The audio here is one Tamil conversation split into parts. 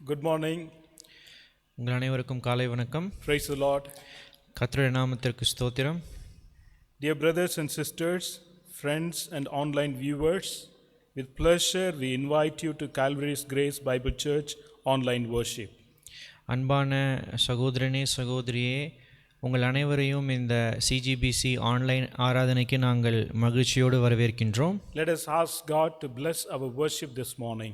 Good morning. உங்கள் அனைவருக்கும் காலை வணக்கம். Praise the Lord. கர்த்தருடைய நாமத்திற்கு ஸ்தோத்திரம். Dear brothers and sisters, friends and online viewers, with pleasure we invite you to Calvary's Grace Bible Church online worship. அன்பான சகோதரனே சகோதரியே, உங்கள் அனைவரையும் இந்த CGBC ஆன்லைன் ஆராதனைக்கு நாங்கள் மகிழ்ச்சியோடு வரவேற்கின்றோம். Let us ask God to bless our worship this morning.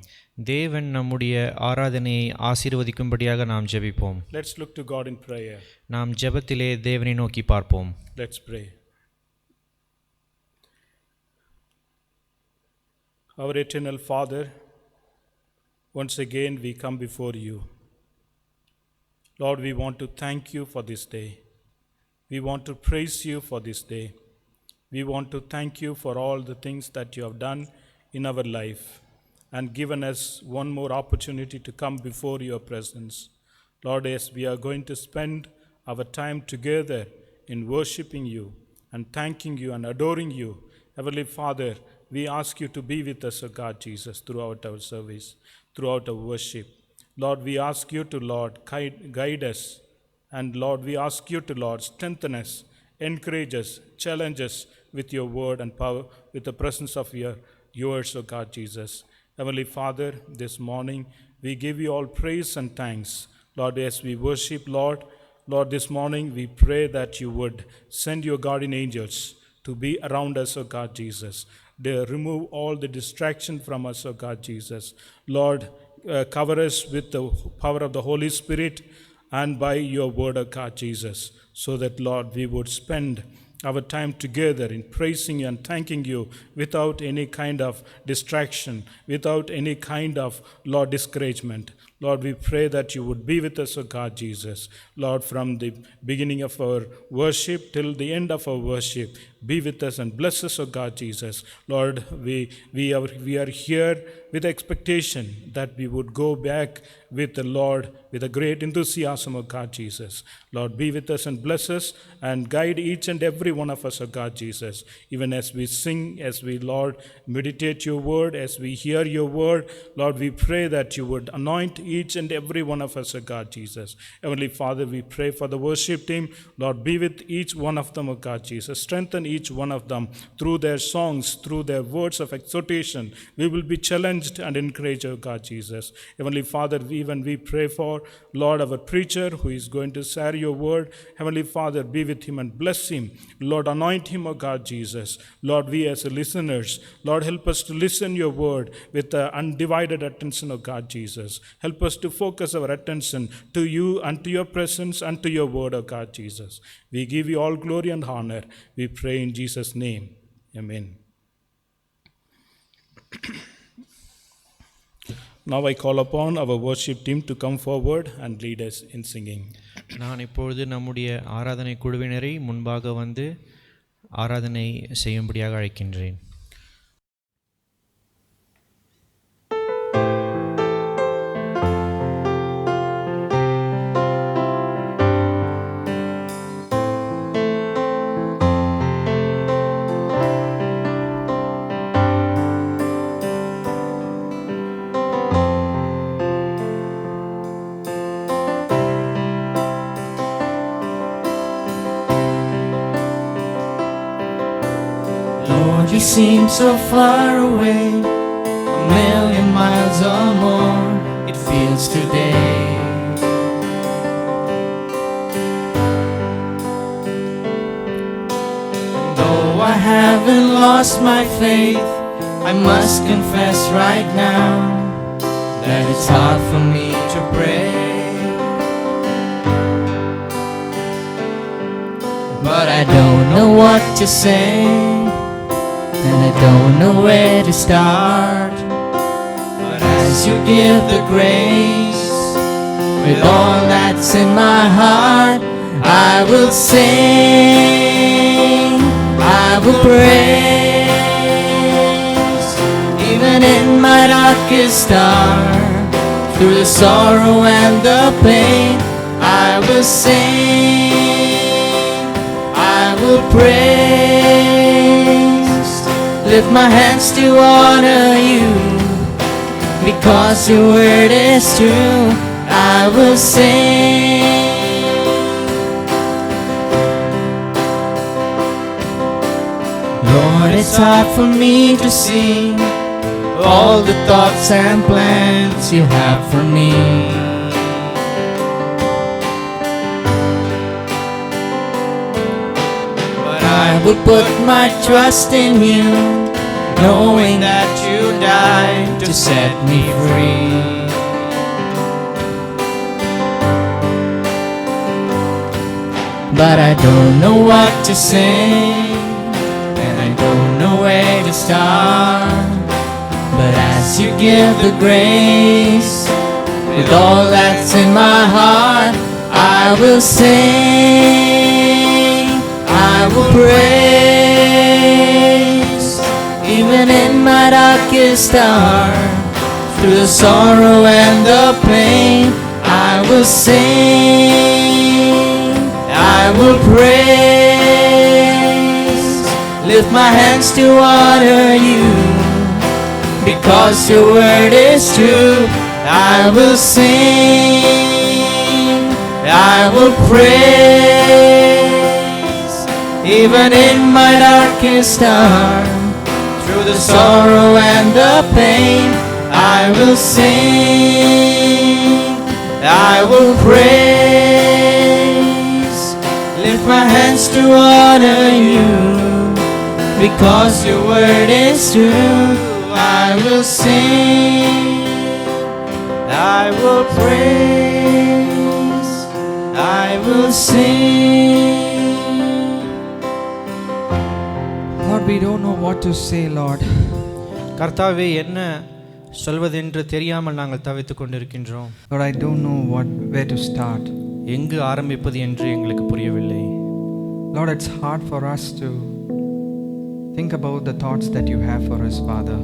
தேவன் நம்முடைய ஆராதனையை ஆசீர்வதிக்கும்படியாக நாம் ஜெபிப்போம். Let's look to God in prayer. நாம் ஜெபத்திலே தேவனை நோக்கி பார்ப்போம். Let's pray. Our eternal Father, once again we come before you. Lord, we want to thank you for this day. We want to praise you for this day. We want to thank you for all the things that you have done in our life and given us one more opportunity to come before your presence. Lord, as we are going to spend our time together in worshiping you and thanking you and adoring you, Heavenly Father, we ask you to be with us, O God Jesus, throughout our service, throughout our worship. Lord, we ask you to, Lord, guide us. And Lord, we ask you to, Lord, strengthen us, encourage us, challenge us with your word and power, with the presence of yours, O God Jesus. Heavenly Father, this morning we give you all praise and thanks. Lord, as we worship, Lord, this morning we pray that you would send your guardian angels to be around us, O God Jesus. They remove all the distraction from us, O God Jesus. Lord, cover us with the power of the Holy Spirit and by your word, O God Jesus, so that, Lord, we would spend our time together in praising you and thanking you without any kind of distraction, without any kind of, Lord, discouragement. Lord, we pray that you would be with us, O God Jesus. Lord, from the beginning of our worship till the end of our worship, be with us and bless us, O God Jesus. Lord, we are here with expectation that we would go back with the Lord with a great enthusiasm, O God Jesus. Lord, be with us and bless us and guide each and every one of us, O God Jesus. Even as we sing, as we, Lord, meditate your word, as we hear your word, Lord, we pray that you would anoint each and every one of us, O God Jesus. Heavenly Father, we pray for the worship team. Lord, be with each one of them, O God Jesus. Strengthen each one of them through their songs, through their words of exhortation. We will be challenged and encouraged, O God Jesus. Heavenly Father, even we pray for, Lord, our preacher who is going to share your word. Heavenly Father, be with him and bless him. Lord, anoint him, O God Jesus. Lord, we as listeners, Lord, help us to listen your word with undivided attention, O God Jesus. Help us to focus our attention to you and to your presence and to your word, O God Jesus. We give you all glory and honor. We pray in Jesus' name. Amen. Now I call upon our worship team to come forward and lead us in singing. நான் இப்பொழுது நம்முடைய ஆராதனை குழுவினரை முன்பாக வந்து ஆராதனை செய்யும்படியாக அழைக்கின்றேன். You seem so far away, a million miles or more it feels today. Though I haven't lost my faith, I must confess right now that it's hard for me to pray. But I don't know what to say, and I don't know where to start. But as you give the grace, with all that's in my heart, I will sing, I will praise. Even in my darkest hour, through the sorrow and the pain, I will sing, I will praise. Lift my hands to honor you, because your word is true, I will sing. Lord, it's hard for me to see all the thoughts and plans you have for me. But I will put my trust in you, knowing that you died to set me free. But I don't know what to say, and I don't know where to start. But as you give the grace, with all that's in my heart, I will sing, I will praise. Even in my darkest hour, through the sorrow and the pain, I will sing, I will praise. Lift my hands to honor you, because your word is true. I will sing, I will praise. Even in my darkest hour, through the sorrow and the pain, I will sing, I will praise. Lift my hands to honor you, because your word is true. I will sing, I will praise, I will sing. Lord, we don't know what to say, Lord. கர்த்தாவே, என்ன சொல்வதென்று தெரியாமல் நாங்கள் தவித்துக் கொண்டிருக்கின்றோம். Lord, I don't know where to start. எங்கு ஆரம்பிப்பது என்று எங்களுக்கு புரியவில்லை. Lord, it's hard for us to think about the thoughts that you have for us, Father.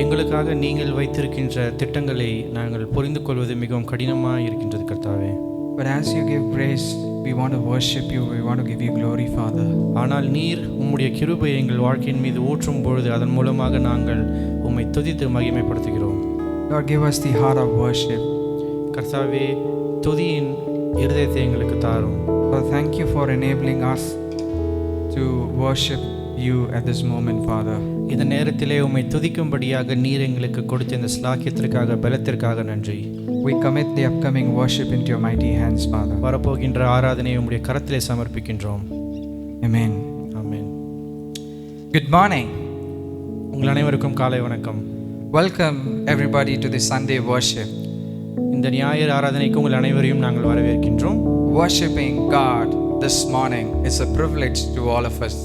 எங்களுக்காக நீங்கள் வைத்திருக்கின்ற திட்டங்களை நாங்கள் புரிந்து கொள்வது மிகவும் கடினமாக இருக்கின்றது கர்த்தாவே. But as you give grace, we want to worship you, we want to give you glory, Father. ஆனால் நீர் உம்முடைய கிருபை எங்கள் வாழ்க்கையின் மீது ஊற்றும் பொழுது அதன் மூலமாக நாங்கள் உம்மை துதித்து மகிமைப்படுத்துகிறோம். Lord, give us the heart of worship. கர்த்தாவே, துதியின் இருதயத்தை எங்களுக்கு தாரும். Lord, thank you for enabling us to worship you at this moment, Father. இந்த நேரத்திலே உம்மை துதிக்கும்படியாக நீர் எங்களுக்கு கொடுத்த இந்த ஸ்லாக்கியத்திற்காக பலத்திற்காக நன்றி. We commit the upcoming worship into your mighty hands, Father. வரப்போகின்ற ஆராதனை உம்முடைய கரத்திலே சமர்ப்பிக்கின்றோம். Amen. ஆமென். Good morning. உங்கள் அனைவருக்கும் காலை வணக்கம். Welcome everybody to the Sunday worship. இந்த ஞாயிறு ஆராதனைக்கு உங்கள் அனைவரையும் நாங்கள் வரவேற்கின்றோம். Worshipping God this morning is a privilege to all of us.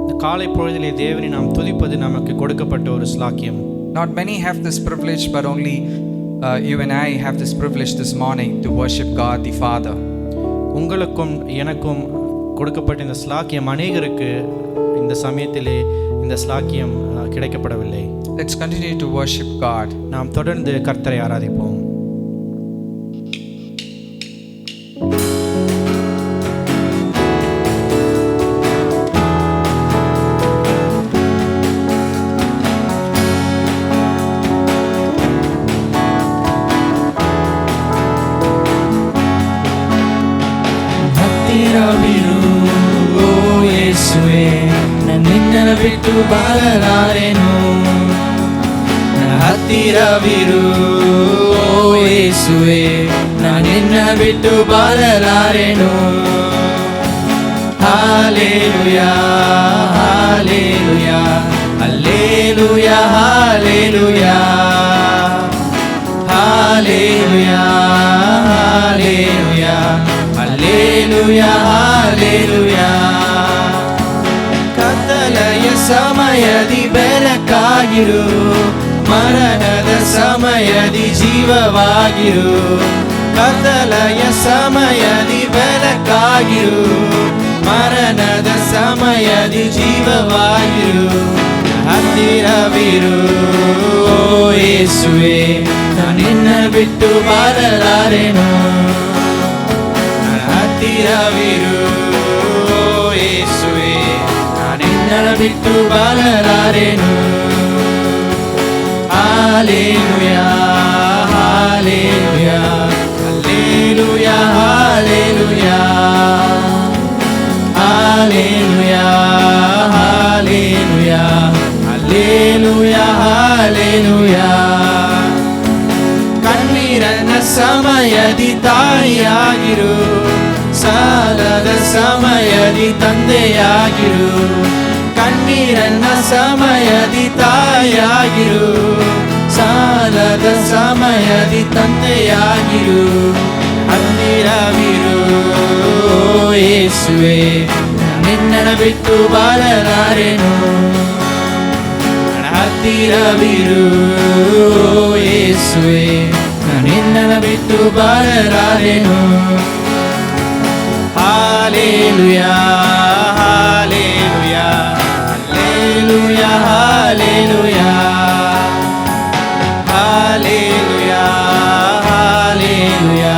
இந்த காலை பொழுதிலே தேவனை நாம் துதிப்பது நமக்கு கொடுக்கப்பட்ட ஒரு ஸ்லாக்கியம். Not many have this privilege, but only you and I have this privilege this morning to worship God the Father. உங்களுக்கும் எனக்கும் கொடுக்கப்பட்ட இந்த ஸ்லாக்கியம் அநேகருக்கு இந்த சமயத்திலே இந்த ஸ்லாக்கியம் கிடைக்கப்படவில்லை. Let's continue to worship God. நாம் தொடர்ந்து கர்த்தரை ஆராதிப்போம். ಬಿಟ್ಟು ಬಾಳಲಾರೆನು ನನ್ನ ಹತ್ತಿರವಿರು ಓ ಯೇಸುವೆ ನಾನಿನ್ನ ಬಿಟ್ಟು ಬಾಳಲಾರೆನು hallelujah hallelujah hallelujah hallelujah hallelujah hallelujah hallelujah hallelujah ಕತ್ತಲೆಯ ಸಮಯದಿ ಬೆಳಕಾಗಿರು ಮರಣದ ಸಮಯದಿ ಜೀವವಾಗಿರು ಕತ್ತಲೆಯ ಸಮಯದಿ ಬೆಳಕಾಗಿರು ಮರಣದ ಸಮಯದಿ ಜೀವವಾಗಿರು ಹತ್ತಿರವಿರು ಓ ಯೇಸುವೆ ನಾನಿನ್ನ ಬಿಟ್ಟು ಬಾಳಲಾರೆನು ಹತ್ತಿರವಿರು ಓ ಯೇಸುವೆ ನಾನಿನ್ನ ಬಿಟ್ಟು ಬಾಳಲಾರೆನು ಹಾಲೆಲೂಯಾ ಕಣ್ಣೀರನ್ನ ಸಮಯದಿ ತಾಯಿಯಾಗಿರು, ಸಾಲದ ಸಮಯದಿ ತಂದೆಯಾಗಿರು. ಕಣ್ಣೀರನ್ನ ಸಮಯದಿ ತಾಯಿಯಾಗಿರು, ಸಾಲದ ಸಮಯದಿ ತಂದೆಯಾಗಿರು. ಹತ್ತಿರವಿರು ಯೇಸುವೆ, ನಿನ್ನನ್ನು ಬಿಟ್ಟು ಬಾಳಲಾರೆನು. ಹತ್ತಿರವಿರು ಯೇಸುವೆ, ನಿನ್ನನ್ನು ಬಿಟ್ಟು ಬಾಳಲಾರೆನು. Hallelujah hallelujah hallelujah hallelujah hallelujah hallelujah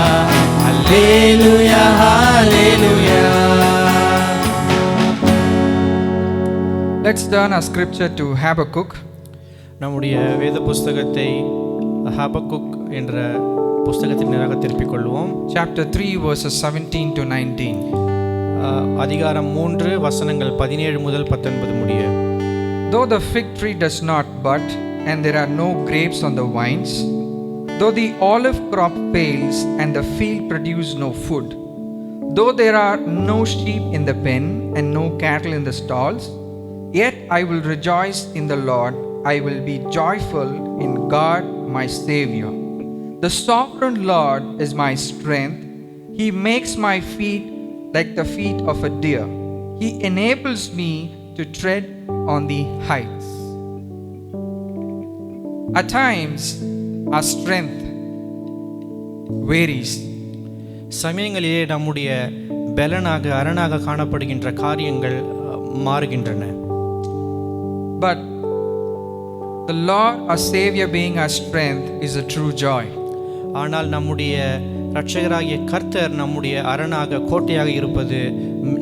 hallelujah hallelujah. Let's turn our scripture to Habakkuk. நம்முடைய வேத புஸ்தகத்தை ஹபக்குக் என்ற புஸ்தகத்தின் நேராக திருப்பிக் கொள்வோம். Chapter 3 verses 17 to 19. அதிகாரம் 3 வசனங்கள் 17 முதல் 19 முடிய. Though the fig tree does not bud, and there are no grapes on the vines, though the olive crop fails, and the field produce no food, though there are no sheep in the pen, and no cattle in the stalls, yet I will rejoice in the Lord, I will be joyful in God my Savior. The sovereign Lord is my strength, He makes my feet like the feet of a deer, He enables me to tread on the heights. At times, our strength varies. சமயங்களிலே நம்முடைய பலனாக அரணாக காணப்படுகின்ற காரியங்கள் மாறுகின்றன. But the Lord, our Savior, being our strength, is a true joy. ஆனால் நம்முடைய இரட்சகராகிய கர்த்தர் நம்முடைய அரணாக கோட்டையாக இருப்பது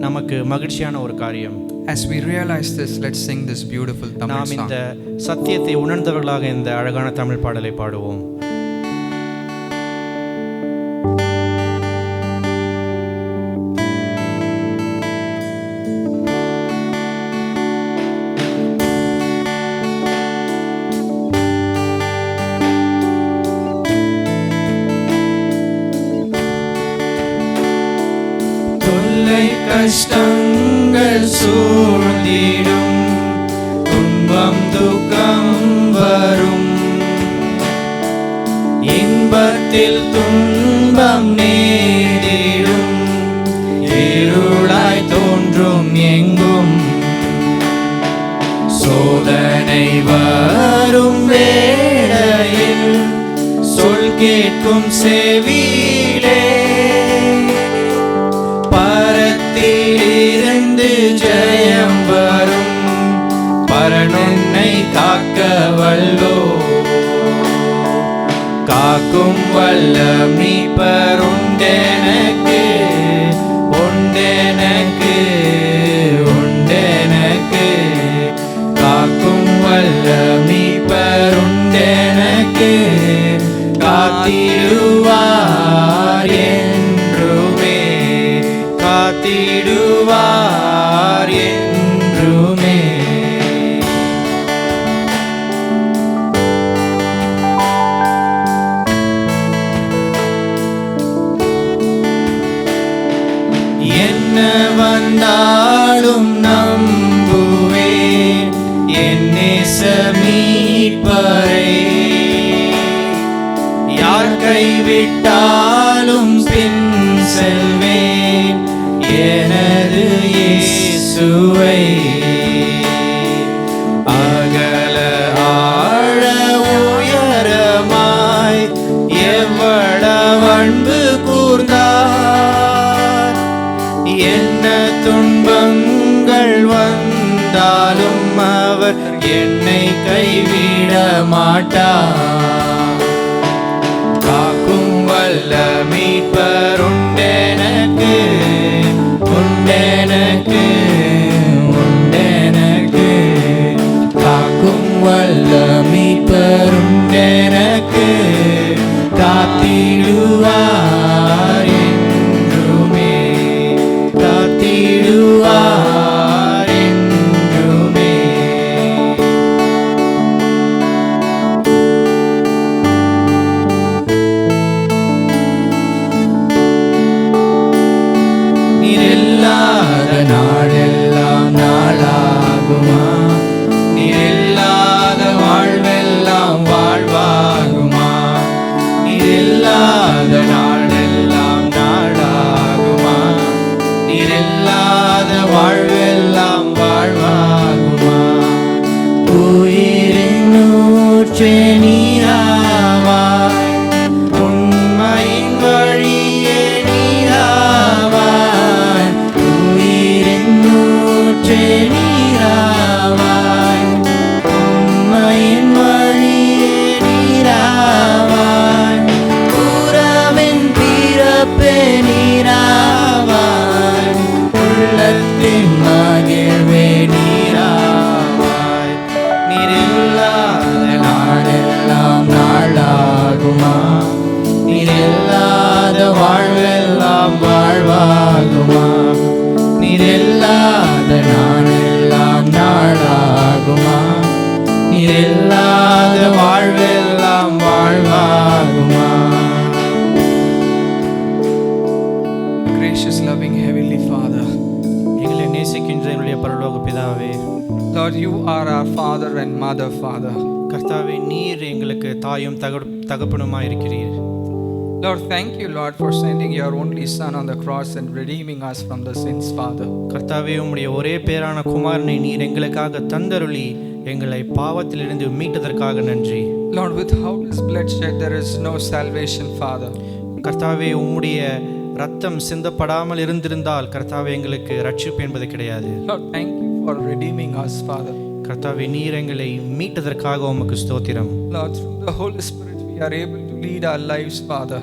நமக்கு மகிழ்ச்சியான ஒரு காரியம். As we realize this, let's sing this beautiful Tamil நாம் song. இந்த சத்தியத்தை உணர்ந்தவர்களாக இந்த அழகான தமிழ் பாடலை பாடுவோம். கஷ்டங்கள் சூழ்ந்திடும், துன்பம் துக்கம் வரும், இன்பத்தில் துன்பம் நேரிடும், இருளாய் தோன்றும் எங்கும், சோதனை வரும் வேளையில் சொல் கேட்கும் செவியிலே, பரத்திலிருந்து ஜெயம் வரும், பரனுன்னை காக்க வல்லோ, காக்கும் வல்ல மீட்பர் உண்டெனக்கு, உண்டெனக்கு, உண்டெனக்கு, காக்கும் வல்ல மீட்பர் உண்டெனக்கு, காத்திடுவார் என்றுமே, காத்திடுவார் என்றுமே. என்ன வந்தாலும் நம்புவேன் என் நேச மீட்பரை, யார் கைவிட்டாலும் பின் செல்வேன் எனது இயேசுவை. அகல ஆழ உயரமாய் எவ்வளவு அன்பு கூர்ந்தார், என்ன துன்பங்கள் வந்தாலும் அவர் என்னை கைவிட மாட்டார், காக்கும் வல்ல மீட்பர் உண்டெனக்கு, உண்டெனக்கு, உண்டெனக்கு, காக்கும் வல்ல மீட்பர் உண்டெனக்கு, நாளெல்லாம் நாளாகுமா? நீர் இல்லாத வாழ்வெல்லாம் வாழ்வாகுமா? நீர் இல்லாத நாளெல்லாம் நாளாகுமா? நீர் இல்லாத வாழ்வெல்லாம் வாழ்வாகுமா? உயிரின் ஊற்றே நீராவாய், உண்மையின் வழியே நீராவாய். உயிரின் ஊற்றே நீராவாய், உண்மையின் வழியே நீராவாய். உறவின் பிறப்பே நீராவாய், உள்ளத்தின் மகிழ்வே நீராவாய். நீர் இல்லாத நாளெல்லாம் நாளாகுமா? நீர் இல்லாத வாழ்வெல்லாம் வாழ்வாகுமா? நீர் இல்லாத நாளெல்லாம் நாளாகுமா? நீர் இல்லாத வாழ்வெல்லாம் வாழ்வாகுமா? Gracious, loving Heavenly Father, எங்களை நேசிக்கின்ற எங்களுடைய பரலோக பிதாவே, Lord, you are our Father and Mother, Father. கர்த்தாவே, நீர் எங்களுக்கு தாயும் தகப்பனுமாய் இருக்கிறீர். Lord, thank you, Lord, for sending your only Son on the cross and redeeming us from the sins, Father. கர்த்தாவே, உம்முடைய ஒரே பேரான குமாரனை நீர் எங்களுக்காக தந்தருளி எங்களை பாவத்திலிருந்து மீட்டதற்காக நன்றி. Lord, without his blood shed, there is no salvation, Father. கர்த்தாவே, உம்முடைய ரத்தம் சிந்தப்படாமல் இருந்திருந்தால் கர்த்தாவே எங்களுக்கு ரட்சிப்பு என்பது கிடையாது. Lord, thank you for redeeming us, Father. கர்த்தாவே, நீர் எங்களை மீட்டதற்காக உமக்கு ஸ்தோத்திரம். Lord, through the Holy Spirit, we are able to lead our lives, Father.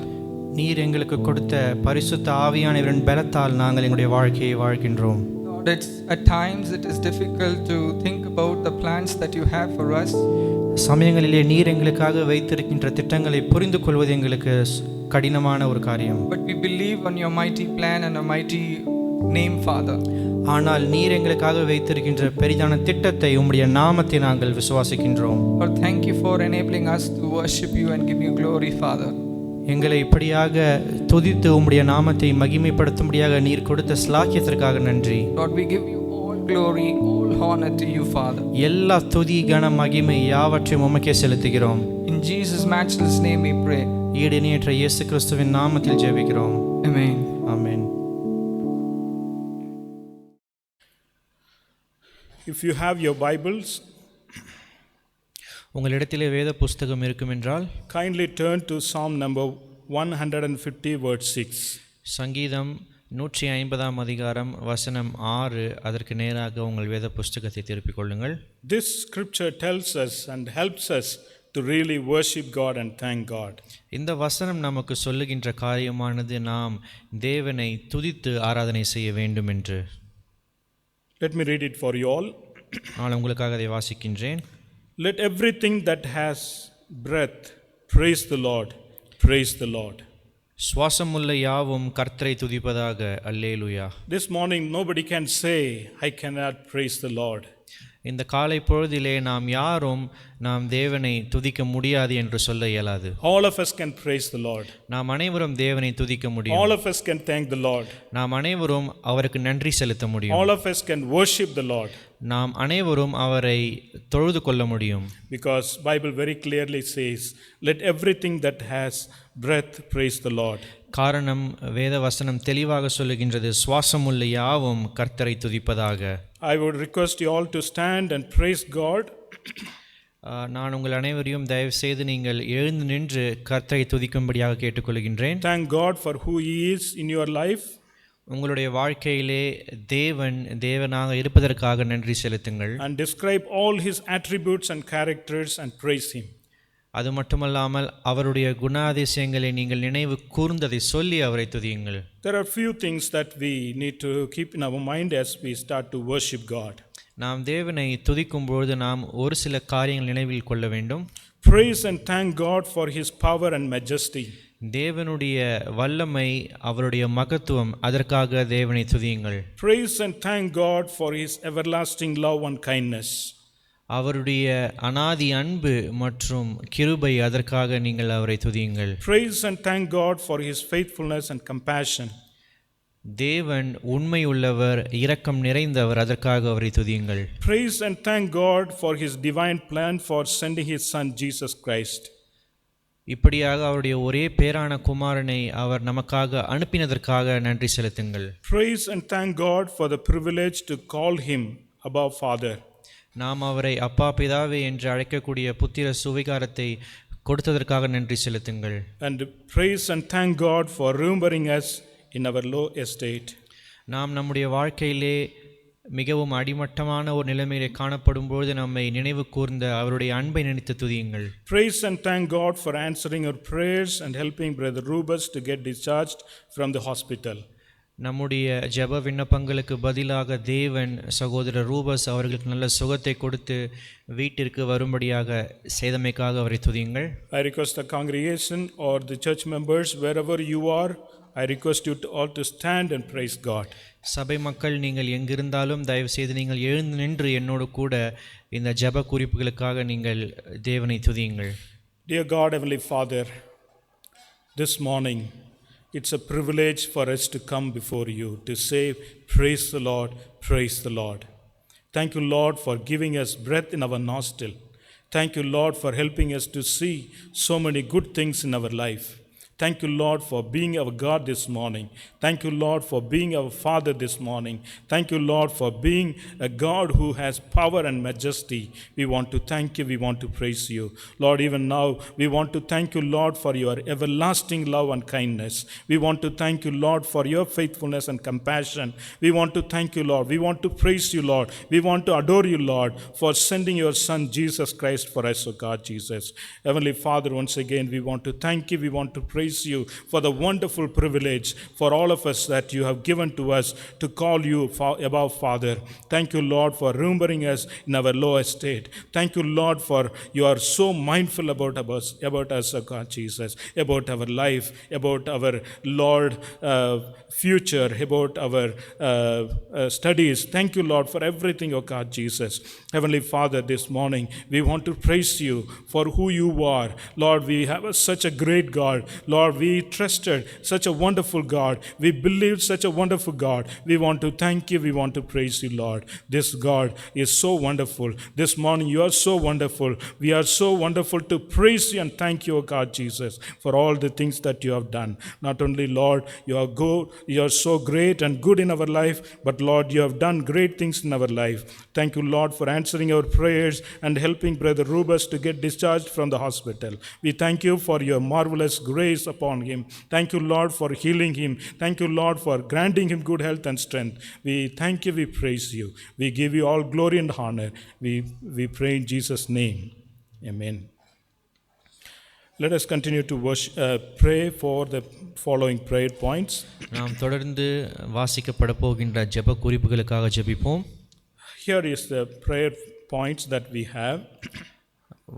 நீர் எங்களுக்கு கொடுத்த பரிசுத்த ஆவியானவரின் பலத்தால் நாங்கள் எங்களுடைய வாழ்க்கையை வாழ்கின்றோம். Lord, at times it is difficult to think about the plans that you have for us. சமயங்களிலே நீர் எங்களுக்காக வைத்திருக்கின்ற திட்டங்களை புரிந்து கொள்வது எங்களுக்கு கடினமான ஒரு காரியம். But we believe on your mighty plan and a mighty name, Father. ஆனால் நீர் எங்களுக்காக வைத்திருக்கின்ற பெரிதான திட்டத்தை உம்முடைய நாமத்தை நாங்கள் விசுவாசிக்கின்றோம். Lord, thank you for enabling us to worship you and give you glory, Father. எங்களை இப்படியாக துதித்து உம்முடைய நாமத்தை மகிமைப்படுத்தும்படியாக நீர் கொடுத்த ஸ்லாக்கியத்திற்காக நன்றி. Lord, we give you all glory, all honor to you, Father. எல்லா துதி கன மகிமை யாவற்றையும் உமக்கே செலுத்துகிறோம். In Jesus' matchless name we pray. ஈடிணையற்ற இயேசு கிறிஸ்துவின் நாமத்தில் ஜெபிக்கிறோம். Amen. Amen. If you have your Bibles, உங்களிடத்திலே வேத புஸ்தகம் இருக்கும் என்றால் kindly turn to Psalm number 150 verse 6. சங்கீதம் 150 அதிகாரம் வசனம் 6 அதற்கு நேராக உங்கள் வேத புஸ்தகத்தை திருப்பிக் கொள்ளுங்கள். This scripture tells us and helps us to really worship God and thank God. இந்த வசனம் நமக்கு சொல்லுகின்ற காரியமானது நாம் தேவனை துதித்து ஆராதனை செய்ய வேண்டும் என்று. Let me read it for you all. நான் உங்களுக்காக அதை வாசிக்கின்றேன். Let everything that has breath praise the Lord. Praise the Lord. சுவாசமுள்ள யாவும் கர்த்தரை துதிப்பதாக. அல்லேலூயா. This morning nobody can say I cannot praise the Lord. இந்த காலை பொழுதிலே நாம் யாரும் நாம் தேவனை துதிக்க முடியாது என்று சொல்ல இயலாது. All of us can praise the Lord. நாம் அனைவரும் தேவனை துதிக்க முடியும். All of us can thank the Lord. நாம் அனைவரும் அவருக்கு நன்றி செலுத்த முடியும். All of us can worship the Lord. நாம் அனைவரும் அவரை தொழுது கொள்ள முடியும். Because Bible very clearly says, let everything that has breath praise the Lord. காரணம் வேத வசனம் தெளிவாக சொல்லுகின்றது, சுவாசமுள்ள யாவும் கர்த்தரை துதிப்பதாக. I would request you all to stand and praise God. நான் உங்கள் அனைவரையும் தயவு செய்து நீங்கள் எழுந்து நின்று கர்த்தரை துதிக்கும்படியாக கேட்டுக்கொள்கின்றேன். Thank God for who He is in your life. உங்களுடைய வாழ்க்கையிலே தேவனாக இருப்பதற்காக நன்றி செலுத்துங்கள். And describe all His attributes and characters and praise Him. அது மட்டுமல்லாமல் அவருடைய குணாதிசயங்களை நீங்கள் நினைவு கூர்ந்ததை சொல்லி அவரை துதியுங்கள். There are few things that we need to keep in our mind as we start to worship God. நாம் தேவனை துதிக்கும் பொழுது நாம் ஒரு சில காரியங்கள் நினைவில் கொள்ள வேண்டும். Praise and thank God for His power and majesty. தேவனுடைய வல்லமை, அவருடைய மகத்துவம், அதற்காக தேவனை துதியுங்கள். Praise and thank God for His everlasting love and kindness. அவருடைய அனாதி அன்பு மற்றும் கிருபை, அதற்காக நீங்கள் அவரை துதியுங்கள். Praise and thank God for His faithfulness and compassion. தேவன் உண்மையுள்ளவர், இரக்கம் நிறைந்தவர், அதற்காக அவரை துதியுங்கள். Praise and thank God for his divine plan for sending his son Jesus Christ. இப்படியாக அவருடைய ஒரே பேரான குமாரனை அவர் நமக்காக அனுப்பினதற்காக நன்றி செலுத்துங்கள். Praise and thank God for the privilege to call him above Father. நாம் அவரை அப்பா பிதாவே என்று அழைக்கக்கூடிய புத்திர சுவிகாரத்தை கொடுத்ததற்காக நன்றி செலுத்துங்கள். And praise and thank God for remembering us in our low estate. நாம் நம்முடைய வாழ்க்கையிலே மிகவும் அடிமட்டமான ஒரு நிலைமையிலே காணப்படும் பொழுது நம்மை நினைவு கூர்ந்த அவருடைய அன்பை நினைத்து துதியுங்கள். Praise and thank God for answering our prayers and helping Brother Rubus to get discharged from the hospital. நம்முடைய ஜெப விண்ணப்பங்களுக்கு பதிலாக தேவன் சகோதரர் ரூபஸ் அவர்களுக்கு நல்ல சுகத்தை கொடுத்து வீட்டிற்கு வரும்படியாக செய்தமைக்காக அவரை துதியுங்கள். I request the congregation or the church members, wherever you are, I request you to all to stand and praise God. சபை மக்கள் நீங்கள் எங்கிருந்தாலும் தயவு செய்து நீங்கள் எழுந்து நின்று என்னோடு கூட இந்த ஜெப குறிப்புகளுக்காக நீங்கள் தேவனை துதியுங்கள். Dear God, Heavenly Father, this morning it's a privilege for us to come before you to say, praise the Lord, praise the Lord. Thank you, Lord, for giving us breath in our nostril. Thank you, Lord, for helping us to see so many good things in our life. Thank you, Lord, for being our God this morning. Thank you, Lord, for being our Father this morning. Thank you, Lord, for being a God who has power and majesty. We want to thank you. We want to praise you. Lord, even now, we want to thank you, Lord, for your everlasting love and kindness. We want to thank you, Lord, for your faithfulness and compassion. We want to thank you, Lord. We want to praise you, Lord. We want to adore you, Lord, for sending your Son, Jesus Christ, for us, O God, Jesus. Heavenly Father, once again, we want to thank you. We want to praise you for the wonderful privilege for all of us that you have given to us to call you above Father. Thank you, Lord, for remembering us in our low estate. Thank you, Lord, for you are so mindful about us, O God, Jesus, about our life, about our Lord future, about our studies. Thank you, Lord, for everything, O God, Jesus. Heavenly Father, this morning we want to praise you for who you are. Lord, we have such a great God. Lord, we trusted such a wonderful God. We believed such a wonderful God. We want to thank you. We want to praise you, Lord. This God is so wonderful. This morning you are so wonderful. We are so wonderful to praise you and thank you, O God, Jesus, for all the things that you have done. Not only, Lord, you are good, you are so great and good in our life, but Lord, you have done great things in our life. Thank you, Lord, for answering our prayers and helping Brother Rubus to get discharged from the hospital. We thank you for your marvelous grace upon him. Thank you, Lord, for healing him. Thank you, Lord, for granting him good health and strength. We thank you, we praise you. We give you all glory and honor. We pray in Jesus' name. Amen. Let us continue to pray for the following prayer points. நாம் தொடர்ந்து வாசிக்கப்பட போகின்ற ஜெப குறிப்புகளுக்காக ஜெபிப்போம். Here is the prayer points that we have.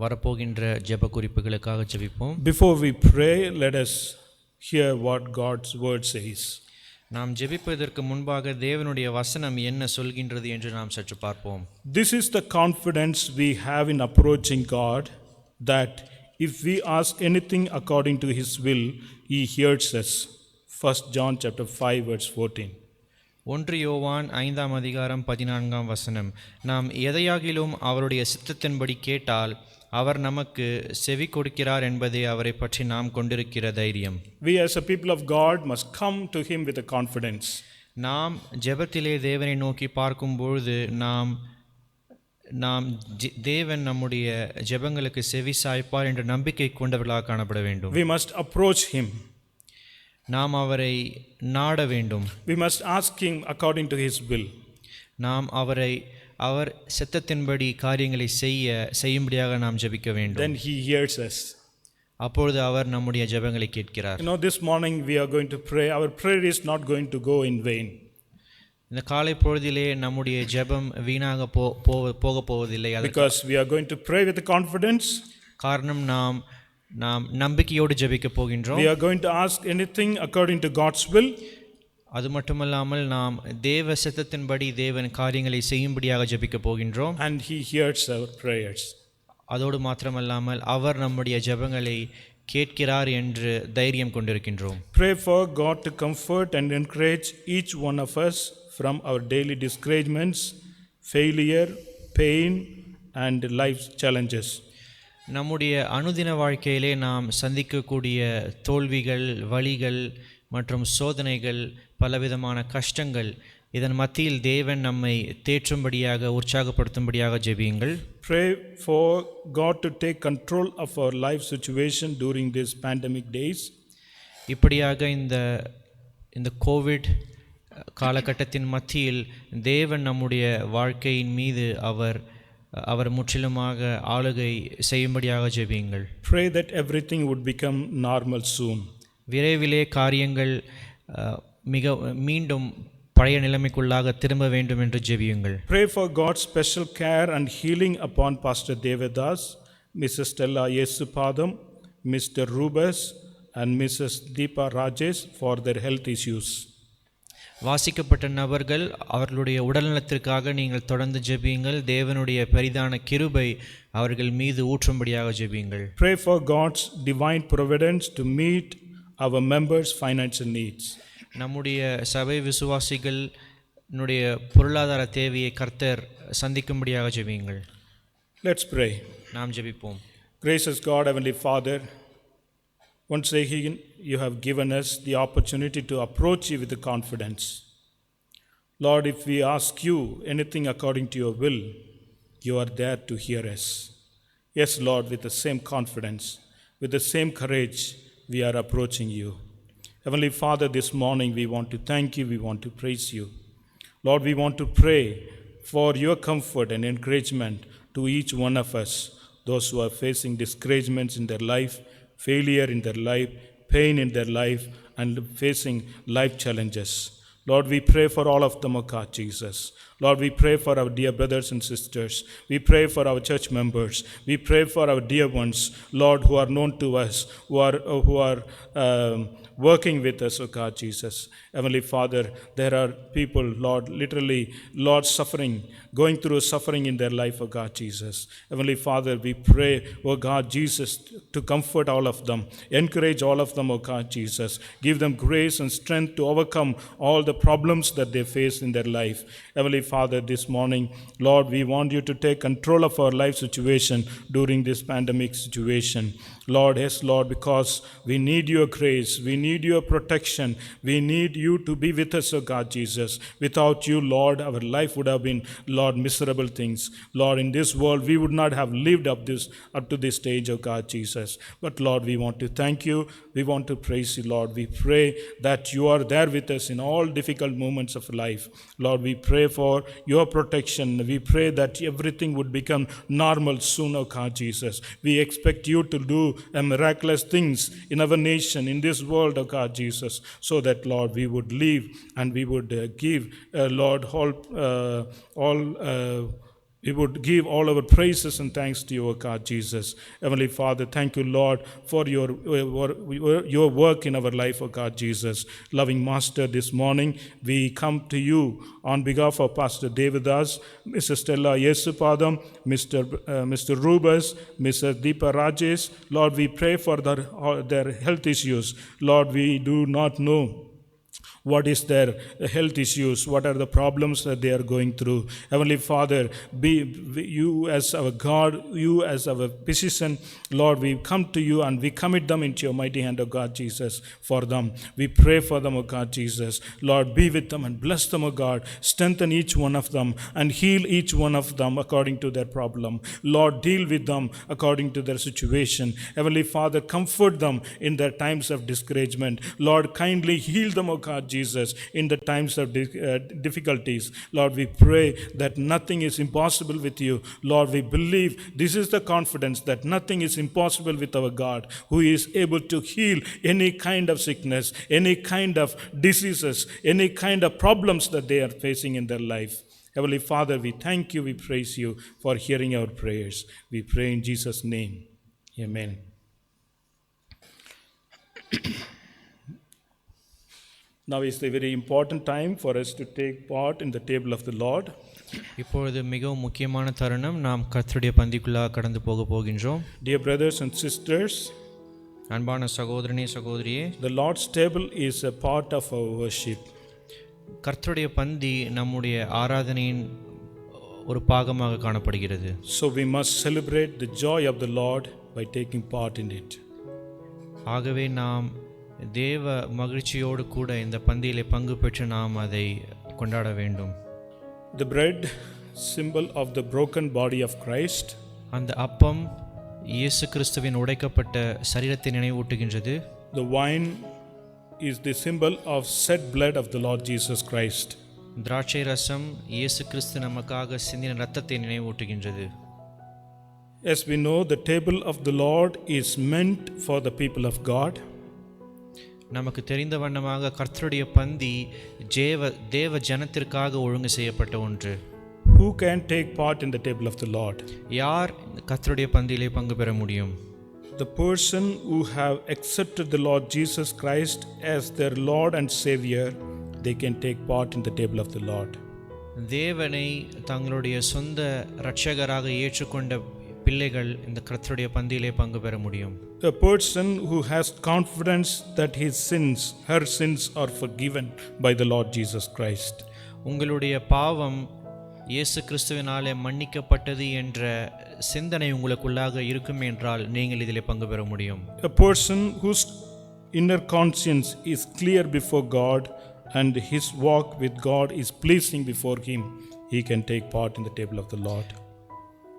வரப்போகின்ற ஜெப குறிப்புகளுக்காக ஜெபிப்போம். Before we pray, let us hear what God's word says. நாம் ஜெபிப்பதற்கு முன்பாக தேவனுடைய வசனம் என்ன சொல்கின்றது என்று நாம் சற்று பார்ப்போம். This is the confidence we have in approaching God, that if we ask anything according to his will, he hears us. 1 John chapter 5 verse 14. 1 யோவான் 5ஆம் அதிகாரம் 14ஆம் வசனம். நாம் எதையாகிலும் அவருடைய சித்தத்தின்படி கேட்டால் அவர் நமக்கு செவி கொடுக்கிறார் என்பதே அவரை பற்றி நாம் கொண்டிருக்கிற தைரியம். We as a people of God must come to him with a confidence. நாம் ஜெபத்திலே தேவனை நோக்கி பார்க்கும்பொழுது நாம் தேவன் நம்முடைய ஜெபங்களுக்கு செவி சாய்ப்பார் என்ற நம்பிக்கை கொண்டவர்களாக காணப்பட வேண்டும். We must approach him. நாம் அவரை நாட வேண்டும். We must ask him according to his will. நாம் அவர் சித்தத்தின்படி காரியங்களை செய்யும்படியாக நாம் ஜெபிக்க வேண்டும். Then he hears us. அப்பொழுது அவர் நம்முடைய ஜெபங்களை கேட்கிறார். This morning we are going to pray. Our prayer is not going to go in vain. இந்த காலை பொழுதிலே நம்முடைய ஜெபம் வீணாக போக போவதில்லை. Because we are going to pray with confidence. காரணம் நாம் நம்பிக்கையோடு ஜெபிக்க போகின்றோம். We are going to ask anything according to God's will. அது மட்டுமல்லாமல் நாம் தேவ சித்தத்தின்படி தேவன் காரியங்களை செய்யும்படியாக ஜெபிக்க போகின்றோம். And he hears our prayers. அதோடு மாத்திரமல்லாமல் அவர் நம்முடைய ஜெபங்களை கேட்கிறார் என்று தைரியம் கொண்டிருக்கின்றோம். Pray for God to comfort and encourage each one of us from our daily discouragements, failure, pain and life challenges. நம்முடைய அனுதின வாழ்க்கையிலே நாம் சந்திக்கக்கூடிய தோல்விகள், வலிகள் மற்றும் சோதனைகள், பலவிதமான கஷ்டங்கள், இதன் மத்தியில் தேவன் நம்மை தேற்றும்படியாக, உற்சாகப்படுத்தும்படியாக ஜெபியுங்கள். Pray for God to take control of our life situation during these pandemic days. இப்படியாக இந்த கோவிட் காலகட்டத்தின் மத்தியில் தேவன் நம்முடைய வாழ்க்கையின் மீது அவர் முற்றிலுமாக ஆளுகை செய்யும்படியாக ஜெபியுங்கள். Pray that everything would become normal soon. விரைவிலே காரியங்கள் மீண்டும் பழைய நிலைமைக்குள்ளாக திரும்ப வேண்டும் என்று ஜெபியுங்கள். Pray for God's special care and healing upon Pastor Devadas, Mrs. Stella Yesupadam, Mr. Rubas and Mrs. Deepa Rajesh for their health issues. வாசிக்கப்பட்ட நபர்கள் அவர்களுடைய உடல்நலத்திற்காக நீங்கள் தொடர்ந்து ஜெபியுங்கள். தேவனுடைய பெரிதான கிருபை அவர்கள் மீது ஊற்றும்படியாக ஜெபியுங்கள். Pray for God's divine providence to meet our members' financial needs. நம்முடைய சபை விசுவாசிகளுடைய பொருளாதார தேவையை கர்த்தர் சந்திக்கும்படியாக ஜெபியுங்கள். Let's pray. நாம் ஜெபிப்போம். Gracious God, Heavenly Father, once again you have given us the opportunity to approach you with confidence. Lord, if we ask you anything according to your will, you are there to hear us. Yes, Lord, with the same confidence, with the same courage, we are approaching you. Heavenly Father, this morning we want to thank you, we want to praise you. Lord, we want to pray for your comfort and encouragement to each one of us, those who are facing discouragements in their life, failure in their life, pain in their life, and facing life challenges. Lord, we pray for all of them, O God, Jesus. Lord, we pray for our dear brothers and sisters. We pray for our church members. We pray for our dear ones, Lord, who are known to us, who are working with us, O God, Jesus. Heavenly Father, there are people, Lord, literally, Lord, suffering, going through suffering in their life, O God, Jesus. Heavenly Father, we pray, O God, Jesus, to comfort all of them, encourage all of them, O God, Jesus. Give them grace and strength to overcome all the problems that they face in their life. Heavenly Father, this morning, Lord, we want you to take control of our life situation during this pandemic situation. Lord, yes, Lord, because we need your grace, we need your protection, we need you to be with us, O God, Jesus. Without you, Lord, our life would have been, Lord, miserable things. Lord, in this world, we would not have lived up to this stage, O God, Jesus. But Lord, we want to thank you, we want to praise you, Lord. We pray that you are there with us in all difficult moments of life. Lord, we pray for your protection. We pray that everything would become normal soon, O God, Jesus. We expect you to do miraculous things in our nation, in this world, O God, Jesus, so that, Lord, we would live and we would give, Lord, we would give all our praises and thanks to you, O God, Jesus. Heavenly Father, thank you, Lord, for your work in our life, O God, Jesus. Loving Master, this morning we come to you on behalf of Pastor Devadas, Mrs. Stella Yesupadam, Mr. Rubas, Mrs. Deepa Rajesh. Lord, we pray for their health issues. Lord, we do not know what is their health issues, what are the problems that they are going through. Heavenly Father, you as our God, you as our physician, Lord, we come to you and we commit them into your mighty hand, O God, Jesus, for them. We pray for them, O God, Jesus. Lord, be with them and bless them, O God. Strengthen each one of them and heal each one of them according to their problem. Lord, deal with them according to their situation. Heavenly Father, comfort them in their times of discouragement. Lord, kindly heal them, O God, Jesus, in the times of difficulties. Lord, we pray that nothing is impossible with you. Lord, we believe this is the confidence that nothing is impossible with our God, who is able to heal any kind of sickness, any kind of diseases, any kind of problems that they are facing in their life. Heavenly Father, we thank you, we praise you for hearing our prayers. We pray in Jesus' name. Amen. Now is the very important time for us to take part in the table of the Lord. இப்பொழுது மிகவும் முக்கியமான தருணம், நாம் கர்த்தருடைய பந்திக்குள்ளாக கடந்து போகின்றோம். Dear brothers and sisters, அன்பான சகோதரனே சகோதரியே, The Lord's table is a part of our worship. கர்த்தருடைய பந்தி நம்முடைய ஆராதனையின் ஒரு பாகமாக காணப்படுகிறது. So we must celebrate the joy of the Lord by taking part in it. ஆகவே நாம் தேவ மகிழ்ச்சியோடு கூட இந்த பந்தியிலே பங்கு பெற்று நாம் அதை கொண்டாட வேண்டும். The bread, symbol of the broken body of Christ. அந்த அப்பம் இயேசு கிறிஸ்துவின் உடைக்கப்பட்ட சரீரத்தை நினைவூட்டுகின்றது. The wine is the symbol of shed blood of the Lord Jesus Christ. திராட்சை ரசம் இயேசு கிறிஸ்து நமக்காக சிந்தின இரத்தத்தை நினைவூட்டுகின்றது. As we know, the table of the Lord is meant for the people of God. நமக்கு தெரிந்த வண்ணமாக கர்த்தருடைய பந்தி தேவ ஜனத்திற்காக ஒழுங்கு செய்யப்பட்ட ஒன்று. Who can take part in the table of the Lord? யார் கர்த்தருடைய பந்தியிலே பங்கு பெற முடியும்? The person who have accepted the Lord Jesus Christ as their Lord and Savior, they can take part in the table of the Lord. தேவனை தங்களுடைய சொந்த இரட்சகராக ஏற்றுக்கொண்ட பிள்ளைகள் இந்த கர்த்தருடைய பந்தியிலே பங்கு பெற முடியும். A person who has confidence that his sins, her sins are forgiven by the Lord Jesus Christ. உங்களுடைய பாவம் இயேசு கிறிஸ்துவினாலே மன்னிக்கப்பட்டது என்ற சிந்தனை உங்களுக்குள்ளாக இருக்கும் என்றால் நீங்கள் இதிலே பங்கு பெற முடியும். A person whose inner conscience is clear before God and his walk with God is pleasing before him, he can take part in the table of the Lord.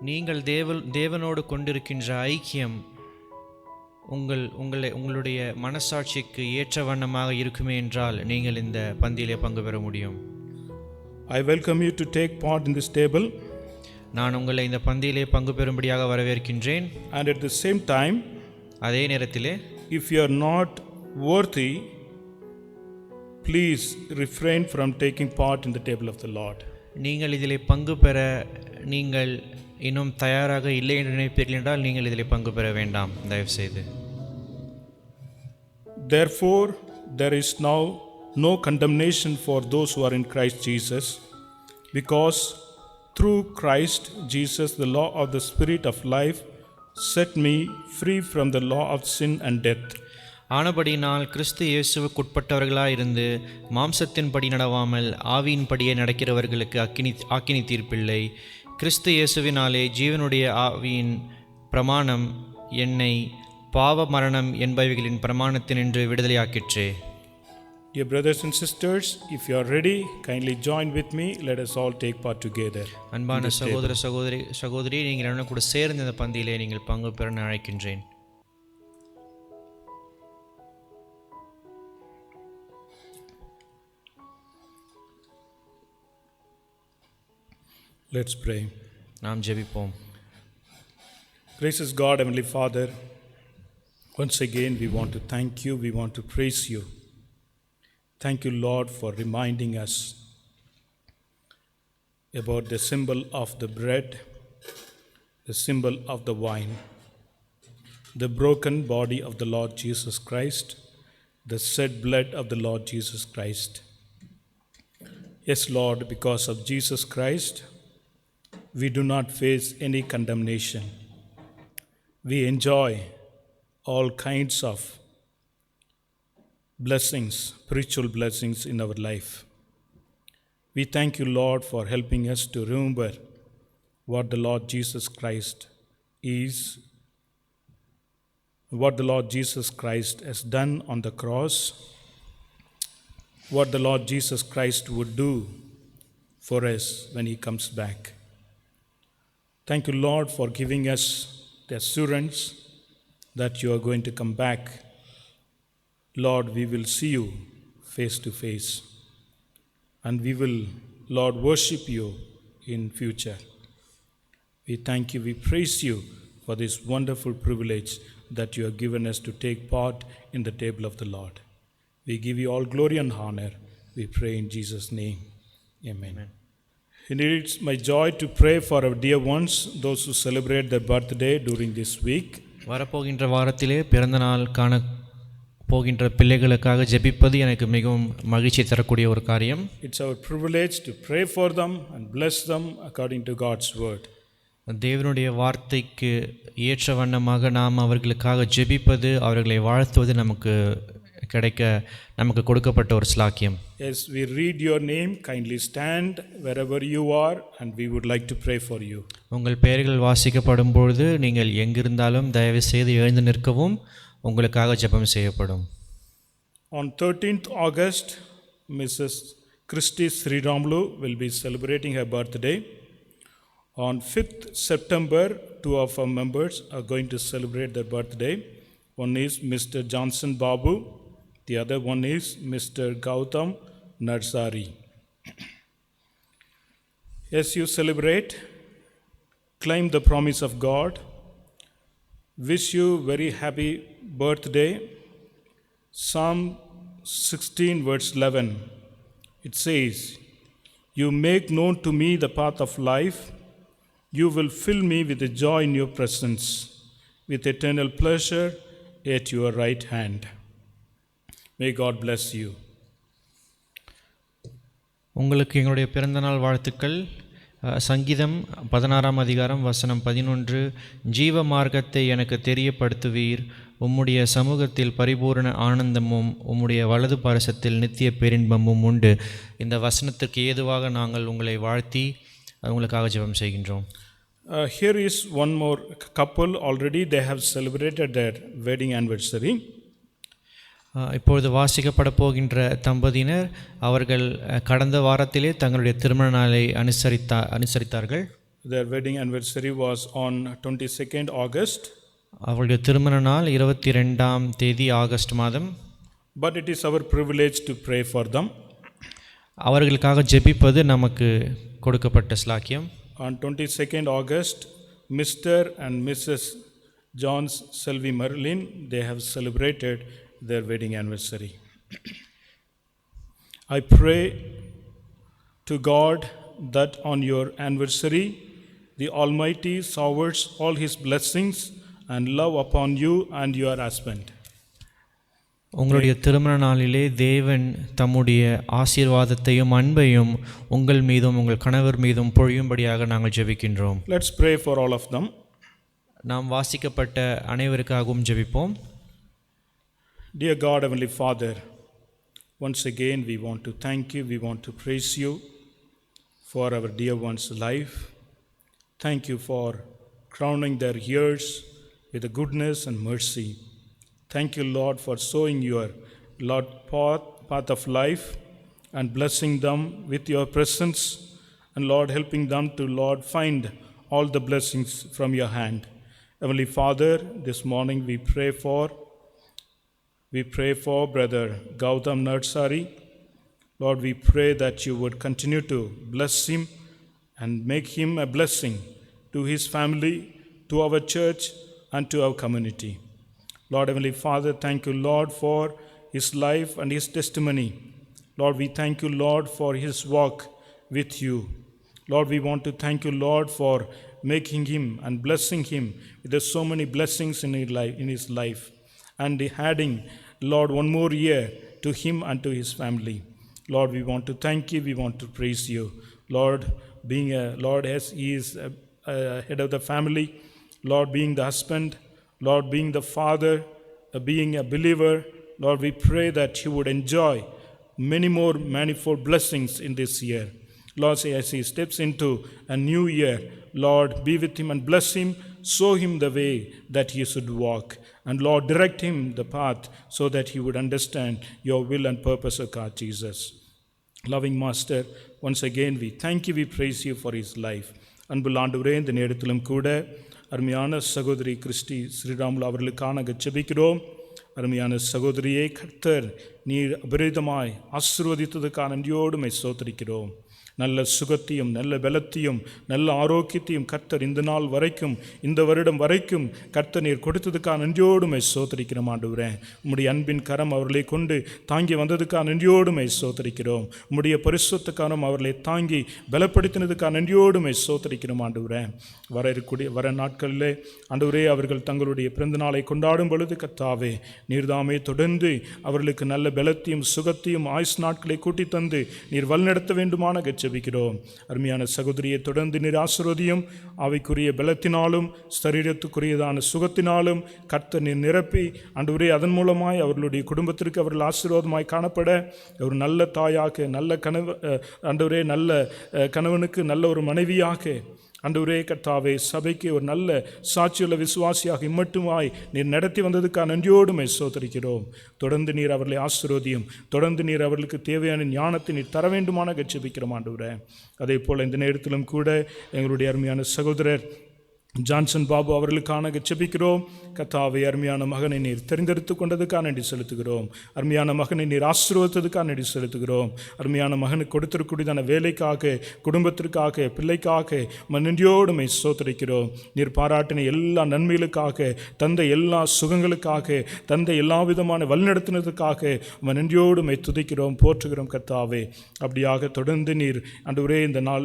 நீங்கள் தேவனோடு கொண்டிருக்கின்ற ஐக்கியம் உங்களுடைய மனசாட்சிக்கு ஏற்ற வண்ணமாக இருக்குமே என்றால் நீங்கள் இந்த பந்தியிலே பங்கு பெற முடியும். I welcome you to take part in this table. நான் உங்களை இந்த பந்தியிலே பங்கு பெறும்படியாக வரவேற்கின்றேன். And at the same time, அதே நேரத்திலே if you are not worthy, please refrain from taking part in the table of the Lord. நீங்கள் இதிலே பங்கு பெற நீங்கள் இன்னும் தயாராக இல்லை என்று நினைப்பீர்கள் என்றால் நீங்கள் இதிலே பங்கு பெற வேண்டாம், தயவு செய்து. Therefore, there is now no condemnation for those who are in Christ Jesus, because through Christ Jesus the law of the Spirit of life set me free from the law of sin and death. ஆனபடினால் கிறிஸ்து இயேசுவுக்குட்பட்டவர்களாயிருந்து மாம்சத்தின்படி நடவாமல் ஆவியின்படியே நடக்கிறவர்களுக்கு ஆக்கினி தீர்ப்பில்லை. கிறிஸ்து இயேசுவினாலே ஜீவனுடைய ஆவியின் பிரமாணம் என்னை பாவ மரணம் என்பவைகளின் பிரமாணத்தினின்று விடுதலையாக்கிற்றே. Dear brothers and sisters, if you are ready, kindly join with me. Let us all take part together. அன்பான சகோதர சகோதரி, நீங்கள் என்ன கூட சேர்ந்து இந்த பந்தியிலே நீங்கள் பங்கு பெற நான் அழைக்கின்றேன். Let's pray. நாம் ஜெபிப்போம். Gracious God, Heavenly Father, once again we want to thank you, we want to praise you. Thank you, Lord, for reminding us about the symbol of the bread, the symbol of the wine, the broken body of the Lord Jesus Christ, the shed blood of the Lord Jesus Christ. Yes, Lord, because of Jesus Christ, we do not face any condemnation. We enjoy all kinds of blessings, spiritual blessings in our life. We thank you, Lord, for helping us to remember what the Lord Jesus Christ is, what the Lord Jesus Christ has done on the cross, what the Lord Jesus Christ would do for us when he comes back. Thank you, Lord, for giving us the assurance that you are going to come back. Lord, we will see you face to face, and we will, Lord, worship you in future. We thank you, we praise you for this wonderful privilege that you have given us to take part in the table of the Lord. We give you all glory and honor. We pray in Jesus' name. Amen. Amen. Indeed, it's my joy to pray for our dear ones, those who celebrate their birthday during this week. வரப்போகின்ற வாரத்திலே பிறந்த நாள் காண போகின்ற பிள்ளைகளுக்காக ஜெபிப்பது எனக்கு மிகவும் மகிழ்ச்சி தரக்கூடிய ஒரு காரியம். It's our privilege to pray for them and bless them according to God's word. தேவனுடைய வார்த்தைக்கு ஏற்ற வண்ணமாக நாம் அவர்களுக்காக ஜெபிப்பது, அவர்களை வாழ்த்துவது நமக்கு கொடுக்கப்பட்ட ஒரு ஸ்லாக்கியம். As we read your name, kindly stand wherever you are and we would like to pray for you. உங்கள் பெயர்கள் வாசிக்கப்படும் பொழுது நீங்கள் எங்கிருந்தாலும் தயவு செய்து எழுந்து நிற்கவும், உங்களுக்காக ஜெபம் செய்யப்படும். On 13th August, Mrs. Christy Sriramlu will be celebrating her birthday. On 5th September, two of our members are going to celebrate their birthday. One is Mr. Johnson Babu, the other one is Mr. Gautam Narsari. As you celebrate, claim the promise of God. Wish you very happy birthday. Psalm 16 verse 11, it says, "You make known to me the path of life. You will fill me with the joy in your presence, with eternal pleasure at your right hand." May God bless you. உங்களுக்கு எங்களுடைய பிறந்தநாள் வாழ்த்துக்கள். சங்கீதம் 16 அதிகாரம் வசனம் 11, ஜீவ மார்க்கத்தை எனக்கு தெரியப்படுத்துவீர், உம்முடைய சமூகத்தில் பரிபூரண ஆனந்தமும் உம்முடைய வலது பாரசத்தில் நித்திய பேரின்பமும் உண்டு. இந்த வசனத்திற்கு ஏதுவாக நாங்கள் உங்களை வாழ்த்தி உங்களுக்காக ஜெபம் செய்கின்றோம். Here is one more couple. Already they have celebrated their wedding anniversary. இப்பொழுது வாசிக்கப்பட போகின்ற தம்பதியினர் அவர்கள் கடந்த வாரத்திலே தங்களுடைய திருமண நாளை அனுசரித்தார்கள். Their wedding anniversary was on 22nd August. அவர்களுடைய திருமண நாள் 22ஆம் தேதி ஆகஸ்ட் மாதம். But it is our privilege to pray for them. அவர்களுக்காக ஜெபிப்பது நமக்கு கொடுக்கப்பட்ட ஸ்லாக்கியம். On 22nd August, Mr. and Mrs. John Selvi Merlin, they have celebrated their wedding anniversary. I pray to God that on your anniversary, the Almighty showers all His blessings and love upon you and your husband. உங்களுடைய திருமண நாளிலே தேவன் தம்முடைய ஆசீர்வாதத்தையும் அன்பையும் உங்கள் மீதும் உங்கள் கணவர் மீதும் பொழியும்படியாக நாங்கள் ஜெபிக்கின்றோம். Let's pray for all of them. நாம் வாசிக்கப்பட்ட அனைவருக்காகவும் ஜெபிப்போம். Dear God, Heavenly Father, once again we want to thank you, we want to praise you for our dear one's life. Thank you for crowning their years with the goodness and mercy. Thank you, Lord, for showing your Lord path of life and blessing them with your presence, and Lord, helping them to, Lord, find all the blessings from your hand. Heavenly Father, this morning we pray for Brother Gautam Narsari. Lord, we pray that you would continue to bless him and make him a blessing to his family, to our church, and to our community. Lord, Heavenly Father, thank you, Lord, for his life and his testimony. Lord, we thank you, Lord, for his walk with you. Lord, we want to thank you, Lord, for making him and blessing him with so many blessings in his life, and adding, Lord, one more year to him and to his family. Lord, we want to thank you, we want to praise you. Lord, Lord, as he is head of the family, Lord, being the husband, Lord, being the father, being a believer, Lord, we pray that he would enjoy many more manifold blessings in this year. Lord, as he steps into a new year, Lord, be with him and bless him, show him the way that he should walk, and Lord, direct him the path so that he would understand your will and purpose, O God Jesus. Loving Master, once again we thank you, we praise you for his life. அன்புள்ள ஆண்டவரே, இந்த நேரத்திலும் கூட அருமையான சகோதரி கிறிஸ்டி ஸ்ரீராமுலு அவர்களுக்கான ஜெபிக்கிறோம். அருமையான சகோதரியை கர்த்தர் நீர் அபரிதமாய் ஆசீர்வதித்ததுக்கான நன்றியோடு ஸ்தோத்திரிக்கிறோம். நல்ல சுகத்தையும் நல்ல பலத்தையும் நல்ல ஆரோக்கியத்தையும் கர்த்தர் இந்த நாள் வரைக்கும், இந்த வருடம் வரைக்கும் கர்த்தர் நீர் கொடுத்ததுக்காக நன்றியோடுமை ஸ்தோத்திரிக்கிறோம். ஆண்டவரே, உம்முடைய அன்பின் கரம் அவர்களை கொண்டு தாங்கி வந்ததுக்காக நன்றியோடுமை ஸ்தோத்திரிக்கிறோம். உம்முடைய பரிசுத்த கரம் அவர்களை தாங்கி பலப்படுத்தினதுக்காக நன்றியோடுமை ஸ்தோத்திரிக்கிறோம். ஆண்டவரே, வர நாட்களிலே ஆண்டவரே அவர்கள் தங்களுடைய பிறந்த நாளை கொண்டாடும் பொழுது கர்த்தாவே நீர்தாமே தொடர்ந்து அவர்களுக்கு நல்ல பலத்தையும் சுகத்தையும் ஆயுஸ் நாட்களை கூட்டி தந்து நீர் வழிநடத்த வேண்டுமான ஜெபிக்கிறோம். அருமையான சகோதரியை தொடர்ந்து நீர் ஆசீர்வதியும். ஆவிக்குரிய பலத்தினாலும் சரீரத்துக்குரியதான சுகத்தினாலும் கர்த்தர் நீர் நிரப்பி ஆண்டவரே அதன் மூலமாய் அவர்களுடைய குடும்பத்திற்கு அவர்கள் ஆசீர்வாதமாய் காணப்பட ஒரு நல்ல தாயாக, நல்ல ஆண்டவரே நல்ல கணவனுக்கு நல்ல ஒரு மனைவியாக, ஆண்டவரே கர்த்தாவே சபைக்கு ஒரு நல்ல சாட்சியுள்ள விசுவாசியாக இம்மட்டுமாய் நீர் நடத்தி வந்ததுக்காக நன்றியோடு ஸ்தோத்திரிக்கிறோம். தொடர்ந்து நீர் அவர்களை ஆசீர்வதியும். தொடர்ந்து நீர் அவர்களுக்கு தேவையான ஞானத்தை நீர் தர வேண்டுமான ஜெபிக்கிறோம் ஆண்டவரே. அதே போல் இந்த நேரத்திலும் கூட எங்களுடைய அருமையான சகோதரர் ஜான்சன் பாபு அவர்களுக்கான ஜெபிக்கிறோம். கர்த்தாவே அருமையான மகனை நீர் தெரிந்தெடுத்து கொண்டதுக்காக நன்றி செலுத்துகிறோம். அருமையான மகனை நீர் ஆசீர்வதித்ததுக்காக நன்றி செலுத்துகிறோம். அருமையான மகனுக்கு கொடுத்திருக்கூடியதான வேலைக்காக, குடும்பத்திற்காக, பிள்ளைக்காக நன்றியோடு ஸ்தோத்திரிக்கிறோம். நீர் பாராட்டின எல்லா நன்மைகளுக்காக, தந்த எல்லா சுகங்களுக்காக, தந்த எல்லா விதமான வழிநடத்தினதுக்காக நன்றியோடு துதிக்கிறோம், போற்றுகிறோம் கர்த்தாவே. அப்படியாக தொடர்ந்து நீர் ஆண்டவரே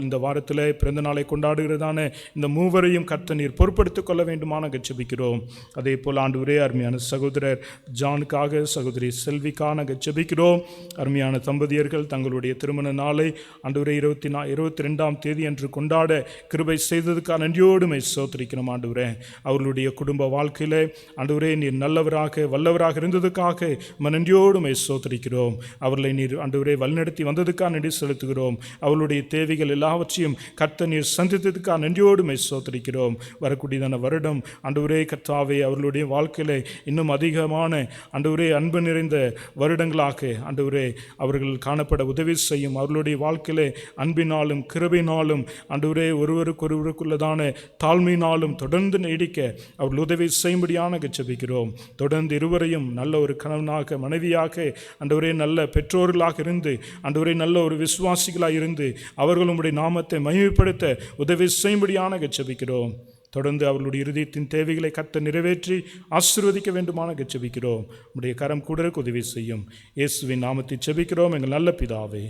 இந்த வாரத்தில் பிறந்த நாளை கொண்டாடுகிறதான இந்த மூவரையும் கர்த்தர் நீர் பொறுப்படுத்திக் கொள்ள வேண்டுமான ஜெபிக்கிறோம். அதே போல் ஆண்டவரே அருமையான சகோதரர் ஜானுக்காக, சகோதரி செல்விக்கான ஜெபிக்கிறோம். அருமையான தம்பதியர்கள் தங்களுடைய திருமண நாளை ஆண்டவரே 22ஆம் தேதி அன்று கொண்டாட கிருபை செய்ததுக்காக நன்றியோடு ஸ்தோத்திரிக்கிறோம் ஆண்டவரே. அவர்களுடைய குடும்ப வாழ்க்கையில் ஆண்டவரே நீர் நல்லவராக வல்லவராக இருந்ததுக்காக நன்றியோடு ஸ்தோத்திரிக்கிறோம். அவர்களை நீர் ஆண்டவரே வழிநடத்தி வந்ததுக்காக நன்றி செலுத்துகிறோம். அவர்களுடைய தேவைகள் எல்லாவற்றையும் கர்த்தர் நீர் சந்தித்ததுக்காக நன்றியோடு ஸ்தோத்திரிக்கிறோம். வரக்கூடியதான வருடம் ஆண்டவரே கர்த்தாவே அவர்களுடைய வாழ்க்கையில் இன்னும் அதிகமான ஆண்டவரே அன்பு நிறைந்த வருடங்களாக ஆண்டவரே அவர்கள் காணப்பட உதவி செய்யும். அவர்களுடைய வாழ்க்கையில் அன்பினாலும் கிருபையினாலும் ஆண்டவரே ஒருவருக்குள்ளதான தாழ்மையினாலும் தொடர்ந்து நீடிக்க அவர்கள் உதவி செய்யும்படியான ஜெபிக்கிறோம். தொடர்ந்து இருவரையும் நல்ல ஒரு கணவனாக, மனைவியாக, ஆண்டவரே நல்ல பெற்றோர்களாக இருந்து, ஆண்டவரே நல்ல ஒரு விசுவாசிகளாக இருந்து அவர்களுடைய நாமத்தை மகிமைப்படுத்த உதவி செய்யும்படியான ஜெபிக்கிறோம். தொடர்ந்து அவர்களுடைய இருதயத்தின் தேவைகளை கர்த்தர் நிறைவேற்றி ஆசீர்வதிக்க வேண்டுமான ஜெபிக்கிறோம். உம்முடைய கரம் கூட உதவி செய்யும். இயேசுவின் நாமத்தில் ஜெபிக்கிறோம் எங்கள் நல்ல பிதாவே.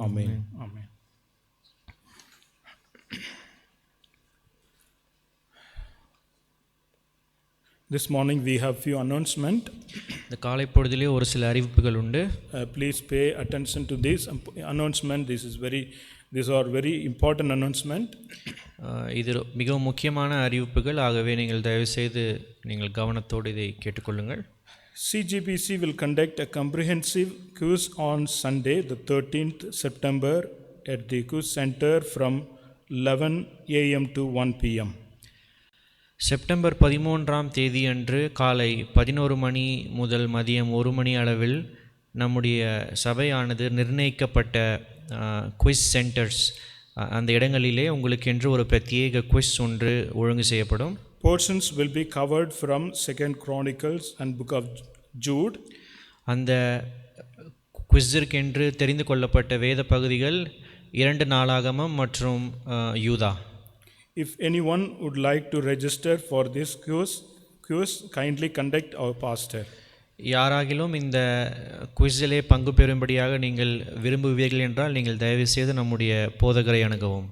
ஆமென். ஆமென். This morning we have few announcement. இந்த காலை பொழுதிலே ஒரு சில அறிவிப்புகள் உண்டு. Please pay attention to this announcement. These are very important announcement. இது மிகவும் முக்கியமான அறிவிப்புகள். ஆகவே நீங்கள் தயவுசெய்து நீங்கள் கவனத்தோடு இதை கேட்டுக்கொள்ளுங்கள். CGBC will conduct a comprehensive quiz on Sunday, the 13th September at the quiz center from 11 a.m. to 1 p.m. September 13ஆம் தேதி அன்று காலை 11 மணி முதல் மதியம் 1 மணி அளவில் நம்முடைய சபையானது நிர்ணயிக்கப்பட்ட குவிஸ் சென்டர்ஸ் அந்த இடங்களிலே உங்களுக்கு என்று ஒரு பிரத்யேக குவிஸ் ஒன்று ஒழுங்கு செய்யப்படும். Portions will be covered from 2nd Chronicles and Book of Jude. அந்த குவிஸிற்கென்று தெரிந்து கொள்ளப்பட்ட வேத பகுதிகள் 2 நாளாகமம் மற்றும் யூதா. If anyone would like to register for this quiz, kindly contact our pastor. யாராகிலும் இந்த குவிஸிலே பங்கு பெறும்படியாக நீங்கள் விரும்புவீர்கள் என்றால் நீங்கள் தயவு செய்து நம்முடைய போதகரை அணுகவும்.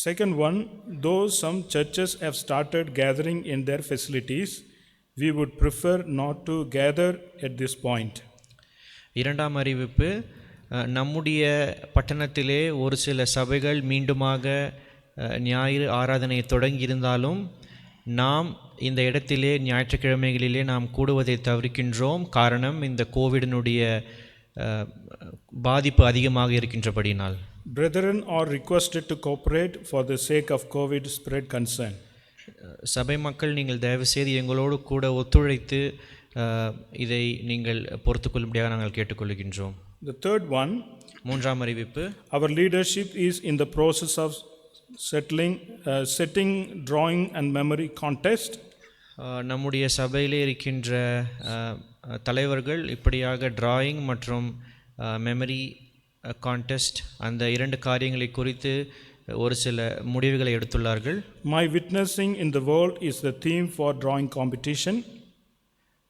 Second one, though some churches have started gathering in their facilities, we would prefer not to gather at this point. இரண்டாம் அறிவிப்பு, நம்முடைய பட்டணத்திலே ஒரு சில சபைகள் மீண்டுமாக ஞாயிறு ஆராதனை தொடங்கியிருந்தாலும் நாம் இந்த இடத்திலே ஞாயிற்றுக்கிழமைகளிலே நாம் கூடுவதை தவிர்க்கின்றோம். காரணம் இந்த கோவிடினுடைய பாதிப்பு அதிகமாக இருக்கின்றபடினால். Brethren are requested to cooperate for the sake of COVID spread concern. சபை மக்கள் நீங்கள் தயவு செய்து எங்களோடு கூட ஒத்துழைத்து இதை நீங்கள் பொறுத்துக்கொள்ளும்படியாக நாங்கள் கேட்டுக்கொள்கின்றோம். The third one, மூன்றாம் அறிவிப்பு, our leadership is in the process of setting drawing and memory contest. நம்முடைய சபையிலே இருக்கின்ற தலைவர்கள் இப்படியாக டிராயிங் மற்றும் மெமரி கான்டெஸ்ட் அந்த 2 காரியங்களை குறித்து ஒரு சில முடிவுகளை எடுத்துள்ளார்கள். My witnessing in the world is the theme for drawing competition.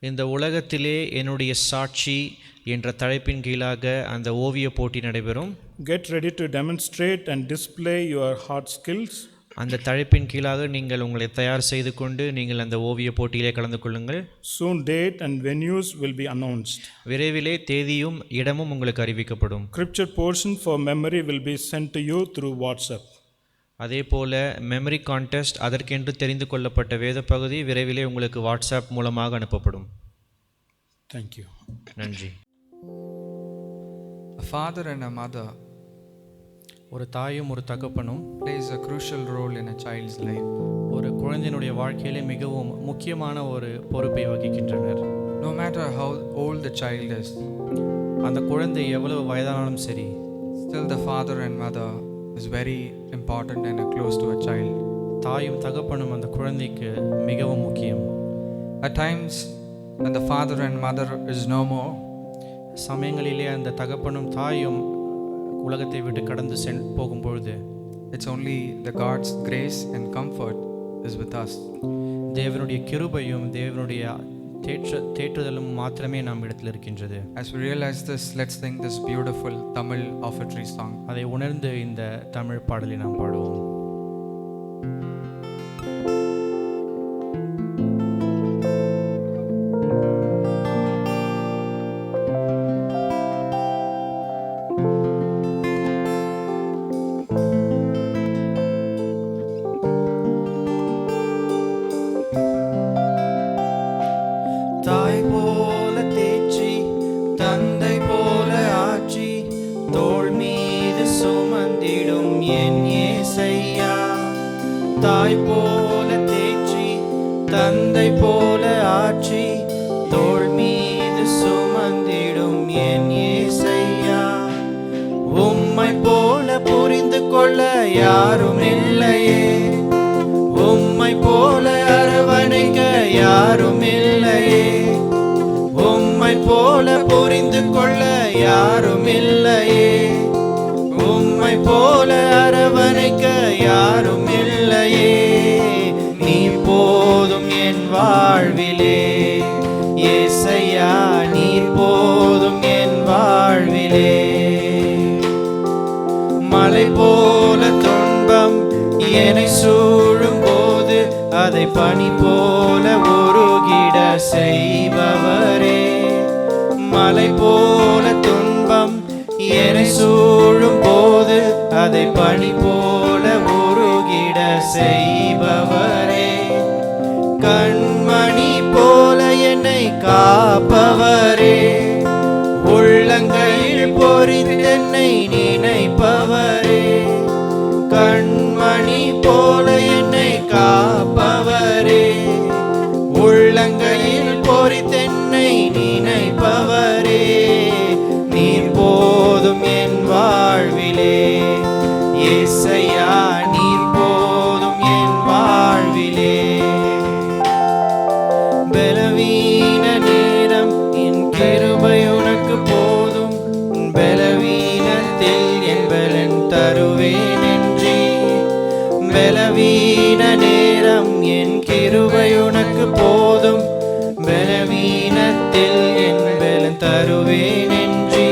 இந்த உலகத்திலே என்னுடைய சாட்சி என்ற தலைப்பின் கீழாக அந்த ஓவிய போட்டி நடைபெறும். Get ready to demonstrate and display your heart skills. அந்த தலைப்பின் கீழாக நீங்கள் உங்களை தயார் செய்து கொண்டு நீங்கள் அந்த ஓவிய போட்டியிலே கலந்து கொள்ளுங்கள். Soon date and venues will be announced. விரைவிலே தேதியும் இடமும் உங்களுக்கு அறிவிக்கப்படும். Scripture portion for memory will be sent to you through WhatsApp. அதே போல மெமரி கான்டெஸ்ட், அதற்கென்று தெரிந்து கொள்ளப்பட்ட வேத பகுதி விரைவிலே உங்களுக்கு வாட்ஸ்அப் மூலமாக அனுப்பப்படும். Thank you. நன்றி. A father and a mother ஒரு தாயும் ஒரு தகப்பனும் plays a crucial role in a child's life. ஒரு குழந்தையினுடைய வாழ்க்கையிலே மிகவும் முக்கியமான ஒரு பொறுப்பை வகிக்கின்றனர். No matter how old the child is, அந்த குழந்தை எவ்வளவு வயதானாலும் சரி, still the father and mother is very important and close to a child. தாயும் தகப்பனும் அந்த குழந்தைக்கு மிகவும் முக்கியம். At times when the father and mother is no more, சமயங்களிலே அந்த தகப்பனும் தாயும் உலகத்தை விட்டு கடந்து போகும்பொழுது it's only the God's grace and comfort is with us. தேவனுடைய கிருபையும் தேவனுடைய தேற்றுதலும் மாத்திரமே நம் இடத்தில் இருக்கின்றது. As we realize this, let's sing this beautiful Tamil offertory song. அதை உணர்ந்து இந்த தமிழ் பாடலை நாம் பாடுவோம். தாய் போல தேற்றி தந்தை போல ஆற்றி தோள் மீது சுமந்திடும் என் இயேசையா. தாய் போல தேற்றி தந்தை போல ஆற்றி தோள் மீது சுமந்திடும் என் இயேசையா. உம்மை போல புரிந்து கொள்ள யாரும் இல்லையே, உம்மை போல அரவணைக்க யாரும் இல்லையே, உம்மை போல புரிந்து கொள்ள யாரும் இல்லையே, உம்மை போல அரவணைக்க யாரும் இல்லையே. நீ போதும் என் வாழ்விலே இயேசையா, நீ போதும் என் வாழ்விலே. மலை போல துன்பம் என்னை சூழும் போது அதை பனி போல உருகிட செய்பவரே. மலை போல துன்பம் என்னை சூழும் போது அதை பனி போல உருகிட செய்பவரே. கண்மணி போல என்னை காப்பவரே, உள்ளங்கையில் பொறித்தென்னை நினைப்பவரே. கண்மணி போல என்னை காப்பவரே, உள்ளங்கையில் பொறித்தென்னை நினைப்பவரே. நீர் போதும் என் வாழ்விலே இயேசையா, நீர் போதும் என் வாழ்விலே. பலவீன நேரம் என் கிருபை உனக்கு போதும், பலவீனத்தில் என் பலன் தருவேன் என்றே. பலவீன நேரம் என் கிருபை உனக்கு போதும், பலவீனத்தில் என் பலன் தருவேன் என்றே.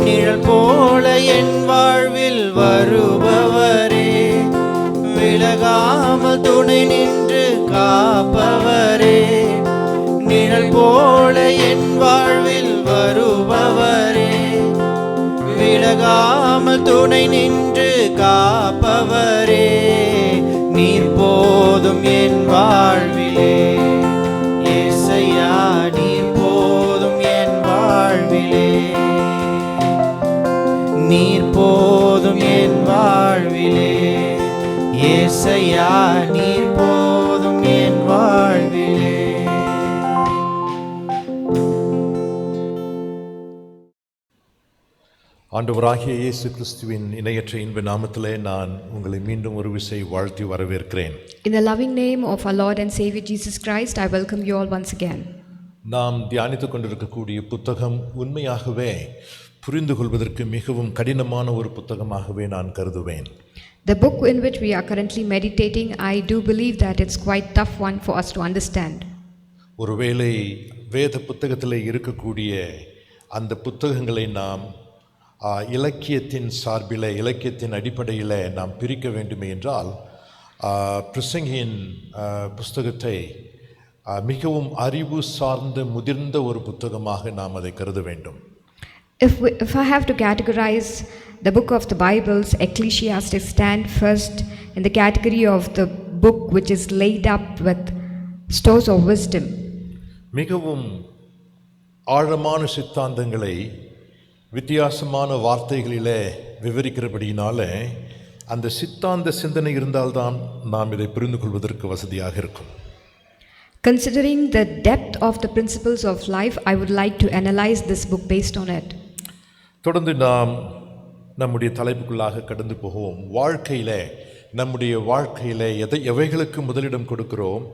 நிழல் போல என் வாழ்வில் வருபவரே, விலகாமல் துணை நின்று காப்பவரே. நிழல் போல என் வாழ்வில் வருபவரே, விலகாமல் துணை நின்று காப்பவரே. நீர் போதும் என் வாழ்விலே இயேசையா, நீர் போதும் என் வாழ்விலே. நீர் போதும் என் வாழ்விலே இயேசையா, நீர் போதும் என் வாழ்விலே. ஆண்டவராகிய இயேசு கிறிஸ்துவின் இணையற்ற இன்ப நாமத்திலே நான் உங்களை மீண்டும் ஒரு விசை வாழ்த்தி வரவேற்கிறேன். In the loving name of our Lord and Savior Jesus Christ, I welcome you all once again. நாம் தியானித்துக் கொண்டிருக்கக்கூடிய புத்தகம் உண்மையாகவே புரிந்து கொள்வதற்கு மிகவும் கடினமான ஒரு புத்தகமாகவே நான் கருதுவேன். The book in which we are currently meditating, I do believe that it's quite tough one for us to understand. ஒருவேளை வேத புத்தகத்தில் இருக்கக்கூடிய அந்த புத்தகங்களை நாம் இலக்கியத்தின் சார்பில் இலக்கியத்தின் அடிப்படையில் நாம் பிரிக்க வேண்டுமே என்றால் பிரசங்கியின் புஸ்தகத்தை மிகவும் அறிவு சார்ந்த முதிர்ந்த ஒரு புத்தகமாக நாம் அதை கருத வேண்டும். If I have to categorize the book of the Bibles, Ecclesiastes stand first in the category of the book which is laid up with stores of wisdom. மிகவும் ஆழமான சித்தாந்தங்களை வித்தியாசமான வார்த்தைகளிலே விவரிக்கிறபடியினால அந்த சித்தாந்த சிந்தனை இருந்தால்தான் நாம் இதை புரிந்து கொள்வதற்கு வசதியாக இருக்கும். Considering the depth of the principles of life, I would like to analyze this book based on it. தொடர்ந்து நாம் நம்முடைய தலைப்புக்குள்ளாக கடந்து போவோம். நம்முடைய வாழ்க்கையிலே எவைகளுக்கு முதலிடம் கொடுக்கிறோம்,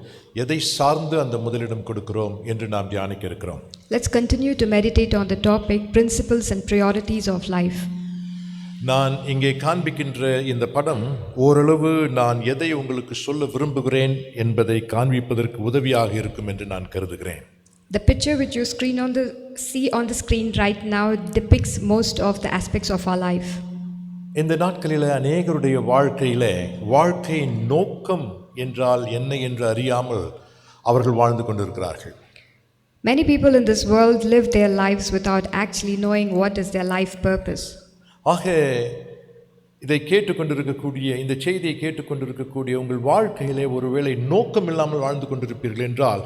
எதை சார்ந்து அந்த முதலிடம் கொடுக்கிறோம் என்று நாம் தியானிக்க இருக்கிறோம். Let's continue to meditate on the topic principles and priorities of life. நான் இங்கே காண்பிக்கின்ற இந்த படம் ஓரளவு நான் எதை உங்களுக்கு சொல்ல விரும்புகிறேன் என்பதை காண்பிப்பதற்கு உதவியாக இருக்கும் என்று நான் கருதுகிறேன். The picture which you see on the screen right now depicts most of the aspects of our life. இந்த நாட்களில் அநேகருடைய வாழ்க்கையின் நோக்கம் என்றால் என்ன என்று அறியாமல் அவர்கள் வாழ்ந்து கொண்டிருக்கிறார்கள். Many people in this world live their lives without actually knowing what is their life purpose. ஆக இதை கேட்டுக்கொண்டிருக்கக்கூடிய இந்த செய்தியை கேட்டுக்கொண்டிருக்கக்கூடிய உங்கள் வாழ்க்கையிலே ஒருவேளை நோக்கம் இல்லாமல் வாழ்ந்து கொண்டிருப்பீர்கள் என்றால்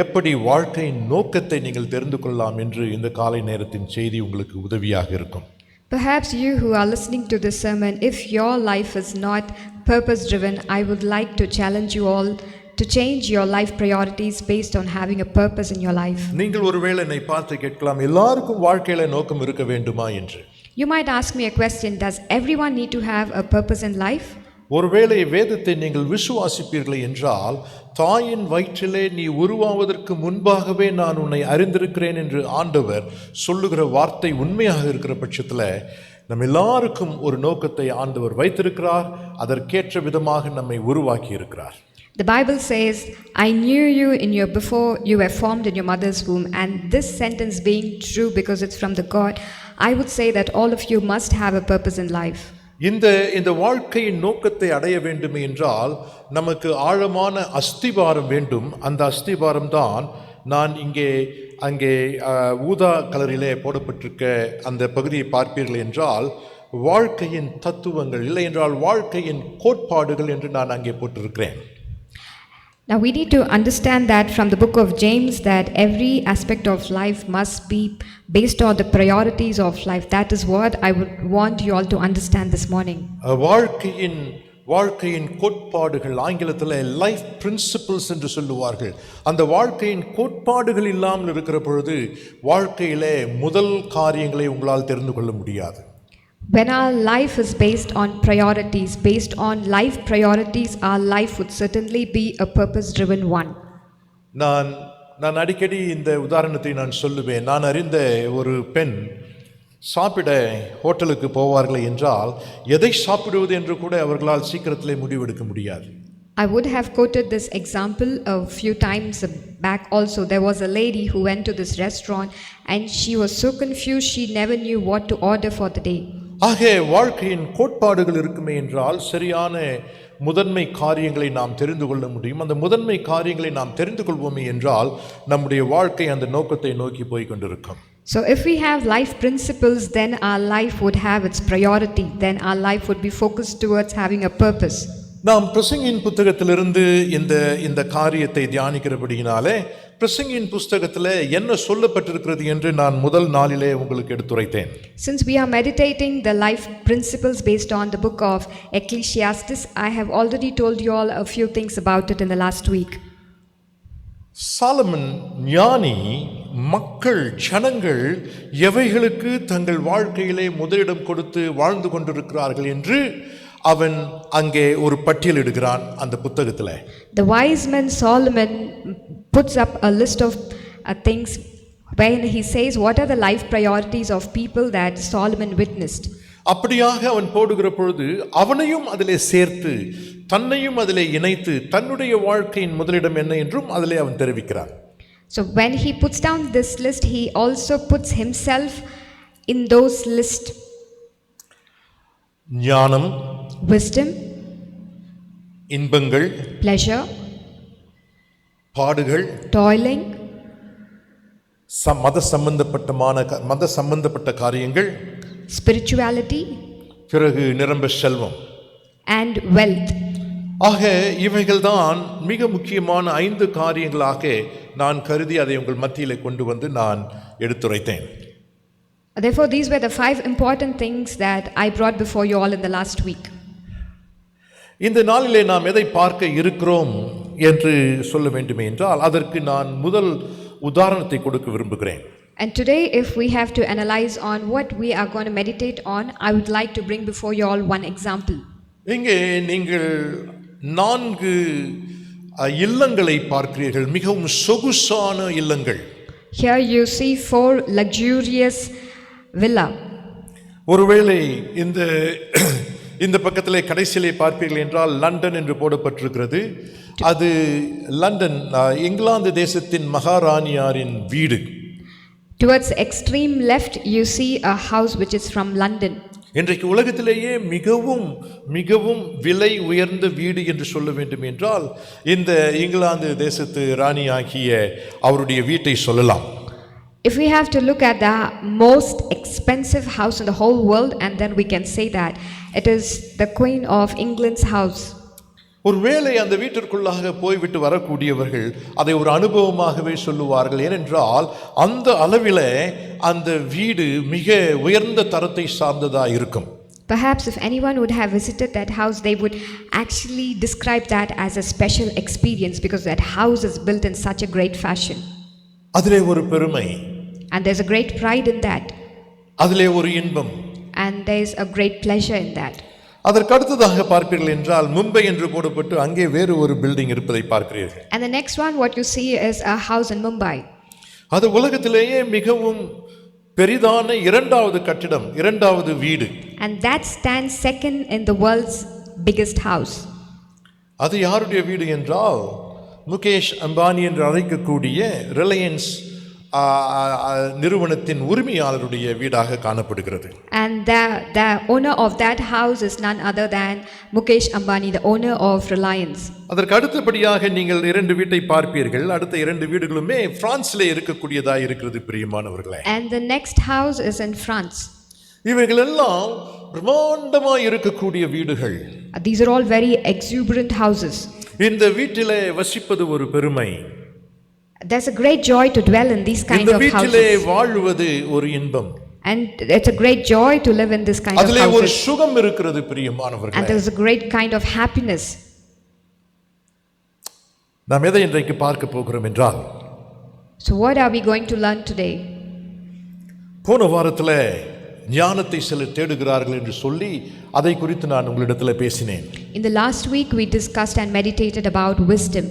எப்படி வாழ்க்கையின் நோக்கத்தை நீங்கள் தெரிந்து கொள்ளலாம் என்று இந்த காலை நேரத்தின் செய்தி உங்களுக்கு உதவியாக இருக்கும். Perhaps you who are listening to this sermon, if your life is not purpose driven, I would like to challenge you all to change your life priorities based on having a purpose in your life. நீங்கள் ஒருவேளை என்னை பார்த்து கேட்கலாம், எல்லாருக்கும் வாழ்க்கையில நோக்கம் இருக்க வேண்டுமா என்று. You might ask me a question, does everyone need to have a purpose in life? ஒருவேளை வேதத்தை நீங்கள் விசுவாசிப்பீர்கள் என்றால் தாயின் வயிற்றிலே நீ உருவாவதற்கு முன்பாகவே நான் உன்னை அறிந்திருக்கிறேன் என்று ஆண்டவர் சொல்லுகிற வார்த்தை உண்மையாக இருக்கிற பட்சத்தில் நம்ம எல்லாருக்கும் ஒரு நோக்கத்தை ஆண்டவர் வைத்திருக்கிறார், அதற்கேற்ற விதமாக நம்மை உருவாக்கி இருக்கிறார். The Bible says, I knew you before you were formed in your mother's womb. And this sentence being true because it's from the God, I would say that all of you must have a purpose in life. இந்த வாழ்க்கையின் நோக்கத்தை அடைய வேண்டும் என்றால் நமக்கு ஆழமான அஸ்திபாரம் வேண்டும். அந்த அஸ்திபாரம் தான் நான் அங்கே ஊதா கலரிலே போடப்பட்டிருக்க அந்த பகுதியை பார்ப்பீர்கள் என்றால் வாழ்க்கையின் தத்துவங்கள், இல்லை என்றால் வாழ்க்கையின் கோட்பாடுகள் என்று நான் அங்கே போட்டிருக்கிறேன். Now we need to understand that from the book of James that every aspect of life must be based on the priorities of life. That is what I would want you all to understand this morning. வாழ்க்கையின் கோட்பாடுகள் ஆங்கிலத்தில் லைஃப் பிரின்சிபிள்ஸ் என்று சொல்லுவார்கள். அந்த வாழ்க்கையின் கோட்பாடுகள் இல்லாமல் இருக்கிற பொழுது வாழ்க்கையிலே முதல் காரியங்களை உங்களால் தெரிந்து கொள்ள முடியாது. When our life is based on priorities, based on life priorities, our life would certainly be a purpose-driven one. நான் அடிக்கடி இந்த உதாரணத்தை நான் சொல்லுவேன். நான் அறிந்த ஒரு பெண் சாப்பிட ஹோட்டலுக்கு போவார்கள் என்றால் எதை சாப்பிடுவது என்று கூட அவர்களால் சீக்கிரத்திலே முடிவெடுக்க முடியாது. I would have quoted this example a few times back also. There was a lady who went to this restaurant and she was so confused she never knew what to order for the day. ஆக வாழ்க்கையின் கோட்பாடுகள் இருக்குமே என்றால் சரியான முதன்மை காரியங்களை நாம் தெரிந்து கொள்ள முடியும். அந்த முதன்மை காரியங்களை நாம் தெரிந்து கொள்வோமே என்றால் நம்முடைய வாழ்க்கை அந்த நோக்கத்தை நோக்கி போய் கொண்டிருக்கும். So if we have life principles, then our life would have its priority. Then our life would be focused towards having a purpose. நாம் பிரசங்கியின் புத்தகத்திலிருந்து இந்த காரியத்தை தியானிக்கிறபடியினாலே பிரசங்கியின் புத்தகத்தில் என்ன சொல்லப்பட்டிருக்கிறது என்று நான் முதல் நாளிலே உங்களுக்கு எடுத்துரைத்தேன். Since we are meditating the life principles based on the book of Ecclesiastes, I have already told you all a few things about it in the last week. Solomon ஞானி மக்கள் ஜனங்கள் எவைகளுக்கு தங்கள் வாழ்க்கையிலே முதலிடம் கொடுத்து வாழ்ந்து கொண்டிருக்கிறார்கள் என்று அவன் அங்கே ஒரு பட்டியலிடுகிறான் அந்த புத்தகத்தில். The wise man Solomon puts up a list of things when he says what are the life priorities of people that Solomon witnessed. அப்படியாக அவன் போடுகிற பொழுது அவனையும் அதிலே சேர்த்து தன்னையும் அதிலே இணைத்து தன்னுடைய வாழ்க்கையின் முதலிடம் என்ன என்றும் அதிலே அவன் தெரிவிக்கிறான். So when he puts down this list, he also puts himself in those list. ஞானம், wisdom, இன்பங்கள், pleasure, பாடுகள், toiling, மத சம்பந்தப்பட்ட காரியங்கள், spirituality, பிறகு நிரம்ப செல்வம். and wealth. ஆக இவைகள்தான் மிக முக்கியமான 5 காரியங்களாக நான் கருதி அதை உங்கள் மத்தியிலே கொண்டு வந்து நான் எடுத்துரைத்தேன். Therefore, these were the 5 important things that I brought before you all in the last week. இந்த நாளிலே நாம் எதை பார்க்க இருக்கிறோம் என்று சொல்ல வேண்டுமே என்றால் அதற்கு நான் முதல் உதாரணத்தை கொடுக்க விரும்புகிறேன். And today, if we have to analyze on what we are going to meditate on, I would like to bring before you all one example. இங்கே நீங்கள் 4 இல்லங்களை பார்க்கிறீர்கள், மிகவும் சொகுசான இல்லங்கள். Here you see 4 luxurious villa. ஒருவேளை இந்த பக்கத்திலே கடைசியிலே பார்ப்பீர்கள் என்றால் லண்டன் என்று போடப்பட்டிருக்கிறது. அது லண்டன் இங்கிலாந்து தேசத்தின் மகாராணியாரின் வீடு. Towards extreme left you see a house which is from London. இன்றைக்கு உலகத்திலேயே மிகவும் மிகவும் விலை உயர்ந்த வீடு என்று சொல்ல வேண்டும் என்றால் இந்த இங்கிலாந்து தேசத்து ராணியாகிய அவருடைய வீட்டை சொல்லலாம். If we have to look at the most expensive house in the whole world, and then we can say that it is the Queen of England's house. ஒருவேளை அந்த வீட்டிற்குள்ளாக போய்விட்டு வரக்கூடியவர்கள் அதை ஒரு அனுபவமாகவே சொல்லுவார்கள். ஏனென்றால் அந்த அளவிலே அந்த வீடு மிக உயர்ந்த தரத்தை சார்ந்ததாக இருக்கும். Perhaps if anyone would have visited that house, they would actually describe that as a special experience because that house is built in such a great fashion. அதிலே ஒரு பெருமை, and there's a great pride in that, அதிலே ஒரு இன்பம், and there's a great pleasure in that. அதற்கு அடுத்ததாக பார்ப்பீர்கள் என்றால் மும்பை என்று போடப்பட்டு அங்கே வேறு ஒரு பில்டிங் இருப்பதை பார்க்கிறீர்கள். And the next one what you see is a house in Mumbai. அது உலகத்திலேயே மிகவும் பெரிதான இரண்டாவது கட்டிடம், இரண்டாவது வீடு. And that stands second in the world's biggest house. அது யாருடைய வீடு என்றால் முகேஷ் அம்பானி என்று அழைக்கக்கூடிய ரிலையன்ஸ் நிறுவனத்தின் உரிமையாளருடைய வீடாக காணப்படுகிறது. And the owner of that house is none other than Mukesh Ambani, the owner of Reliance. அதற்கு அடுத்தபடியாக நீங்கள் 2 வீட்டை பார்ப்பீர்கள். அடுத்த 2 வீடுகளுமே பிரான்சிலே இருக்கக்கூடியதாக இருக்கிறது பிரியமானவர்களே. And the next house is in France. இவைகள் எல்லாம் பிரம்மாண்டமாய் இருக்கக்கூடிய வீடுகள். These are all very exuberant houses. இந்த வீட்டிலே வசிப்பது ஒரு பெருமை. There's a great joy to dwell in these kind இந்த of வீட்டிலே houses. வாழ்வது ஒரு இன்பம். And it's a great joy to live in this kind of அதிலே ஒரு houses. சுகம் இருக்கிறது And பிரியமானவர்களே. there's a great kind of happiness. நாம் எதை இன்றைக்கு பார்க்க போகிறோம் என்றால் So what are we going to learn today? போன வாரத்தில் ஞானத்தை சிலர் தேடுகிறார்கள் என்று சொல்லி அதை குறித்து நான் உங்களிடத்தில் பேசினேன். In the last week we discussed and meditated about wisdom.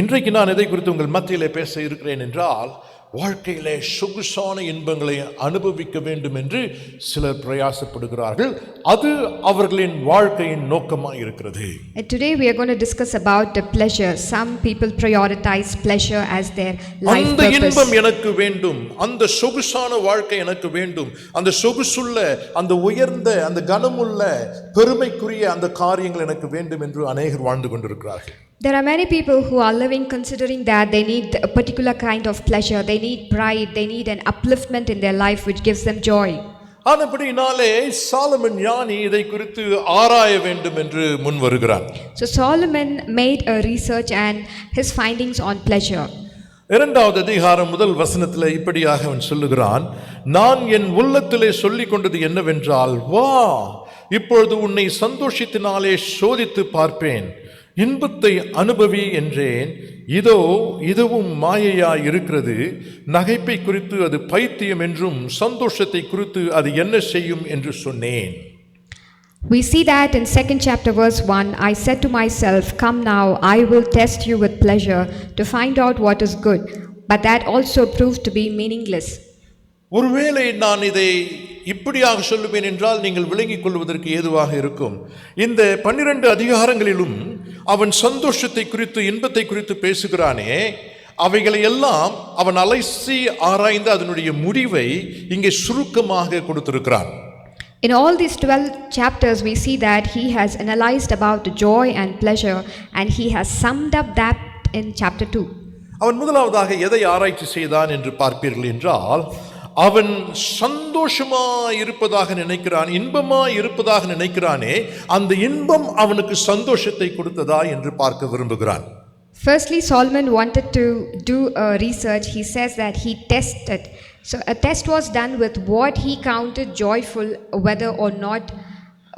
இன்றைக்கு நான் எதை குறித்து உங்கள் மத்தியிலே பேச இருக்கிறேன் என்றால் வாழ்க்கையிலே சொகுசான இன்பங்களை அனுபவிக்க வேண்டும் என்று சிலர் பிரயாசப்படுகிறார்கள். அது அவர்களின் வாழ்க்கையின் நோக்கமாக இருக்கிறது. And today we are going to discuss about the pleasure. Some people prioritize pleasure as their life அந்த purpose. இன்பம் எனக்கு வேண்டும், அந்த சொகுசான வாழ்க்கை எனக்கு வேண்டும், அந்த சொகுசுள்ள, அந்த உயர்ந்த, அந்த கனமுள்ள, பெருமைக்குரிய அந்த காரியங்கள் எனக்கு வேண்டும் என்று அநேகர் வாழ்ந்து கொண்டிருக்கிறார்கள். There are many people who are living considering that they need a particular kind of pleasure, they need pride, they need an upliftment in their life which gives them joy. ஆனபடினாலே Solomon ஞானி இதை குறித்து ஆராய வேண்டும் என்று முன் வருகிறான். So Solomon made a research and his findings on pleasure. 2வது அதிகாரம் முதல் வசனத்தில் இப்படியாக அவன் சொல்லுகிறான், நான் என் உள்ளத்திலே சொல்லிக் கொண்டது என்னவென்றால், வா இப்பொழுது உன்னை சந்தோஷத்தினாலே சோதித்து பார்ப்பேன், இன்பத்தை அனுபவி என்றேன். இதோ இதுவும் மாயையாய் இருக்கிறது. நகைப்பை குறித்து அது பைத்தியம் என்றும் சந்தோஷத்தை குறித்து அது என்ன செய்யும் என்று சொன்னேன். We see that in 2nd chapter verse 1, I said to myself, come now, I will test you with pleasure to find out what is good. But that also proved to be meaningless. ஒருவேளை நான் இதை இப்படியாக சொல்லுவேன் என்றால் நீங்கள் விளங்கிக் கொள்வதற்கு ஏதுவாக இருக்கும். இந்த 12 அதிகாரங்களிலும் அவன் சந்தோஷத்தை குறித்து, இன்பத்தை குறித்து பேசுகிறானே, அவைகளை எல்லாம் அவன் அலசி ஆராய்ந்து அதனுடைய முடிவை இங்கே சுருக்கமாக கொடுத்திருக்கிறான். In all these 12 chapters, we see that he has analyzed about joy and pleasure, and he has summed up that in chapter 2. அவன் முதலாவதாக எதை ஆராய்ச்சி செய்தான் என்று பார்ப்பீர்கள் என்றால், அவன் சந்தோஷமா இருப்பதாக நினைக்கிறான், இன்பமா இருப்பதாக நினைக்கிறானே, அந்த இன்பம் அவனுக்கு சந்தோஷத்தை கொடுத்ததா என்று பார்க்க விரும்புகிறான். Firstly, Solomon wanted to do a research. He says that he tested. So a test was done with what he counted joyful, whether or not,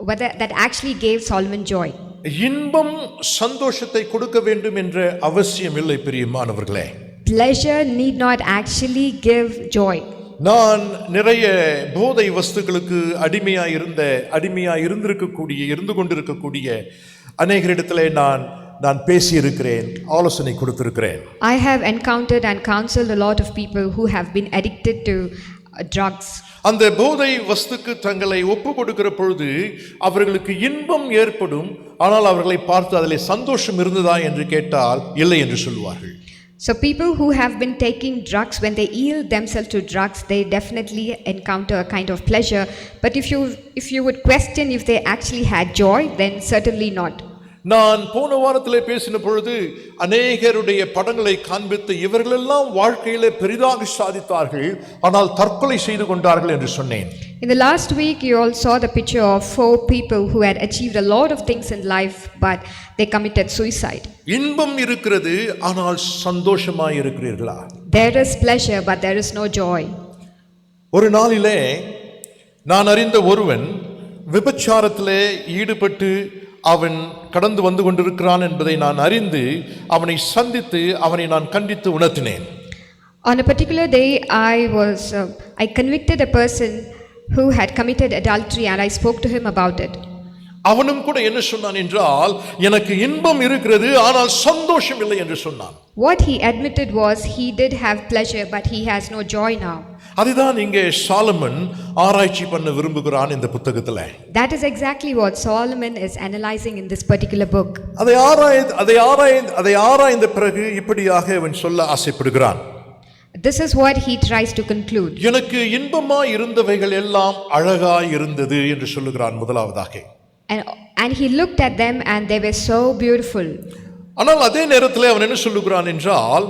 whether that actually gave Solomon joy. இன்பம் சந்தோஷத்தை கொடுக்க வேண்டும் என்ற அவசியம் இல்லை பிரியமானவர்களே. Pleasure need not actually give joy. நான் நிறைய போதை வஸ்துக்களுக்கு இருந்து கொண்டிருக்கக்கூடிய அநேகரிடத்திலே நான் பேசியிருக்கிறேன், ஆலோசனை கொடுத்திருக்கிறேன். I have encountered and counseled a lot of people who have been addicted to drugs. அந்த போதை வஸ்துக்கு தங்களை ஒப்பு கொடுக்கிற பொழுது அவர்களுக்கு இன்பம் ஏற்படும், ஆனால் அவர்களை பார்த்து அதிலே சந்தோஷம் இருந்ததா என்று கேட்டால் இல்லை என்று சொல்வார்கள். So people who have been taking drugs, when they yield themselves to drugs, they definitely encounter a kind of pleasure. But if you would question if they actually had joy, then certainly not. நான் போன வாரத்திலே பேசின பொழுது அநேகருடைய படங்களை காண்பித்து இவர்களெல்லாம் வாழ்க்கையிலே பெரிதாக சாதித்தார்கள், ஆனால் தற்கொலை செய்து கொண்டார்கள் என்று சொன்னேன். In the last week, you all saw the picture of 4 people who had achieved a lot of things in life, but they committed suicide. இன்பம் இருக்கிறது, ஆனால் சந்தோஷமாய் இருக்கிறீர்களா? There is pleasure, but there is no joy. ஒரு நாளிலே நான் அறிந்த ஒருவன் விபச்சாரத்திலே ஈடுபட்டு அவன் கடந்து வந்து கொண்டிருக்கிறான் என்பதை நான் அறிந்து அவனை சந்தித்து அவனை நான் கண்டித்து உணர்த்தினேன். On a particular day, I convicted a person who had committed adultery, and I spoke to him about it. அவனும் கூட என்ன சொன்னான் என்றால், எனக்கு இன்பம் இருக்கிறது ஆனால் சந்தோஷம் இல்லை என்று சொன்னான். What he admitted was he did have pleasure, but he has no joy now. அதுதான் இங்கே சாலமன் ஆராய்ச்சி பண்ண விரும்புகிறான் இந்த புத்தகத்துல. That is exactly what Solomon is analyzing in this particular book. அதை ஆராய்ந்த பிறகு இப்படியாக அவன் சொல்ல ஆசைப்படுகிறான். This is what he tries to conclude. எனக்கு இன்பமாய் இருந்தவைகள் எல்லாம் அழகாய் இருந்தது என்று சொல்லுகிறான் முதலாவதாக. And he looked at them and they were so beautiful. ஆனால் அதே நேரத்தில் அவன் என்ன சொல்லுகிறான் என்றால்,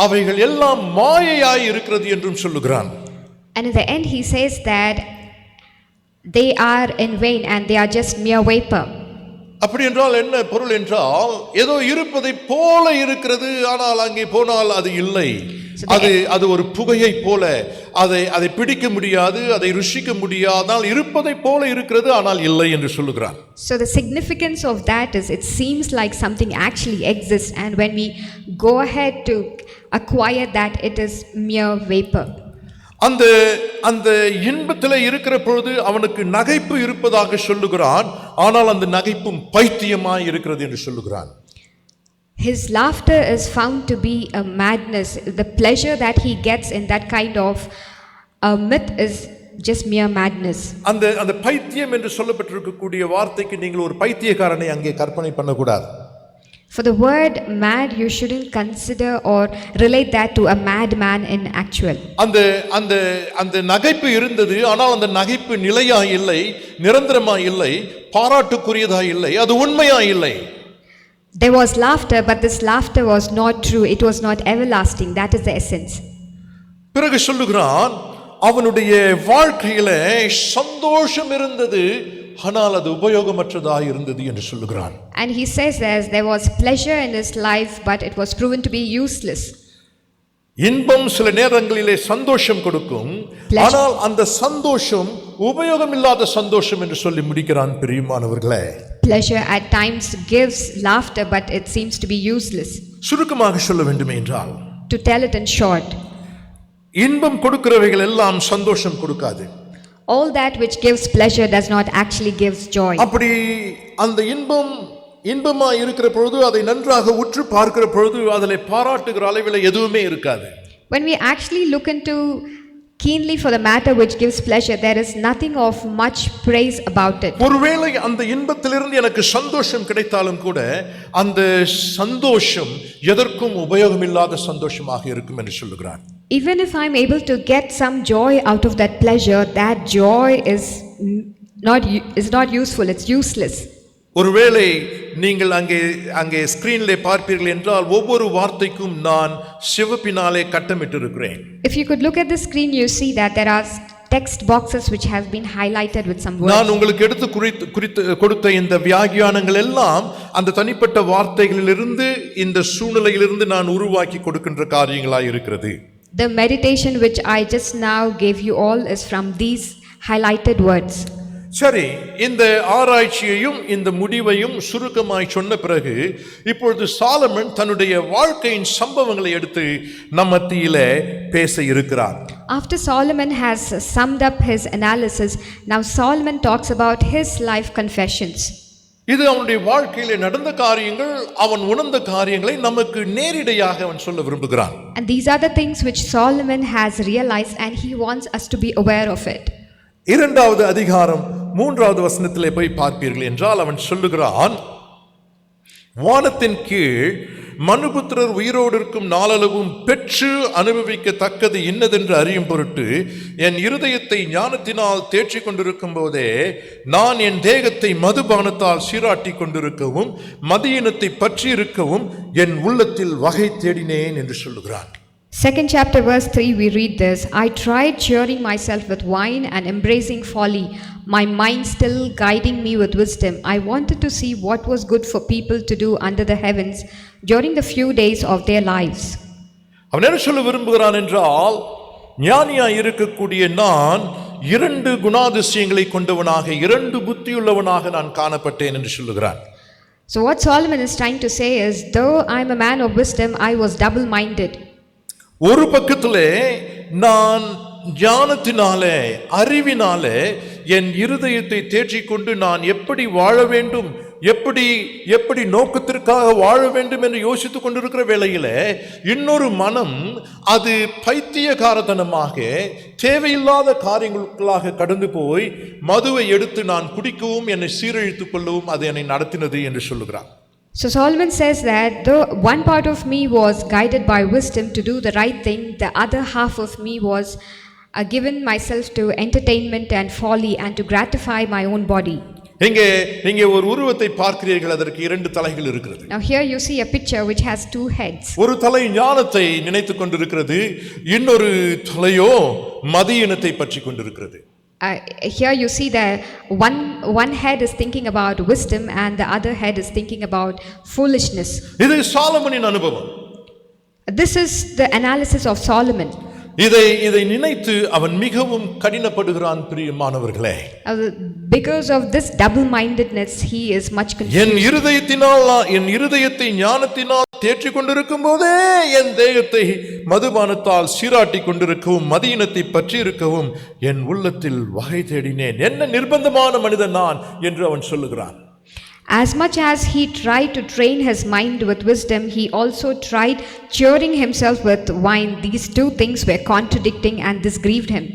அவைகள் எல்லாம் மாயையாய் இருக்கிறது என்றும் சொல்லுகிறான். And in the end he says that they are in vain and they are just mere vapor. அப்படி என்றால் என்ன பொருள் என்றால், ஏதோ இருப்பதை போல இருக்கிறது, ஆனால் அங்கே போனால் அது இல்லை. அது ஒரு புகையை போல, அதை பிடிக்க முடியாது, அதை ருசிக்க முடியாதால் இருப்பதை போல இருக்கிறது, ஆனால் இல்லை என்று சொல்லுகிறான். So the significance of that is it seems like something actually exists, and when we go ahead to acquire that, it is mere vapor. அந்த இன்பத்தில் இருக்கிற பொழுது அவனுக்கு நகைப்பு இருப்பதாக சொல்லுகிறான், ஆனால் அந்த நகைப்பும் பைத்தியமாய் இருக்கிறது என்று சொல்லுகிறான். His laughter is found to be a madness. The pleasure that he gets in that kind of a myth is just mere madness. அந்த பைத்தியம் என்று சொல்லப்பட்டிருக்கக்கூடிய வார்த்தைக்கு நீங்கள் ஒரு பைத்தியக்காரனை அங்கே கற்பனை பண்ணக்கூடாது. For the word mad, you shouldn't consider or relate that to a madman in actual. அந்த நகைப்பு இருந்தது, ஆனால் அந்த நகைப்பு நிலையாய் இல்லை, நிரந்தரமாய் இல்லை, பாராட்டுக்குரியதாய் இல்லை, அது உண்மையாய் இல்லை. There was laughter, but this laughter was not true. It was not everlasting. That is the essence. பிறகு சொல்லுகிறான், அவனுடைய வாழ்க்கையிலே சந்தோஷம் இருந்தது, ஆனால் அது உபயோகமற்றதாக இருந்தது என்று சொல்லுகிறான். And he says there was pleasure in his life, but it was proven to be useless. இன்பம் சில நேரங்களிலே சந்தோஷம் கொடுக்கும், ஆனால் அந்த சந்தோஷம் உபயோகமில்லாத சந்தோஷம் என்று சொல்லி முடிக்கிறான். பிரியமானவர்களே, Pleasure at times gives laughter, but it seems to be useless. சுருக்கமாக சொல்ல வேண்டும் என்றால், To tell it in short, இன்பம் கொடுக்கிறவைகள் எல்லாம் சந்தோஷம் கொடுக்காது. all that which gives pleasure does not actually gives joy. அப்படி அந்த இன்பமா இருக்கிற பொழுது, அதை நன்றாக உற்று பார்க்கிற பொழுது அதிலே பாராட்டுகிற அளவில் எதுவுமே இருக்காது. When we actually look into keenly for the matter which gives pleasure, there is nothing of much praise about it. ஒருவேளை அந்த இன்பத்திலிருந்து எனக்கு சந்தோஷம் கிடைத்தாலும் கூட அந்த சந்தோஷம் எதற்கும் உபயோகமில்லாத சந்தோஷமாக இருக்கும் என்று சொல்லுகிறார். Even if I am able to get some joy out of that pleasure, that joy is is not useful, it's useless. ஒருவேளை நீங்கள் அங்கே ஸ்கிரீனிலே பார்ப்பீர்கள் என்றால் ஒவ்வொரு வார்த்தைக்கும் நான் சிவப்பினாலே கட்டமிட்டிருக்கிறேன். If you could look at the screen, you see that there are text boxes which have been highlighted with some words. நான் உங்களுக்கு எடுத்து குறித்து கொடுத்த இந்த வியாக்கியானங்கள் எல்லாம் அந்த தனிப்பட்ட வார்த்தைகளிலிருந்து இந்த சூழ்நிலையிலிருந்து நான் உருவாக்கி கொடுக்கின்ற காரியங்களாய் இருக்கிறது. The meditation which I just now gave you all is from these highlighted words. சரி, இந்த ஆராய்ச்சியையும் இந்த முடிவையும் சுருக்கமாய் சொன்ன பிறகு இப்பொழுது சாலமன் தன்னுடைய வாழ்க்கையின் சம்பவங்களை எடுத்து நம் மத்தியிலே பேச இருக்கிறார். After Solomon has summed up his analysis, now Solomon talks about his life confessions. இது அவனுடைய வாழ்க்கையிலே நடந்த காரியங்கள், அவன் உணர்ந்த காரியங்களை நமக்கு நேரிடையாக அவன் சொல்ல விரும்புகிறான். And these are the things which Solomon has realized and he wants us to be aware of it. இரண்டாவது அதிகாரம் 3வது வசனத்திலே போய் பார்ப்பீர்கள் என்றால் அவன் சொல்லுகிறான், வானத்தின் கீழ் மனுபுத்திரர் உயிரோடு இருக்கும் நாளளவும் பெற்று அனுபவிக்கத்தக்கது இன்னதென்று அறியும் பொருட்டு என் இருதயத்தை ஞானத்தினால் தேற்றிக் கொண்டிருக்கும் போதே நான் என் தேகத்தை மதுபானத்தால் சீராட்டி கொண்டிருக்கவும் மதியினத்தை பற்றி இருக்கவும் என் உள்ளத்தில் வகை தேடினேன் என்று சொல்லுகிறான். Second chapter verse 3 we read this, I tried cheering myself with wine and embracing folly, my mind still guiding me with wisdom. I wanted to see what was good for people to do under the heavens during the few days of their lives. அவன் என்ன சொல்ல விரும்புகிறான் என்றால், ஞானியாய் இருக்கக்கூடிய நான் 2 குணாதிசயங்களை கொண்டவனாக 2 புத்தியுள்ளவனாக நான் காணப்பட்டேன் என்று சொல்லுகிறான். So what Solomon is trying to say is, though I am a man of wisdom, I was double-minded. ஒரு பக்கத்திலே நான் ஞானத்தினாலே அறிவினாலே என் இருதயத்தை தேற்றிக்கொண்டு நான் எப்படி வாழ வேண்டும், எப்படி நோக்கத்திற்காக வாழ வேண்டும் என்று யோசித்துக் கொண்டிருக்கிற வேளையிலே இன்னொரு மனம் அது பைத்தியகாரத்தனமாக தேவையில்லாத காரியங்களுக்குள்ளாக கடந்து போய் மதுவை எடுத்து நான் குடிக்கவும் என்னை சீரழித்துக் கொள்ளவும் அது என்னை நடத்தினது என்று சொல்லுகிறான். So Solomon says that though one part of me was guided by wisdom to do the right thing, the other half of me was given myself to entertainment and folly and to gratify my own body. இங்கே ஒரு உருவத்தை பார்க்கிறீர்கள், அதற்கு 2 தலைகள் இருக்கிறது. Now here you see a picture which has 2 heads. ஒரு தலை ஞானத்தை நினைத்துக் கொண்டிருக்கிறது, இன்னொரு தலையோ மதியினத்தை பற்றி கொண்டிருக்கிறது. Here you see that one head is thinking about wisdom and the other head is thinking about foolishness. இது சாலமோனின் அனுபவம். This is the analysis of Solomon. இதை நினைத்து அவன் மிகவும் கடினப்படுகிறான். பிரியமானவர்களே, because of this double-mindedness he is much confused. என் இருதயத்தை ஞானத்தினால் தேற்றிக் கொண்டிருக்கும் போதே என் தேகத்தை மதுபானத்தால் சீராட்டி கொண்டிருக்கவும் மதியினத்தை பற்றி இருக்கவும் என் உள்ளத்தில் வகை தேடினேன். என்ன நிர்பந்தமான மனிதன் நான் என்று அவன் சொல்லுகிறான். As much as he tried to train his mind with wisdom, he also tried cheering himself with wine. These 2 things were contradicting and this grieved him.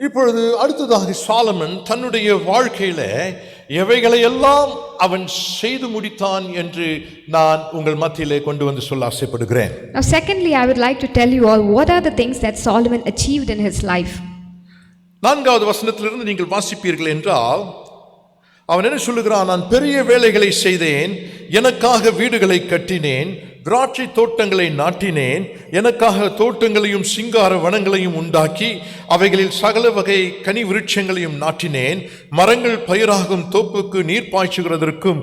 இப்பொழுது அடுத்ததாக சாலமன் தன்னுடைய வாழ்க்கையில எவைகளை எல்லாம் அவன் செய்து முடித்தான் என்று நான் உங்கள் மத்தியிலே கொண்டு வந்து சொல்ல ஆசைப்படுகிறேன். Now secondly, I would like to tell you all what are the things that Solomon achieved in his life. 4வது வசனத்திலிருந்து நீங்கள் வாசிப்பீர்கள் என்றால் அவன் என்ன சொல்லுகிறான், நான் பெரிய வேலைகளை செய்தேன், எனக்காக வீடுகளை கட்டினேன், திராட்சை தோட்டங்களை நாட்டினேன், எனக்காக தோட்டங்களையும் சிங்கார வனங்களையும் உண்டாக்கி அவைகளில் சகல வகை கனி விருட்சங்களையும் நாட்டினேன், மரங்கள் பயிராகும் தோப்புக்கு நீர் பாய்ச்சுகிறதற்கும்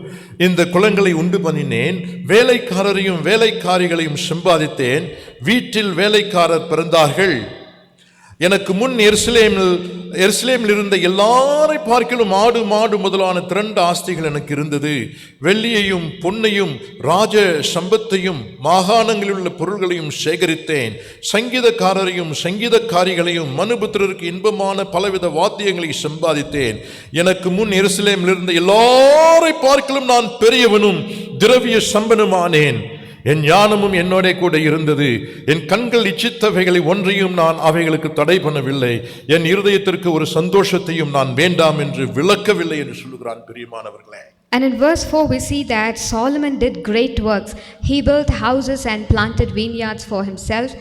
இந்த குளங்களை உண்டு பண்ணினேன், வேலைக்காரரையும் வேலைக்காரிகளையும் சம்பாதித்தேன், வீட்டில் வேலைக்காரர் பிறந்தார்கள், எனக்கு முன் எருசலேமில் இருந்த எல்லாரை பார்க்கிலும் ஆடு மாடு முதலான 2 ஆஸ்திகள் எனக்கு இருந்தது, வெள்ளியையும் பொன்னையும் ராஜ சம்பத்தையும் மாகாணங்களில் உள்ள பொருள்களையும் சேகரித்தேன், சங்கீதக்காரரையும் சங்கீதக்காரிகளையும் மனுபுத்திரருக்கு இன்பமான பலவித வாத்தியங்களை சம்பாதித்தேன், எனக்கு முன் எருசலேமில் இருந்த எல்லாரை பார்க்கிலும் நான் பெரியவனும் திரவிய சம்பனுமானேன், என் ஞானமும் என்னோட கூட இருந்தது, என் கண்கள் இச்சித்தவைகளை ஒன்றையும் நான் அவைகளுக்கு தடை பண்ணவில்லை, என் இருதயத்திற்கு ஒரு சந்தோஷத்தையும் நான் வேண்டாம் என்று விளக்கவில்லை என்று சொல்லுகிறான். பிரியமானவர்களே, and in verse 4 we see that Solomon did great works. He built houses and planted vineyards for himself,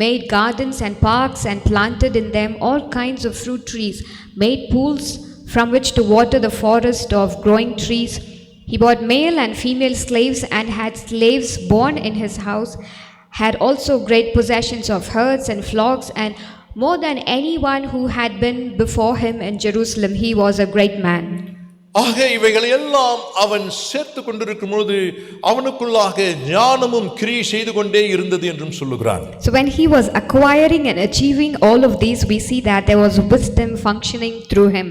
made gardens and parks and planted in them all kinds of fruit trees, made pools from which to water the forest of growing trees. He bought male and female slaves and had slaves born in his house, had also great possessions of herds and flocks, and more than anyone who had been before him in Jerusalem. He was a great man. ஆக இவைகளை எல்லாம் அவன் சேர்த்து கொண்டிருக்கும் பொழுது அவனுக்குள்ளாக ஞானமும் கிரியை செய்து கொண்டே இருந்தது என்றும் சொல்லுகிறான். So when he was acquiring and achieving all of these, we see that there was wisdom functioning through him.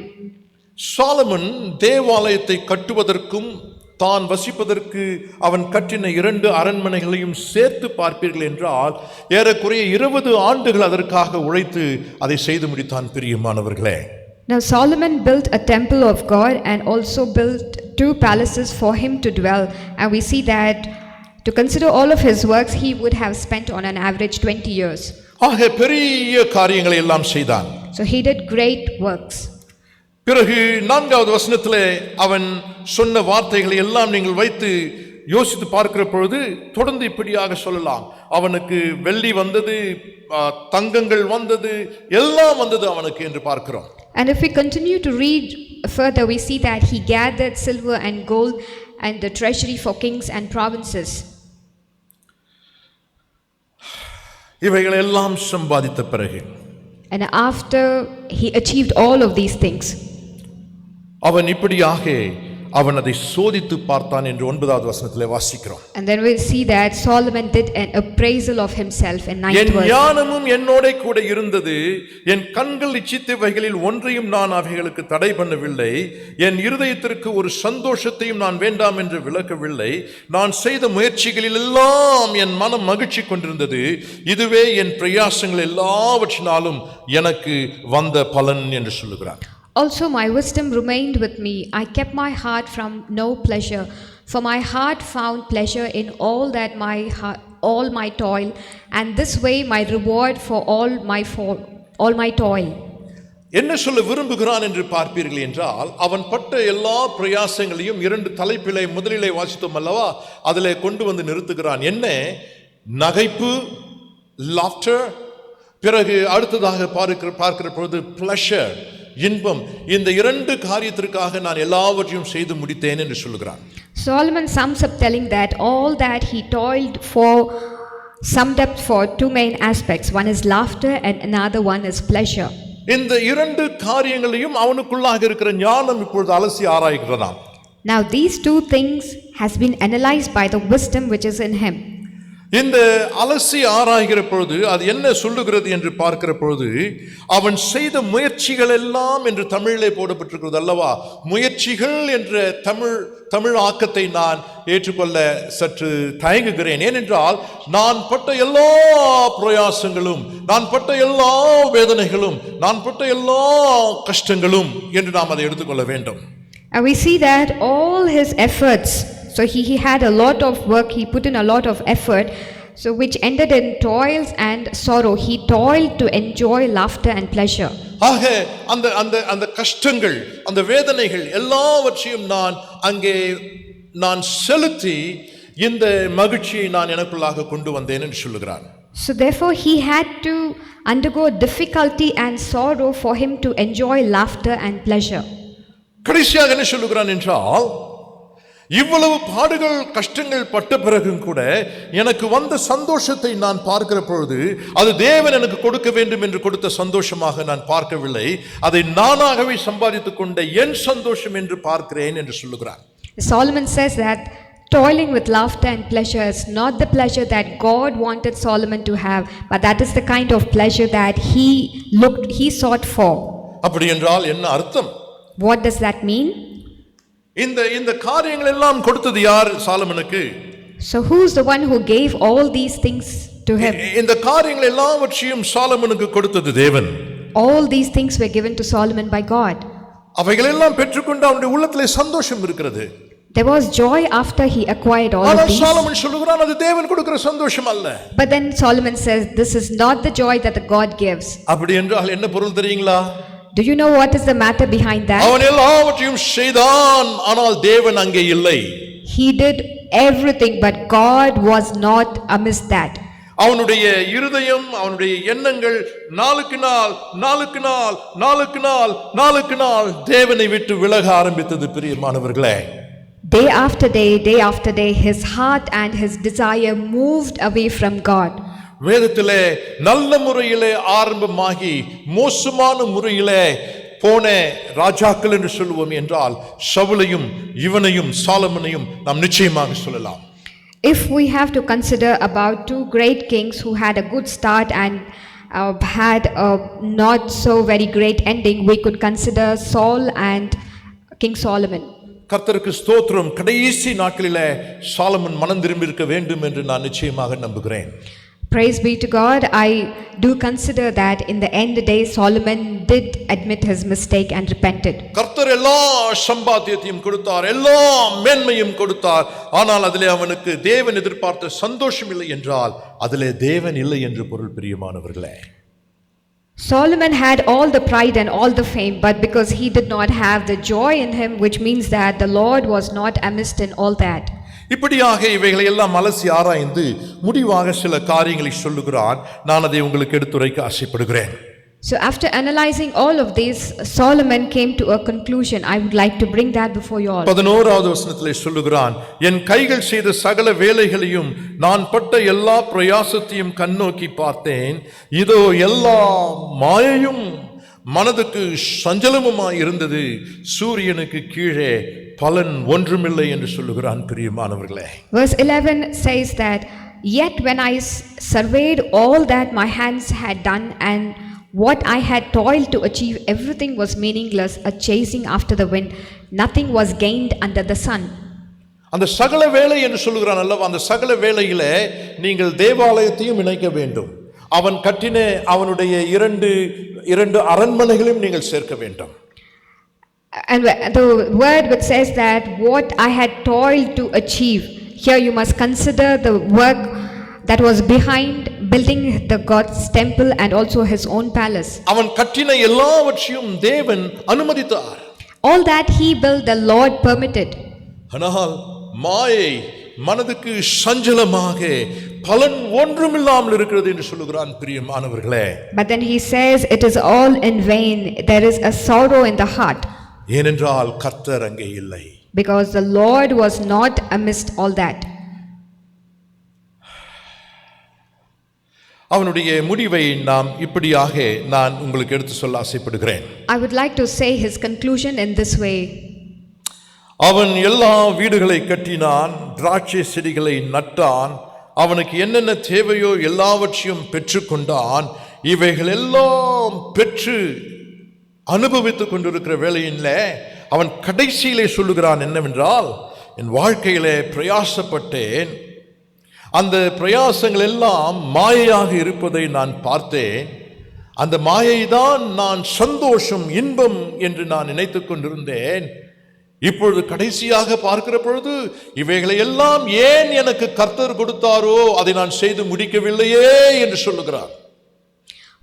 Solomon தேவாலயத்தை கட்டுவதற்கும் தான் வசிப்பதற்கு அவன் கட்டின 2 அரண்மனைகளையும் சேர்த்து பார்ப்பீர்கள் என்றால் ஏறக்குறைய 20 ஆண்டுகள் அதற்காக உழைத்து அதை செய்து முடித்தான். பிரியமானவர்களே, Now Solomon built a temple of God and also built 2 palaces for him to dwell, and we see that to consider all of his works he would have spent on an average 20 years. ஆக பெரிய காரியங்களை எல்லாம் செய்தான். So he did great works. பிறகு 4வது வசனத்திலே அவன் சொன்ன வார்த்தைகளை எல்லாம் நீங்கள் வைத்து யோசித்து பார்க்கிற பொழுது தொடர்ந்து இப்படியாக சொல்லலாம். அவனுக்கு வெள்ளி வந்தது, தங்கங்கள் வந்தது, எல்லாம் வந்தது அவனுக்கு என்று பார்க்கிறோம். And if we continue to read further, we see that he gathered silver and gold and the treasury for kings and provinces. இவைகளை எல்லாம் சம்பாதித்த பிறகு And after he achieved all of these things, அவன் இப்படியாக அவன் அதை சோதித்து பார்த்தான் என்று 9வது வசனத்திலே வாசிக்கிறோம். and then we see that Solomon did an appraisal of himself in 9th N verse. ஞானமும் என்னோட கூட இருந்தது, என் கண்கள் இச்சித்தவைகளில் ஒன்றையும் நான் அவைகளுக்கு தடை பண்ணவில்லை, என் இருதயத்திற்கு ஒரு சந்தோஷத்தையும் நான் வேண்டாம் என்று விலக்கவில்லை, நான் செய்த முயற்சிகளில் எல்லாம் என் மனம் மகிழ்ச்சி கொண்டிருந்தது, இதுவே என் பிரயாசங்கள் எல்லாவற்றினாலும் எனக்கு வந்த பலன் என்று சொல்லுகிறார். Also my wisdom remained with me. I kept my heart from no pleasure, for my heart found pleasure in all my toil, and this way my reward for all my toil. என்ன சொல்ல விரும்புகிறான் என்று பார்ப்பீர்கள் என்றால், அவன் பட்ட எல்லா பிரயாசங்களையும் 2 தலைப்பிலே முதலிலே வாசித்தோம் அல்லவா, அதிலே கொண்டு வந்து நிறுத்துகிறான். என்ன? நகைப்பு, லாஃப்டர், பிறகு அடுத்ததாக பார்க்கிற பொழுது பிளஷர், இன்பம். இந்த 2 காரியத்திற்காக நான் எல்லாவற்றையும் செய்து முடித்தேன் என்று சொல்லுகிறான். Solomon sums up telling that all that he toiled for summed up for 2 main aspects. One is laughter and another one is pleasure. இந்த 2 காரியங்களையும் அவனுக்குள்ளாக இருக்கிற ஞானம் இப்பொழுது அலசி ஆராய்கிறதாம். Now these 2 things has been analyzed by the wisdom which is in him. இந்த அலசி ஆராய்கிற பொழுது அது என்ன சொல்லுகிறது என்று பார்க்கிற பொழுது, அவன் செய்த முயற்சிகள் எல்லாம் என்று தமிழிலே போடப்பட்டிருக்கிறது அல்லவா. முயற்சிகள் என்ற தமிழ் ஆக்கத்தை நான் ஏற்றுக்கொள்ள சற்று தயங்குகிறேன். ஏனென்றால் நான் பட்ட எல்லா பிரயாசங்களும், நான் பட்ட எல்லா வேதனைகளும், நான் பட்ட எல்லா கஷ்டங்களும் என்று நாம் அதை எடுத்துக்கொள்ள வேண்டும். And we see that all his efforts, so he had a lot of work, he put in a lot of effort, so which ended in toils and sorrow. He toiled to enjoy laughter and pleasure. ஆக அந்த கஷ்டங்கள், அந்த வேதனைகள் எல்லாவற்றையும் நான் செலுத்தி இந்த மகிழ்ச்சியை நான் எனக்குள்ளாக கொண்டு வந்தேன் என்று சொல்லுகிறான். So therefore he had to undergo difficulty and sorrow for him to enjoy laughter and pleasure. கடைசியாக என்ன சொல்லுகிறான் என்றால், இவ்வளவு பாடுகள் கஷ்டங்கள் பட்ட பிறகும் கூட எனக்கு வந்த சந்தோஷத்தை நான் பார்க்கிற பொழுது அது தேவன் எனக்கு கொடுக்க வேண்டும் என்று கொடுத்த சந்தோஷமாக நான் பார்க்கவில்லை, அதை நானாகவே சம்பாதித்துக் கொண்ட என் சந்தோஷம் என்று பார்க்கிறேன் என்று சொல்லுகிறார். Solomon says that toiling with laughter and pleasure is not the pleasure that God wanted Solomon to have, but that is the kind of pleasure that he sought for. அப்படி என்றால் என்ன அர்த்தம்? What does that mean? இந்த காரியங்கள் எல்லாம் கொடுத்தது யார் சாலமனுக்கு? So who's the one who gave all these things to him? இந்த காரியங்கள் எல்லாவற்றையும் சாலமனுக்கு கொடுத்தது தேவன். All these things were given to Solomon by God. அவைகள் எல்லாம் பெற்றுக்கொண்டு அவனுடைய உள்ளத்திலே சந்தோஷம் இருக்கிறது. There was joy after he acquired all of these. Solomon சொல்லுகிறான், அது தேவன் கொடுக்கிற சந்தோஷம் அல்ல. But then Solomon says this is not the joy that the God gives. அப்படி என்றால் என்ன பொருள் தெரியுங்களா? Do you know what is the matter behind that? அவன் எல்லாவற்றையும் செய்தான், ஆனால் தேவன் அங்கே இல்லை. He did everything, but God was not amidst that. அவனுடைய இருதயம், அவனுடைய எண்ணங்கள் நாளுக்கு நாள் நாளுக்கு நாள் நாளுக்கு நாள் நாளுக்கு நாள் தேவனை விட்டு விலக ஆரம்பித்தது. பிரியமானவர்களே, Day after day, his heart and his desire moved away from God. வேதத்திலே நல்ல முறையிலே ஆரம்பமாகி மோசமான முறையிலே போன ராஜாக்கள் என்று சொல்லுவோம் என்றால் சவுலையும் இவனையும் சாலமோனையும் நாம் நிச்சயமாக சொல்லலாம். If we have to consider about two great kings who had a good start and had a not so very great ending, we could consider Saul and King Solomon. கர்த்தருக்கு ஸ்தோத்திரம். கடைசி நாட்களிலே சாலமோன் மனம் திரும்பி இருக்க வேண்டும் என்று நான் நிச்சயமாக நம்புகிறேன். Praise be to God. I do consider that in the end days Solomon did admit his mistake and repented. கர்த்தர் எல்லா சம்பாத்தியத்தையும் கொடுத்தார், எல்லா மேன்மையும் கொடுத்தார். ஆனால் அதிலே அவனுக்கு தேவன் எதிர்பார்த்த சந்தோஷம் இல்லை என்றால் அதிலே தேவன் இல்லை என்று பொருள். பிரியமானவர்களே, Solomon had all the pride and all the fame, but because he did not have the joy in him, which means that the Lord was not amidst in all that. இப்படியாக இவைகளை எல்லாம் அலசி ஆராய்ந்து முடிவாக சில காரியங்களை சொல்லுகிறான். நான் அதை உங்களுக்கு எடுத்துரைக்க ஆசைப்படுகிறேன். So after analyzing all of this, Solomon came to a conclusion. I would like to bring that before you all. 11வது வசனத்திலே சொல்லுகிறான், என் கைகள் செய்த சகல வேலைகளையும் நான் பட்ட எல்லா பிரயாசத்தையும் கண்ணோக்கி பார்த்தேன். இதோ எல்லா மாயையும் மனதுக்கு சஞ்சலமுமாய் இருந்தது. சூரியனுக்கு கீழே பலன் ஒன்றுமில்லை என்று சொல்லுகிறான். பிரியமானவர்களே, Verse 11 says that, yet when I surveyed all that my hands had done and what I had toiled to achieve, everything was meaningless, a chasing after the wind. Nothing was gained under the sun. அந்த சகல வேலை என்று சொல்லுகிறான் அல்லவா, அந்த சகல வேலையிலே நீங்கள் தேவாலயத்தையும் இணைக்க வேண்டும். அவன் கட்டின அவனுடைய இரண்டு அரண்மனைகளையும் நீங்கள் சேர்க்க வேண்டும். And the word which says that what I had toiled to achieve, here you must consider the work that was behind building the God's temple and also his own palace. அவன் கட்டின எல்லாவற்றையும் தேவன் அனுமதித்தார். All that he built, the Lord permitted. ஆனால் மாயை மனதுக்கு சஞ்சலமாக பலன் ஒன்றுமில்லாமல் இருக்கிறது என்று சொல்லுகிறான். பிரியமானவர்களே, But then he says it is all in vain. There is a sorrow in the heart. ஏனென்றால் கர்த்தர் அங்கே இல்லை. Because the Lord was not amidst all that. அவனுடைய முடிவை நாம் இப்படியாக நான் உங்களுக்கு எடுத்து சொல்ல ஆசைப்படுகிறேன். I would like to say his conclusion in this way. அவன் எல்லா வீடுகளை கட்டினான், திராட்சை செடிகளை நட்டான், அவனுக்கு என்னென்ன தேவையோ எல்லாவற்றையும் பெற்றுக்கொண்டான். இவைகள் எல்லாம் பெற்று அனுபவித்துக் கொண்டிருக்கிற வேளையில அவன் கடைசியிலே சொல்லுகிறான் என்னவென்றால், என் வாழ்க்கையிலே பிரயாசப்பட்டேன், அந்த பிரயாசங்கள் எல்லாம் மாயையாக இருப்பதை நான் பார்த்தேன். அந்த மாயை தான் நான் சந்தோஷம் இன்பம் என்று நான் நினைத்துக் கொண்டிருந்தேன். இப்பொழுது கடைசியாக பார்க்கிற பொழுது இவைகளை எல்லாம் ஏன் எனக்கு கர்த்தர் கொடுத்தாரோ அதை நான் செய்து முடிக்கவில்லையே என்று சொல்லுகிறார்.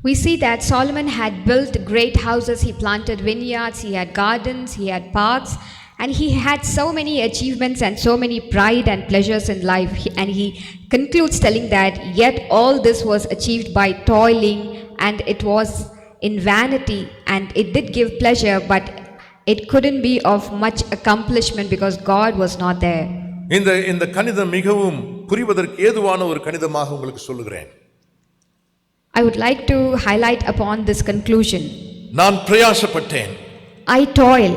We see that Solomon had built great houses, he planted vineyards, he had gardens, he had parks, and he had so many achievements and so many pride and pleasures in life. And he concludes telling that yet all this was achieved by toiling, and it was in vanity, and it did give pleasure, but it couldn't be of much accomplishment because God was not there. இந்த கணிதம் மிகவும் புரிவதற்கு ஏதுவான ஒரு கணிதமாக உங்களுக்கு சொல்லுகிறேன். I would like to highlight upon this conclusion. நான் பிரயாசப்பட்டேன், I toil,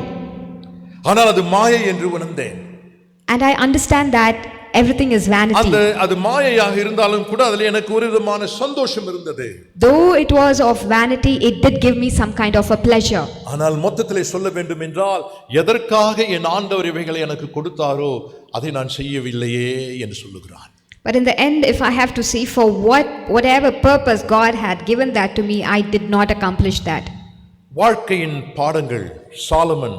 ஆனால் அது மாயை என்று உணர்ந்தேன். and I understand that everything is vanity. அது மாயையாக இருந்தாலும் கூட அதில் எனக்கு ஒரு விதமான சந்தோஷம் இருந்தது. Though it was of vanity, it did give me some kind of a pleasure. ஆனால் மொத்தத்திலே சொல்ல வேண்டும் என்றால், எதற்காக என் ஆண்டவர் இவைகளை எனக்கு கொடுத்தாரோ அதை நான் செய்யவில்லையே என்று சொல்லுகிறான். But in the end, if I have to see for whatever purpose God had given that to me, I did not accomplish that. வாழ்க்கையின் பாடங்கள் சாலமன்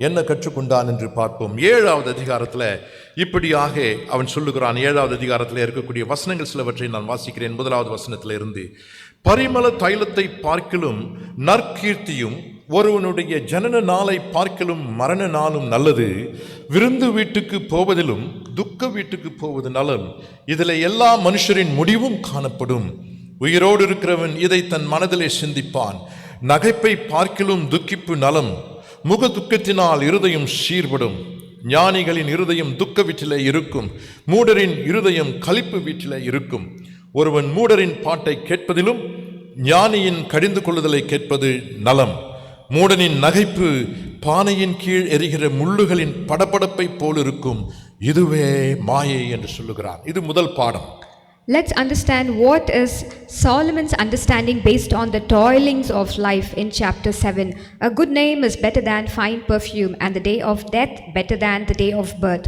என்ன கற்றுக்கொண்டான் என்று பார்ப்போம். 7வது அதிகாரத்தில் இப்படியாக அவன் சொல்லுகிறான். 7வது அதிகாரத்தில் இருக்கக்கூடிய வசனங்கள் சிலவற்றை நான் வாசிக்கிறேன். 1வது வசனத்தில் இருந்து, பரிமள தைலத்தை பார்க்கிலும் நற்கீர்த்தியும் ஒருவனுடைய ஜனன நாளை பார்க்கலும் மரண நாளும் நல்லது, விருந்து வீட்டுக்கு போவதிலும் துக்க வீட்டுக்கு போவது நலம். இதில் எல்லா மனுஷரின் முடிவும் காணப்படும். உயிரோடு இருக்கிறவன் இதை தன் மனதிலே சிந்திப்பான். நகைப்பை பார்க்கிலும் துக்கிப்பு நலம், முக துக்கத்தினால் இருதயம் சீர்படும். ஞானிகளின் இருதயம் துக்க வீட்டிலே இருக்கும், மூடரின் இருதயம் களிப்பு வீட்டிலே இருக்கும். ஒருவன் மூடரின் பாட்டை கேட்பதிலும் ஞானியின் கடிந்து கொள்ளுதலை கேட்பது நலம். மூடனின் நகைப்பு பானையின் கீழ் எரிகிற முள்ளுகளின் படபடப்பை போல் இருக்கும், இதுவே மாயை என்று சொல்லுகிறார். இது முதல் பாடம். Let's understand what is Solomon's understanding based on the toilings of life in chapter 7. A good name is better than fine perfume, and the day of death better than the day of birth.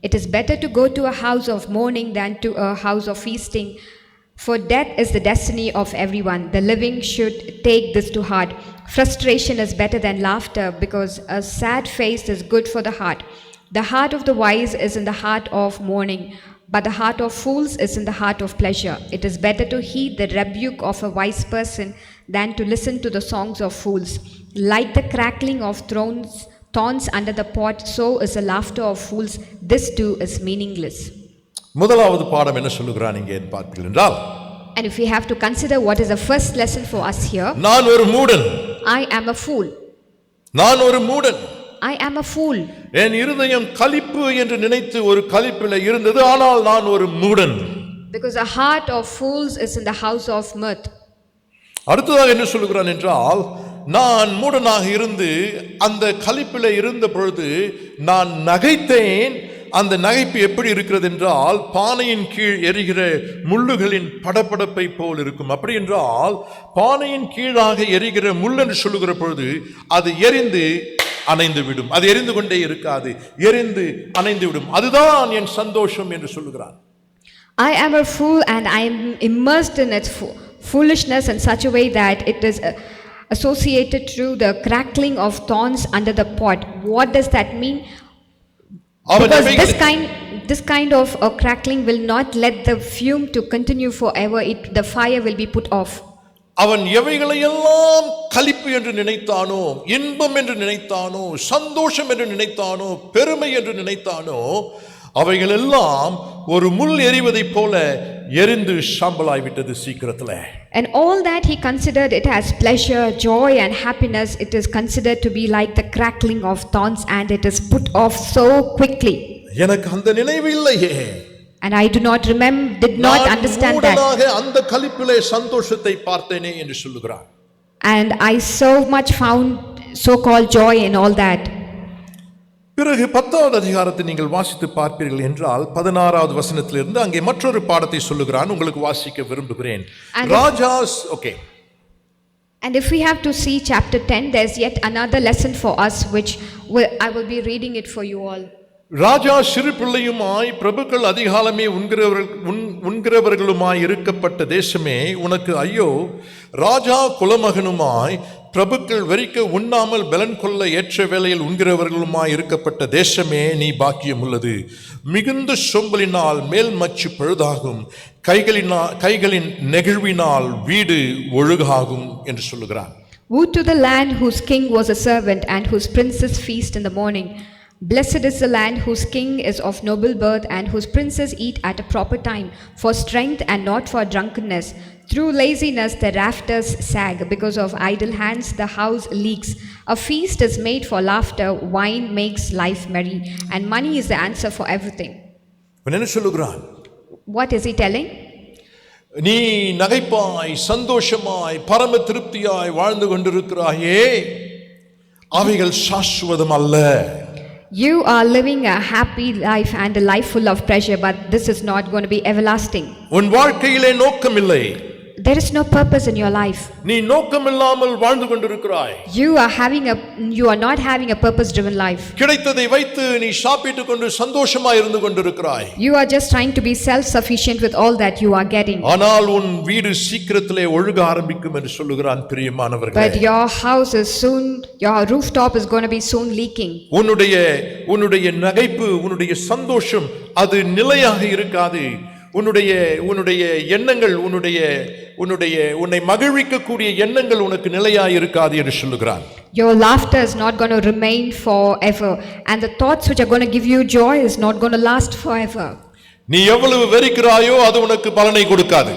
It is better to go to a house of mourning than to a house of feasting, for death is the destiny of everyone. The living should take this to heart. Frustration is better than laughter, because a sad face is good for the heart. The heart of the wise is in the heart of mourning, but the heart of fools is in the heart of pleasure. It is better to heed the rebuke of a wise person than to listen to the songs of fools. Like the crackling of thorns under the pot, so is the laughter of fools. This too is meaningless. முதலாவது பாடம் என்ன சொல்லுகிறான் இங்கே பார்ப்பீர்கள் என்றால், And if we have to consider what is the first lesson for us here, நான் ஒரு மூடன், I am a fool. நான் ஒரு மூடன். I am a fool. என் இருதயம் களிப்பு என்று நினைத்து ஒரு களிப்பில் இருந்தது, ஆனால் நான் ஒரு மூடன். Because the heart of fools is in the house of mirth. அடுத்ததாக என்ன சொல்லுகிறான் என்றால், நான் மூடனாக இருந்து அந்த களிப்பில் இருந்த பொழுது நான் நகைத்தேன். அந்த நகைப்பு எப்படி இருக்கிறது என்றால், பானையின் கீழ் எரிகிற முள்ளுகளின் படபடப்பை போல் இருக்கும். அப்படி என்றால் பானையின் கீழாக எரிகிற முள் என்று சொல்லுகிற பொழுது அது எரிந்து அணைந்து விடும். அது எரிந்து கொண்டே இருக்காது, எரிந்து அணைந்து விடும். அதுதான் என் சந்தோஷம் என்று சொல்லுகிறான். I am a fool and I am immersed in its foolishness in such a way that it is associated to the crackling of thorns under the pot. What does that mean? Because this kind of a crackling will not let the fume to continue forever. The fire will be put off. அவன் எவைகளையெல்லாம் களிப்பு என்று நினைத்தானோ, இன்பம் என்று நினைத்தானோ, சந்தோஷம் என்று நினைத்தானோ, பெருமை என்று நினைத்தானோ, அவைகள் எல்லாம் ஒரு முள் எரிவதைப் போல எரிந்து சாம்பலாய்விட்டது சீக்கிரத்தில். And all that he considered it as pleasure, joy and happiness, it is considered to be like the crackling of thorns, and it is put off so quickly. எனக்கு அந்த நினைவு இல்லையே. And I do not remember, did not understand that. அந்த களிப்பிலே சந்தோஷத்தை பார்த்தேனே என்று சொல்லுகிறார். And I so much found so-called joy in all that. பிறகு 10வது அதிகாரத்தை நீங்கள் வாசித்து பார்ப்பீர்கள் என்றால் 16வது வசனத்திலிருந்து அங்கே மற்றொரு பாடத்தை சொல்லுகிறான். உங்களுக்கு வாசிக்க விரும்புகிறேன். Raja's okay. And if we have to see chapter 10, there's yet another lesson for us which I will be reading it for you all. ராஜா சிறு பிள்ளையுமாய் பிரபுக்கள் அதிகாலமே உண்கிறவர்களுமாய் இருக்கப்பட்ட தேசமே உனக்கு ஐயோ, ராஜா குலமகனுமாய் பிரபுக்கள் வெறிக்க உண்ணாமல் பலன் கொள்ள ஏற்ற வேளையில் உண்கிறவர்களுமாய் இருக்கப்பட்ட தேசமே நீ பாக்கியம் உள்ளது. மிகுந்த சோம்பலினால் மேல் மச்சு பழுதாகும், கைகளின் நெகிழ்வினால் வீடு ஒழுகாகும் என்று சொல்லுகிறான். Woe to the land whose king was a servant and whose princes feast in the morning. Blessed is the land whose king is of noble birth and whose princes eat at a proper time, for strength and not for drunkenness. Through laziness the rafters sag, because of idle hands the house leaks. A feast is made for laughter, wine makes life merry, and money is the answer for everything. என்ன சொல்லுகிறான்? What is he telling? நீ நகைப்பாய் சந்தோஷமாய் பரம திருப்தியாய் வாழ்ந்து கொண்டிருக்கிறாயே, அவைகள் சாஸ்வதம் அல்ல. You are living a happy life and a life full of pleasure, but this is not going to be everlasting. உன் வாழ்க்கையிலே நோக்கம் இல்லை. There is no purpose in your life. நீ நோக்கம் இல்லாமல் வாழ்ந்து கொண்டிருக்கிறாய். You are not having a purpose driven life. கிடைத்ததை வைத்து நீ சாப்பிட்டு கொண்டு சந்தோஷமாய் இருந்து கொண்டிருக்கிறாய். You are just trying to be self sufficient with all that you are getting. ஆனால் உன் வீடு சீக்கிரத்திலே ஒழுக ஆரம்பிக்கும் என்று சொல்லுகிறான் பிரியமானவர்களே. But your rooftop is going to be soon leaking. உன்னுடைய நகைப்பு, உன்னுடைய சந்தோஷம் அது நிலையாக இருக்காது. உன்னுடைய உன்னுடைய எண்ணங்கள் உன்னை மகிழ்விக்கக்கூடிய எண்ணங்கள் உனக்கு நிலையாய் இருக்காது என்று சொல்லுகிறான். Your laughter is not going to remain forever, and the thoughts which are going to give you joy is not going to last forever. நீ எவ்வளவு வெறுக்கிறாயோ அது உனக்கு பலனை கொடுக்காது.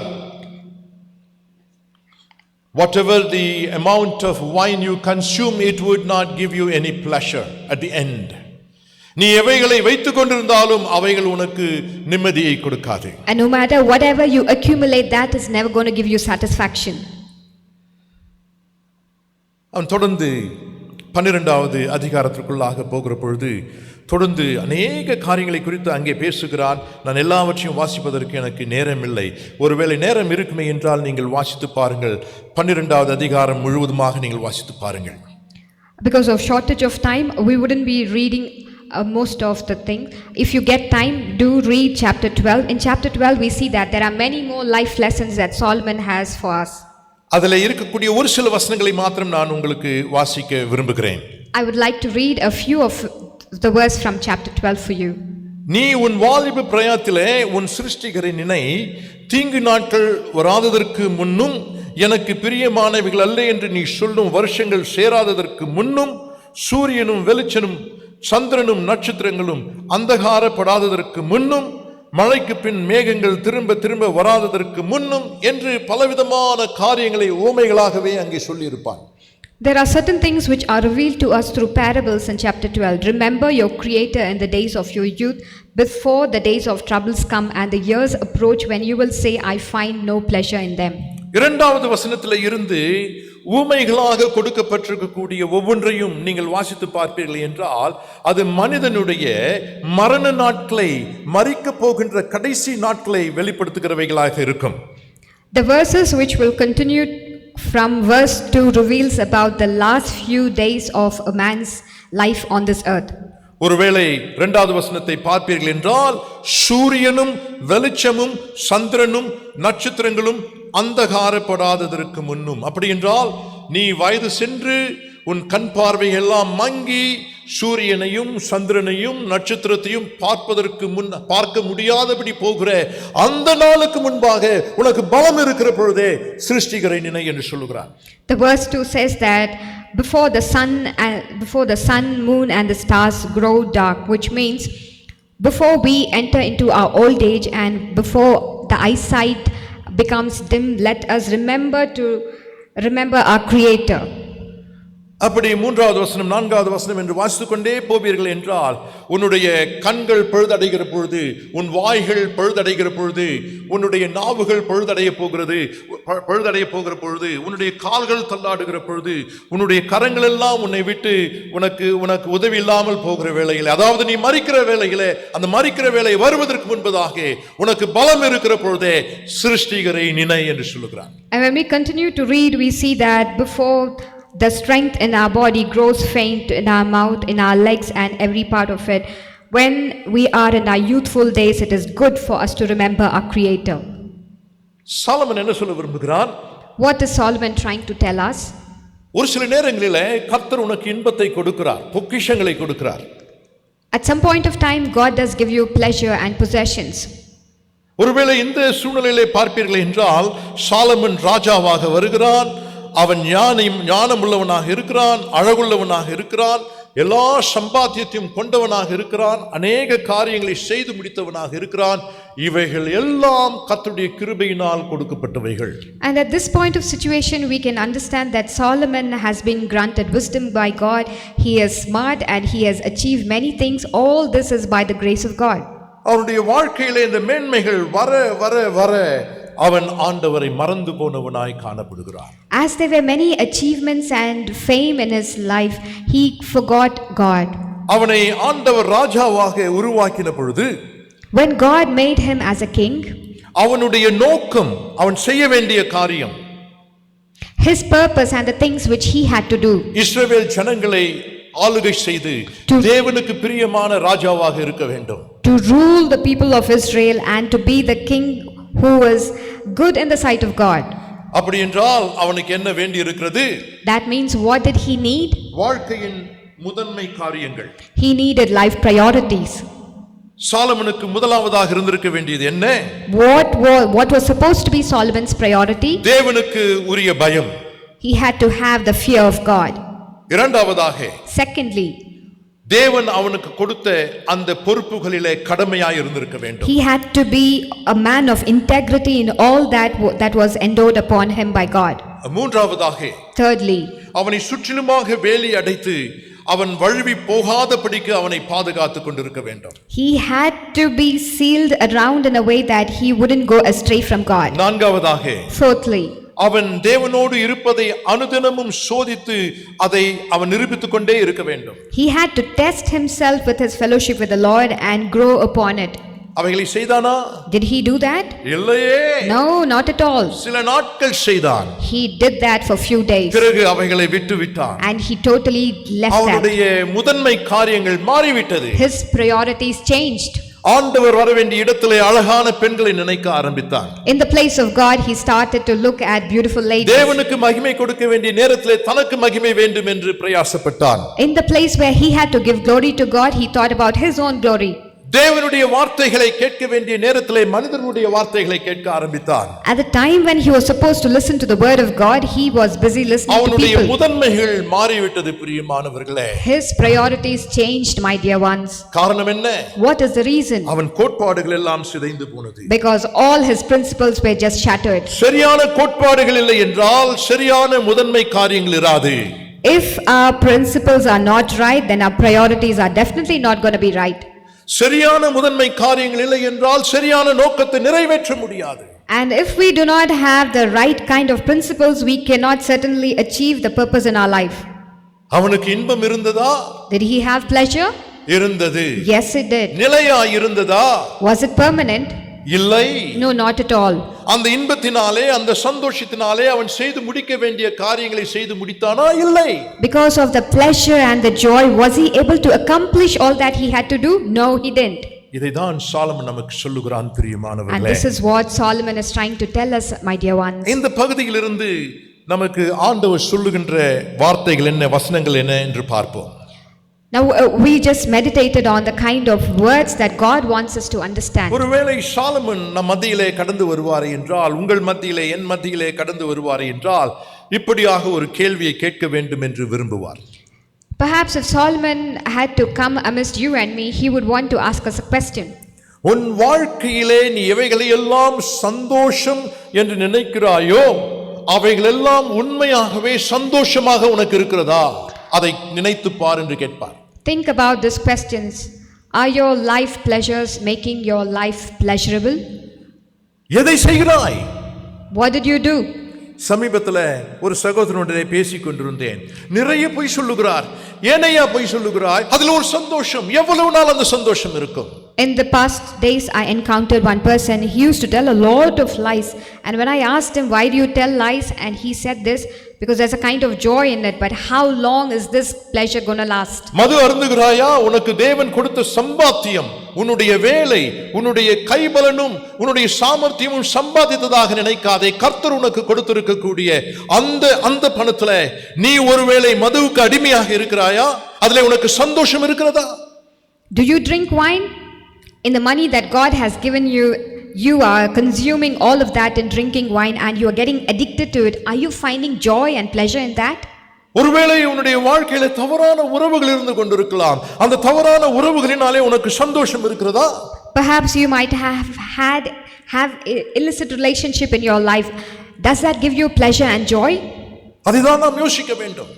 Whatever the amount of wine you consume, it would not give you any pleasure at the end. நீ எவைகளை வைத்துக் கொண்டிருந்தாலும் அவைகள் உனக்கு நிம்மதியை கொடுக்காது. And no matter whatever you accumulate, that is never going to give you satisfaction. அவன் தொடர்ந்து 12வது அதிகாரத்திற்குள்ளாக போகிற பொழுது தொடர்ந்து அநேக காரியங்களை குறித்து அங்கே பேசுகிறான். நான் எல்லாவற்றையும் வாசிப்பதற்கு எனக்கு நேரம் இல்லை. ஒருவேளை நேரம் இருக்குமே என்றால் நீங்கள் வாசித்து பாருங்கள். 12வது அதிகாரம் முழுவதுமாக நீங்கள் வாசித்து பாருங்கள். Because of shortage of time, we wouldn't be reading most of the things. If you get time, do read chapter 12. In chapter 12, we see that there are many more life lessons that Solomon has for us. அதிலே இருக்கக்கூடிய ஒரு சில வசனங்களை மாத்திரம் நான் உங்களுக்கு வாசிக்க விரும்புகிறேன். I would like to read a few of the verse from chapter 12 for you. நீ உன் வாலிப பிரயாத்திலே உன் சிருஷ்டிகரை நினை, தீங்கு நாட்கள் வராததற்கு முன்னும் எனக்கு பிரியமானவைகள் அல்ல என்று நீ சொல்லும் வருஷங்கள் சேராததற்கு முன்னும் சூரியனும் வெளிச்சனும் சந்திரனும் நட்சத்திரங்களும் அந்தகாரப்படாததற்கு முன்னும் மழைக்கு பின் மேகங்கள் திரும்ப திரும்ப வராததற்கு முன்னும் என்று பலவிதமான காரியங்களை ஓமைகளாகவே அங்கே சொல்லியிருப்பான். There are certain things which are revealed to us through parables in chapter 12. Remember your Creator in the days of your youth, before the days of troubles come and the years approach when you will say, I find no pleasure in them. 2வது வசனத்திலே இருந்து ஊமைகளாக கொடுக்கப்பட்டிருக்கக்கூடிய ஒவ்வொன்றையும் நீங்கள் வாசித்து பார்ப்பீர்கள் என்றால் அது மனிதனுடைய மரண நாட்களை, மரிக்க போகின்ற கடைசி நாட்களை வெளிப்படுத்துகிறவைகளாக இருக்கும். The verses which will continue from verse 2 reveals about the last few days of a man's life on this earth. ஒருவேளை 2வது வசனத்தை பார்ப்பீர்கள் என்றால் சூரியனும் வெளிச்சமும் சந்திரனும் நட்சத்திரங்களும் அந்தகாரப்படாததற்கு முன்னும், அப்படி என்றால் நீ வயது சென்று உன் கண் பார்வை எல்லாம் மங்கி சூரியனையும் சந்திரனையும் நட்சத்திரத்தையும் பார்க்க முடியாதபடி போகிற அந்த நாளுக்கு முன்பாக உனக்கு பலம் இருக்கிற பொழுதே சிருஷ்டிகரை நினை என்று சொல்லுகிறார். The verse 2 says that before the sun, moon and the stars grow dark, which means before we enter into our old age and before the eyesight becomes dim, let us remember our Creator. அப்படி 3வது வசனம் 4வது வசனம் என்று வாசித்துக் கொண்டே போவீர்கள் என்றால் உன்னுடைய கண்கள் பழுதடைகிற பொழுது, உன் வாய்கள் பழுதடைகிற பொழுது, உன்னுடைய நாவுகள் பழுதடைய போகிற பொழுது, உன்னுடைய கால்கள் தள்ளாடுகிற பொழுது, உன்னுடைய கரங்கள் எல்லாம் உன்னை விட்டு உனக்கு உதவி இல்லாமல் போகிற வேளையிலே, அதாவது நீ மரிக்கிற வேளையிலே, அந்த மரிக்கிற வேளை வருவதற்கு முன்பதாக உனக்கு பலம் இருக்கிற பொழுதே சிருஷ்டிகரை நினை என்று சொல்லுகிறார். And when we continue to read, we see that before the strength in our body grows faint in our mouth, in our legs and every part of it, when we are in our youthful days, it is good for us to remember our Creator. Solomon என்ன சொல்ல விரும்புகிறான்? What is Solomon trying to tell us? ஒரு சில நேரங்களிலே கர்த்தர் உனக்கு இன்பத்தை கொடுக்கிறார், பொக்கிஷங்களை கொடுக்கிறார். At some point of time, God does give you pleasure and possessions. ஒருவேளை இந்த சூழ்நிலையிலே பார்ப்பீர்கள் என்றால் சாலமன் ராஜாவாக வருகிறான். அவன் ஞானமுள்ளவனாக இருக்கிறான், அழகுள்ளவனாக இருக்கிறான், எல்லா சம்பாத்தியத்தையும் கொண்டவனாக இருக்கிறான், அநேக காரியங்களை செய்து முடித்தவனாக இருக்கிறான். இவைகள் எல்லாம் கர்த்தருடைய கிருபையினால் கொடுக்கப்பட்டவைகள். And at this point of situation we can understand that Solomon has been granted wisdom by God. He is smart and he has achieved many things. All this is by the grace of God. அவனுடைய வாழ்க்கையிலே இந்த மேன்மைகள் வர வர வர அவன் ஆண்டவரை மறந்து போனவனாய் காணப்படுகிறான். As there were many achievements and fame in his life, he forgot God. அவனை ஆண்டவர் ராஜாவாக உருவாக்கின பொழுது, when God made him as a king, அவனுடைய நோக்கம், அவன் செய்ய வேண்டிய காரியம், his purpose and the things which he had to do, இஸ்ரவேல் ஜனங்களை ஆளுகை செய்து தேவனுக்கு பிரியமான ராஜாவாக இருக்க வேண்டும், to rule the people of Israel and to be the king who was good in the sight of God. அப்படி என்றால் அவனுக்கு என்ன வேண்டி இருக்கிறது? That means what did he need? வாழ்க்கையின் முதன்மை காரியங்கள். He needed life priorities. சாலமனுக்கு முதலாவதாக இருந்திருக்க வேண்டியது என்ன? What was supposed to be Solomon's priority? தேவனுக்கு உரிய பயம். He had to have the fear of God. இரண்டாவதாக, Secondly, தேவன் அவனுக்கு கொடுத்த அந்த பொறுப்புகளிலே கடமையாய் இருந்திருக்க வேண்டும். he had to be a man of integrity in all that was endowed upon him by God. மூன்றாவதாக, Thirdly, அவனை சுற்றிலுமாக வேலி அடைத்து அவன் வழுவி போகாதபடிக்கு அவனை பாதுகாத்துக் கொண்டிருக்க வேண்டும். he had to be sealed around in a way that he wouldn't go astray from God. நான்காவதாக, Fourthly, அவன் தேவனோடு இருப்பதை அனுதினமும் சோதித்து அதை அவன் நிரூபித்துக் கொண்டே இருக்க வேண்டும். he had to test himself with his fellowship with the Lord and grow upon it. அவைகளை செய்தானா? Did he do that? இல்லையே. No, not at all. சில நாட்கள் செய்தான். He did that for few days பிறகு அவைகளை விட்டு விட்டான். and he totally left that. அவனுடைய முதன்மை காரியங்கள் மாறிவிட்டது. His priorities changed. ஆண்டவர் வர வேண்டிய இடத்திலே அழகான பெண்களை நினைக்க ஆரம்பித்தான். In the place of God, he started to look at beautiful ladies. தேவனுக்கு மகிமை கொடுக்க வேண்டிய நேரத்திலே தனக்கு மகிமை வேண்டும் என்று பிரயாசப்பட்டான். In the place where he had to give glory to God, he thought about his own glory. தேவனுடைய வார்த்தைகளை கேட்க வேண்டிய நேரத்திலே மனிதனுடைய வார்த்தைகளை கேட்க ஆரம்பித்தான். At the time when he was supposed to listen to the word of God, he was busy listening to அவனுடைய people. முதன்மைகள் மாறிவிட்டது பிரியமானவர்களே. His priorities changed, my dear ones. காரணம் என்ன? What is the reason? அவன் கோட்பாடுகள் எல்லாம் சிதைந்து போனது. Because all his principles were just shattered. சரியான கோட்பாடுகள் இல்லை என்றால் சரியான முதன்மை காரியங்கள் இராது. If our principles are not right, then our priorities are definitely not going to be right. சரியான முதன்மை காரியங்கள் இல்லை என்றால் சரியான நோக்கத்தை நிறைவேற்ற முடியாது. And if we do not have the right kind of principles, we cannot certainly achieve the purpose in our life. அவனுக்கு இன்பம் இருந்ததா? Did he have pleasure? இருந்தது. Yes, it did. நிலையா இருந்ததா? Was it permanent? இல்லை. No, not at all. அந்த இன்பத்தினாலே அந்த சந்தோஷத்தினாலே அவன் செய்து முடிக்க வேண்டிய காரியங்களை செய்து முடித்தானா? இல்லை. Because of the pleasure and the joy, was he able to accomplish all that he had to do? No, he didn't. இதைதான் சாலமன் நமக்கு சொல்லுகிறான் And பிரியமானவர்களே. this is what Solomon is trying to tell us, my dear ones. இந்த பகுதியிலிருந்து நமக்கு ஆண்டவர் சொல்லுகின்ற வார்த்தைகள் என்ன, வசனங்கள் என்ன என்று பார்ப்போம். Now we just meditated on the kind of words that God wants us to understand. ஒருவேளை சாலமன் நம் மத்தியிலே கடந்து வருவாரே என்றால், உங்கள் மத்தியிலே என் மத்தியிலே கடந்து வருவாரே என்றால் இப்படியாக ஒரு கேள்வியை கேட்க வேண்டும் என்று விரும்புவார். Perhaps if Solomon had to come amidst you and me, he would want to ask us a question. உன் வாழ்க்கையிலே நீ எவைகளை எல்லாம் சந்தோஷம் என்று நினைக்கிறாயோ அவைகளெல்லாம் உண்மையாகவே சந்தோஷமாக உனக்கு இருக்கிறதா? அதை நினைத்து பார் என்று கேட்பார். Think about these questions. Are your life pleasures making your life pleasurable? எதை செய்கிறாய்? What did you do? சமீபத்தில் ஒரு சகோதரனுடைய பேசிக் கொண்டிருந்தேன். நிறைய பொய் சொல்லுகிறார். ஏனையா பொய் சொல்லுகிறாய்? அதில் ஒரு சந்தோஷம், எவ்வளவு நாள் அந்த சந்தோஷம் இருக்கும்? In the past days, I encountered one person. He used to tell a lot of lies. And when I asked him, why do you tell lies? And he said this, because there's a kind of joy in it. But how long is this pleasure going to last? மது அருந்துகிறாயா? உனக்கு தேவன் கொடுத்த சம்பாத்தியம், உன்னுடைய வேலை, உன்னுடைய கைபலனும் உன்னுடைய சாமர்த்தியமும் சம்பாதித்ததாக நினைக்காதே. கர்த்தர் உனக்கு கொடுத்திருக்கக்கூடிய அந்த பணத்துல நீ ஒருவேளை மதுவுக்கு அடிமையாக இருக்கிறாயா? அதிலே உனக்கு சந்தோஷம் இருக்கிறதா? Do you drink wine? In the money that God has given you, you are consuming all of that in drinking wine and you are getting addicted to it. Are you finding joy and pleasure in that? ஒருவேளை உன்னுடைய வாழ்க்கையில தவறான உறவுகள் இருந்து கொண்டிருக்கலாம். அந்த தவறான உறவுகளினாலே உனக்கு சந்தோஷம் இருக்கிறதா? Perhaps you might have illicit relationship in your life. Does that give you pleasure and joy? அதுதான் நாம் யோசிக்க வேண்டும்.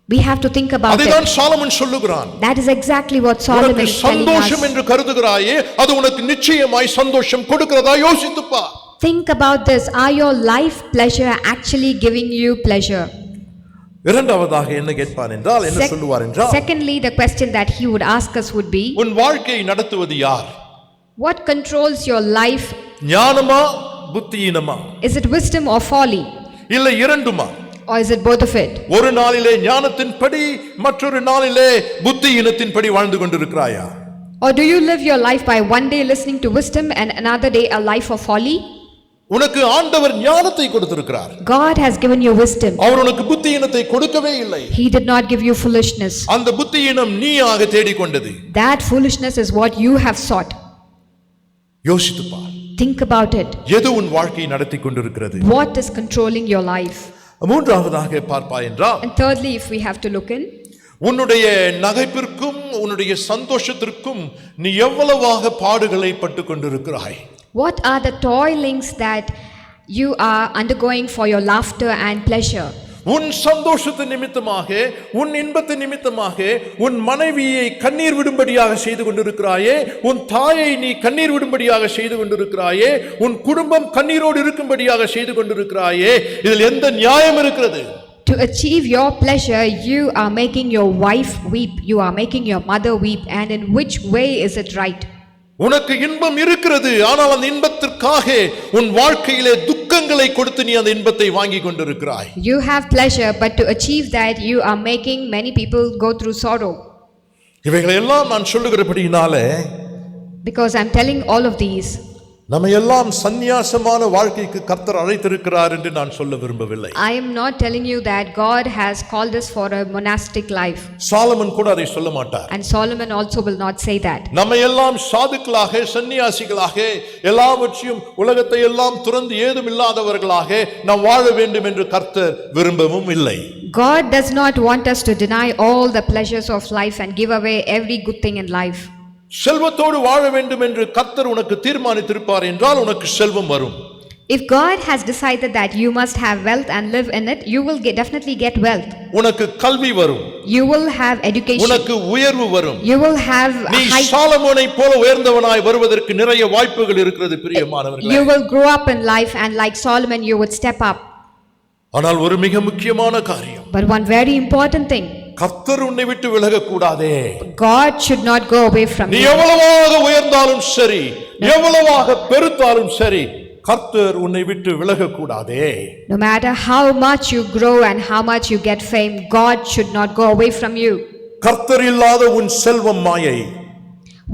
We have to think about அதுதான் it. சாலமன் சொல்லுகிறான். That is exactly what Solomon உனக்கு is telling சந்தோஷம் us. என்று கருதுகிறாயே, அது உனக்கு நிச்சயமாய் சந்தோஷம் கொடுக்கிறதா? யோசித்து பார். Think about this. Are your life pleasure actually giving you pleasure? இரண்டாவதாக என்ன கேட்பான் என்றால், என்ன சொல்லுவார் என்றால், Secondly, the question that he would ask us would be, உன் வாழ்க்கையை நடத்துவது யார்? what controls your life? ஞானமா புத்தியீனமா? Is it wisdom or folly? இல்லை இரண்டுமா? Or is it both of it? ஒரு நாளிலே ஞானத்தின்படி மற்றொரு நாளிலே புத்தியீனத்தின்படி வாழ்ந்து கொண்டிருக்கிறாயா? Or do you live your life by one day listening to wisdom and another day a life of folly? உனக்கு ஆண்டவர் ஞானத்தை கொடுத்திருக்கிறார். God has given you wisdom. அவர் உனக்கு புத்தியினத்தை கொடுக்கவே இல்லை. He did not give you foolishness. அந்த புத்தியினம் நீயாக தேடிக்கொண்டது. That foolishness is what you have sought. யோசித்து பார். Think about it. எது உன் வாழ்க்கையை நடத்தி கொண்டிருக்கிறது? What is controlling your life? மூன்றாவதாக பார்ப்பாய் என்றால், And thirdly, if we have to look in, உன்னுடைய நகைப்பிற்கும் உன்னுடைய சந்தோஷத்திற்கும் நீ எவ்வளவாக பாடுகளை பட்டு கொண்டிருக்கிறாய்? what are the toilings that you are undergoing for your laughter and pleasure? உன் சந்தோஷத்து நிமித்தமாக, உன் இன்பத்து நிமித்தமாக உன் மனைவியை கண்ணீர் விடும்படியாக செய்து கொண்டிருக்கிறாயே, உன் தாயை நீ கண்ணீர் விடும்படியாக செய்து கொண்டிருக்கிறாயே, உன் குடும்பம் கண்ணீரோடு இருக்கும்படியாக செய்து கொண்டிருக்கிறாயே, இதில் எந்த நியாயம் இருக்கிறது? To achieve your pleasure, you are making your wife weep, you are making your mother weep, and in which way is it right? உனக்கு இன்பம் இருக்கிறது, ஆனால் அந்த இன்பத்திற்காக உன் வாழ்க்கையிலே துக்கங்களை கொடுத்து நீ அந்த இன்பத்தை வாங்கி கொண்டிருக்கிறாய். You have pleasure, but to achieve that, you are making many people go through sorrow. இவைகளை எல்லாம் நான் சொல்லுகிறபடியினாலே, Because I'm telling all of these, நம்ம எல்லாம் சந்நியாசமான வாழ்க்கைக்கு கர்த்தர் அழைத்திருக்கிறார் என்று நான் சொல்ல விரும்பவில்லை. I am not telling you that God has called us for a monastic life. Solomon கூட அதை சொல்ல மாட்டார். And Solomon also will not say that. நம்ம எல்லாம் சாதுக்களாக, சந்நியாசிகளாக, எல்லாவற்றையும் உலகத்தை எல்லாம் துறந்து ஏதும் இல்லாதவர்களாக நாம் வாழ வேண்டும் என்று கர்த்தர் விரும்பவும் இல்லை. God does not want us to deny all the pleasures of life and give away every good thing in life. செல்வத்தோடு வாழ வேண்டும் என்று கர்த்தர் உனக்கு தீர்மானித்திருப்பார் என்றால் உனக்கு செல்வம் வரும். If God has decided that you must have wealth and live in it, you will definitely get wealth. உனக்கு கல்வி வரும். You will have education. உனக்கு உயர்வு வரும். You will have நீ சாலமோனை போல உயர்ந்தவனாய் வருவதற்கு நிறைய வாய்ப்புகள் இருக்கிறது பிரியமானவர்களே. You will grow up in life and like Solomon you would step up. ஆனால் ஒரு மிக முக்கியமான காரியம், But one very important thing, கர்த்தர் உன்னை விட்டு விலக கூடாதே. God should not go away from நீ you. எவ்வளவாக உயர்ந்தாலும் சரி, எவ்வளவாக பெருத்தாலும் சரி, கர்த்தர் உன்னை விட்டு விலக கூடாதே. No matter how much you grow and how much you get fame, God should not go away from you. கர்த்தர் இல்லாத உன் செல்வம் மாயை.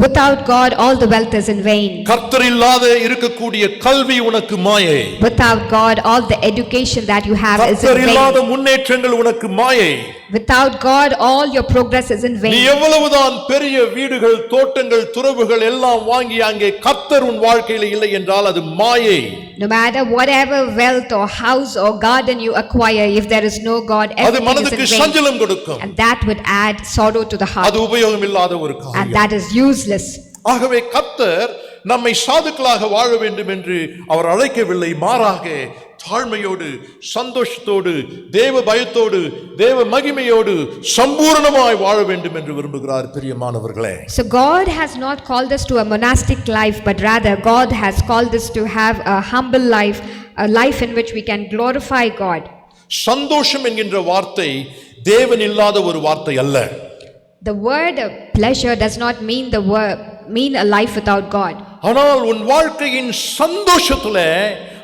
Without God, all the wealth is in vain. கர்த்தர் இல்லாத இருக்கக்கூடிய கல்வி உனக்கு மாயை. Without God, all the education that you have is in கர்த்தர் இல்லாத vain. முன்னேற்றங்கள் உனக்கு மாயை. Without God, all your progress is in நீ vain. எவ்வளவுதான் பெரிய வீடுகள், தோட்டங்கள், துறவுகள் எல்லாம் வாங்கி அங்கே கர்த்தர் உன் வாழ்க்கையில் இல்லை என்றால் அது மாயை. No matter whatever wealth or house or garden you acquire, if there is no God, அது everything is மனதுக்கு in vain. சஞ்சலம் கொடுக்கும். And that would add sorrow to the heart. அது உபயோகம் இல்லாத ஒரு And காரியம். that is useless. ஆகவே கர்த்தர் நம்மை சாதுக்களாக வாழ வேண்டும் என்று அவர் அழைக்கவில்லை, மாறாக தாழ்மையோடு, சந்தோஷத்தோடு, தேவ பயத்தோடு, தேவ மகிமையோடு சம்பூரணமாய் வாழ வேண்டும் என்று விரும்புகிறார் பிரியமானவர்களே. So God has not called us to a monastic life, but rather God has called us to have a humble life, a life in which we can glorify God. சந்தோஷம் என்கின்ற வார்த்தை தேவன் இல்லாத ஒரு வார்த்தை அல்ல. The word pleasure does not mean a life without God. ஆனால் உன் வாழ்க்கையின் சந்தோஷத்திலே,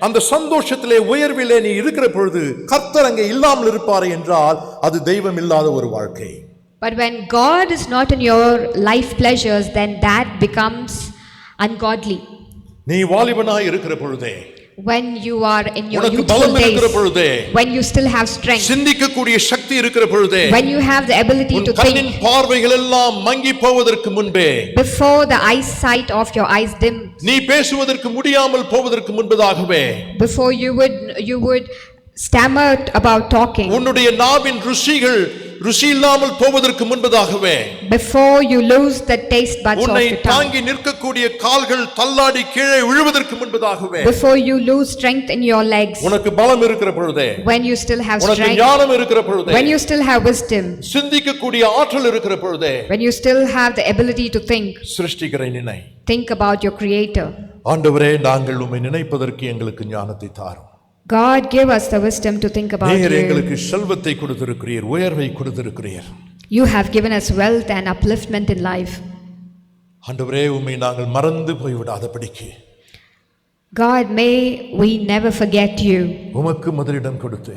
அந்த சந்தோஷத்திலே உயர்விலே நீ இருக்கிற பொழுது கர்த்தர் அங்கே இல்லாமல் இருப்பாரே என்றால் அது தெய்வம் இல்லாத ஒரு வாழ்க்கை. But when God is not in your life pleasures, then that becomes ungodly. நீ வாலிபனாய் இருக்கிற பொழுதே, When you are in your உனக்கு youthful பலம் இருக்கிற days, பொழுதே, when you still have strength, சிந்திக்கக்கூடிய சக்தி இருக்கிற பொழுதே, when you have the ability உன் to கண்ணின் think, பார்வைகள் எல்லாம் மங்கி போவதற்கு முன்பே, before the eyesight of your eyes dim, நீ பேசுவதற்கு முடியாமல் போவதற்கு முன்பதாகவே, before you would stammer about talking, உன்னுடைய நாவின் ருசி இல்லாமல் போவதற்கு முன்பதாகவே, before you lose the taste buds of உன்னை your tongue, தாங்கி நிற்கக்கூடிய கால்கள் தள்ளாடி கீழே விழுவதற்கு முன்பதாகவே, before you lose strength in your legs, உனக்கு பலம் இருக்கிற பொழுதே, when you still have உனக்கு strength, ஞானம் இருக்கிற பொழுதே, when you still have wisdom, சிந்திக்கக்கூடிய ஆற்றல் இருக்கிற பொழுதே, when you still have the ability to think, சிருஷ்டிகரை நினை. think about your Creator. ஆண்டவரே, நாங்கள் உம்மை நினைப்பதற்கு எங்களுக்கு ஞானத்தை தாரும். God, give us the wisdom to think about நீர் you. எங்களுக்கு செல்வத்தை கொடுத்திருக்கிறீர், உயர்வை கொடுத்திருக்கிறீர். You have given us wealth and upliftment in life. ஆண்டவரே, உம்மை நாங்கள் மறந்து போய்விடாதபடிக்கு God, may we never forget you. உமக்கு முதலிடம் கொடுத்து,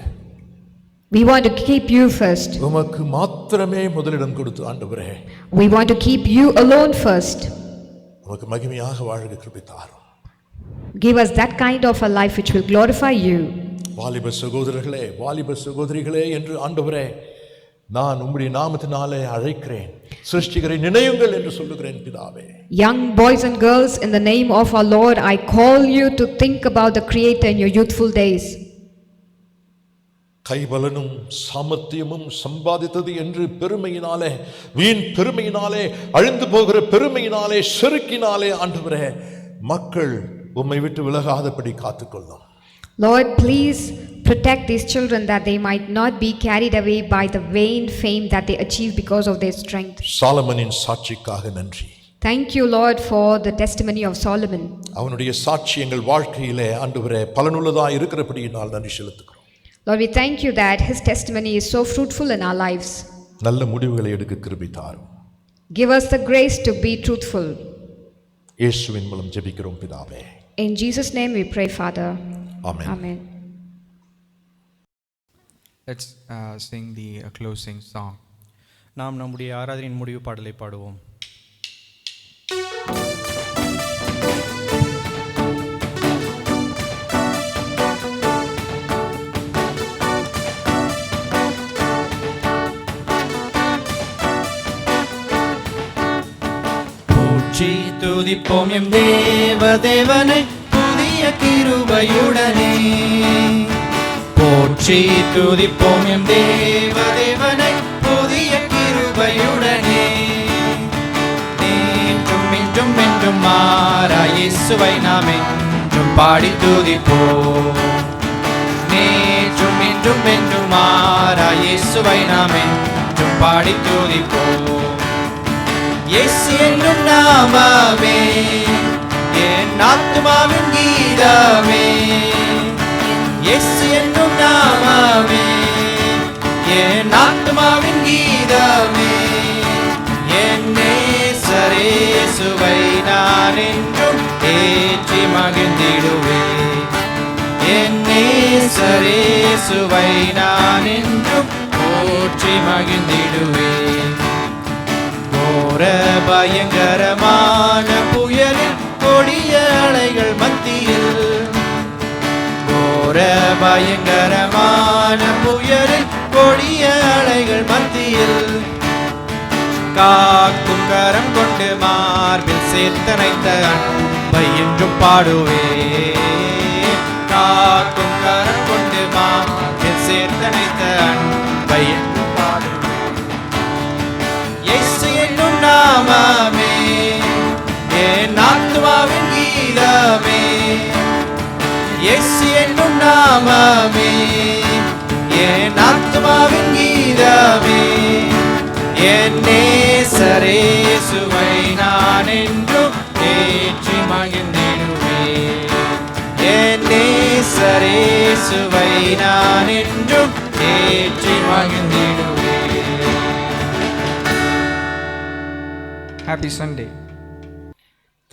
We want to keep you first. உமக்கு மாத்திரமே முதலிடம் கொடுத்து ஆண்டவரே, We want to keep you alone first. உமக்கு மகிமையாக வாழ்க கிருபை தாரும். Give us that kind of a life which will glorify you. வாலிப சகோதரர்களே, வாலிப சகோதரிகளே என்று ஆண்டவரே நான் உம்முடைய நாமத்தினாலே அழைக்கிறேன். சிருஷ்டிகரை நினையுங்கள் என்று சொல்லுகிறேன் பிதாவே. Young boys and girls, in the name of our Lord, I call you to think about the Creator in your youthful days. கைபலனும் சாமர்த்தியமும் சம்பாதித்தது என்று பெருமையினாலே, வீண் பெருமையினாலே, அழிந்து போகிற பெருமையினாலே, செருக்கினாலே ஆண்டவரே மக்கள் உம்மை விட்டு விலகாதபடி காத்துக்கொள்ளும். Lord, please protect these children that they might not be carried away by the vain fame that they achieve because of their strength. சாலமனின் சாட்சிக்காக நன்றி. Thank you, Lord, for the testimony of Solomon. அவனுடைய சாட்சி எங்கள் வாழ்க்கையிலே ஆண்டவரே பலனுள்ளதாக இருக்கிறபடியினால் நன்றி செலுத்துகிறோம். Lord, we thank you that his testimony is so fruitful in our lives. நல்ல முடிவுகளை எடுக்க கிருபை தாரும். Give us the grace to be truthful. இயேசுவின் மூலம் ஜெபிக்கிறோம் பிதாவே. In Jesus' name we pray, Father. Amen. Amen. Let's sing the closing song. நாம் நம்முடைய ஆராதனையின் முடிவு பாடலை பாடுவோம். போற்றி துதிப்போம் எம் தேவனை புதிய கிருபையுடனே. போற்றி துதிப்போம் எம் தேவனை புதிய கிருபையுடனே. நேற்றும் இன்றும் என்றும் மாறா இயேசுவை நாம் என்றும் பாடி துதிப்போம். நேற்றும் இன்றும் என்றும் மாறா இயேசுவை நாம் என்றும் பாடி துதிப்போம். இயேசு என்னும் நாமமே என் ஆத்துமாவின் கீதமே. இயேசு என்னும் நாமமே என் ஆத்துமாவின் கீதமே. என் நேசரேசுவை நான் என்றும் ஏற்றி மகிழ்ந்திடுவேன். என் நேசரேசுவை நான் என்றும் போற்றி மகிழ்ந்திடுவேன். கோர பயங்கரமான புயலில் கொடிய அலைகள் மத்தியில், கோர பயங்கரமான புயலில் கொடிய அலைகள் மத்தியில், காக்கும் கரம் கொண்டு மார்பில் சேர்த்தனைத்த அன்பை என்றும் பாடுவே. காக்கும் கரம் கொண்டு மார்பில் சேர்த்தனைத்த அன்பை என்றும் பாடுவே. இயேசு என்னும் நாமமே என் ஆத்துமாவின் கீதமே. இயேசு என்னும் நாமமே என் ஆத்துமாவின் கீதமே. என் நேசரேசுவை நான் என்றும் ஏற்றி மகிழ்ந்திடுவேன். என் நேசரேசுவை நான் என்றும் ஏற்றி மகிழ்ந்திடுவேன். Happy Sunday.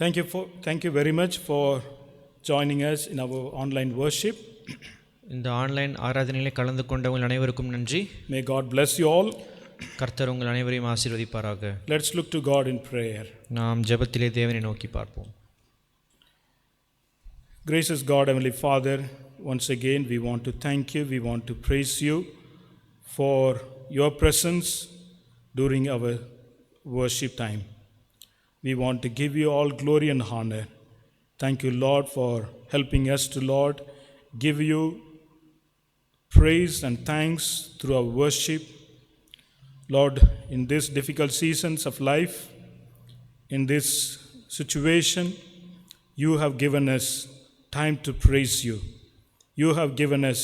Thank you very much for joining us in our online worship. இந்த ஆன்லைன் ஆராதனையிலே கலந்து கொண்டவங்கள் அனைவருக்கும் நன்றி. May God bless you all. கர்த்தர் உங்கள் அனைவரையும் ஆசீர்வதிப்பாராக. Let's look to God in prayer. நாம் ஜெபத்திலே தேவனை நோக்கி பார்ப்போம். Gracious God, Heavenly Father, once again we want to thank you, we want to praise you for your presence during our worship time. We want to give you all glory and honor. Thank you, Lord, for helping us to, Lord, give you praise and thanks through our worship. Lord, in these difficult seasons of life, in this situation, you have given us time to praise you. You have given us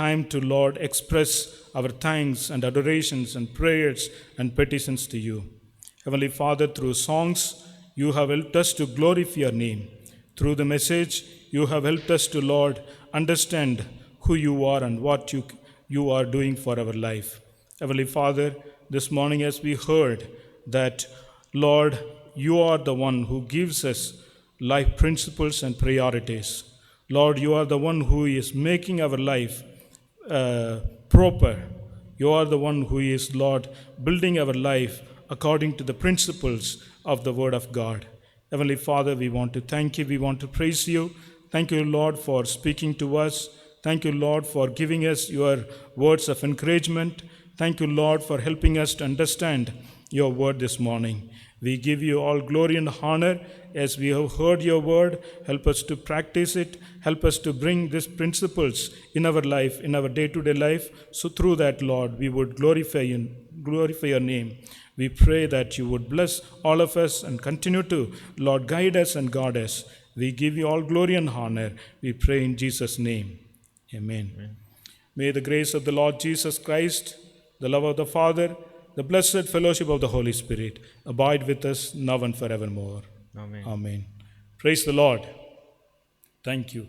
time to, Lord, express our thanks and adorations and prayers and petitions to you. Heavenly Father, through songs, you have helped us to glorify your name. Through the message, you have helped us to, Lord, understand who you are and what you are doing for our life. Heavenly Father, this morning as we heard that, Lord, you are the one who gives us life principles and priorities. Lord, you are the one who is making our life proper. You are the one who is, Lord, building our life according to the principles of the Word of God. Heavenly Father, we want to thank you, we want to praise you. Thank you, Lord, for speaking to us. Thank you, Lord, for giving us your words of encouragement. Thank you, Lord, for helping us to understand your word this morning. We give you all glory and honor as we have heard your word. Help us to practice it. Help us to bring these principles in our life, in our day-to-day life. So through that, Lord, we would glorify your name. We pray that you would bless all of us and continue to, Lord, guide us and guard us. We give you all glory and honor. We pray in Jesus' name. Amen. May the grace of the Lord Jesus Christ, the love of the Father, the blessed fellowship of the Holy Spirit abide with us now and forevermore. Amen. Amen. Praise the Lord. Thank you.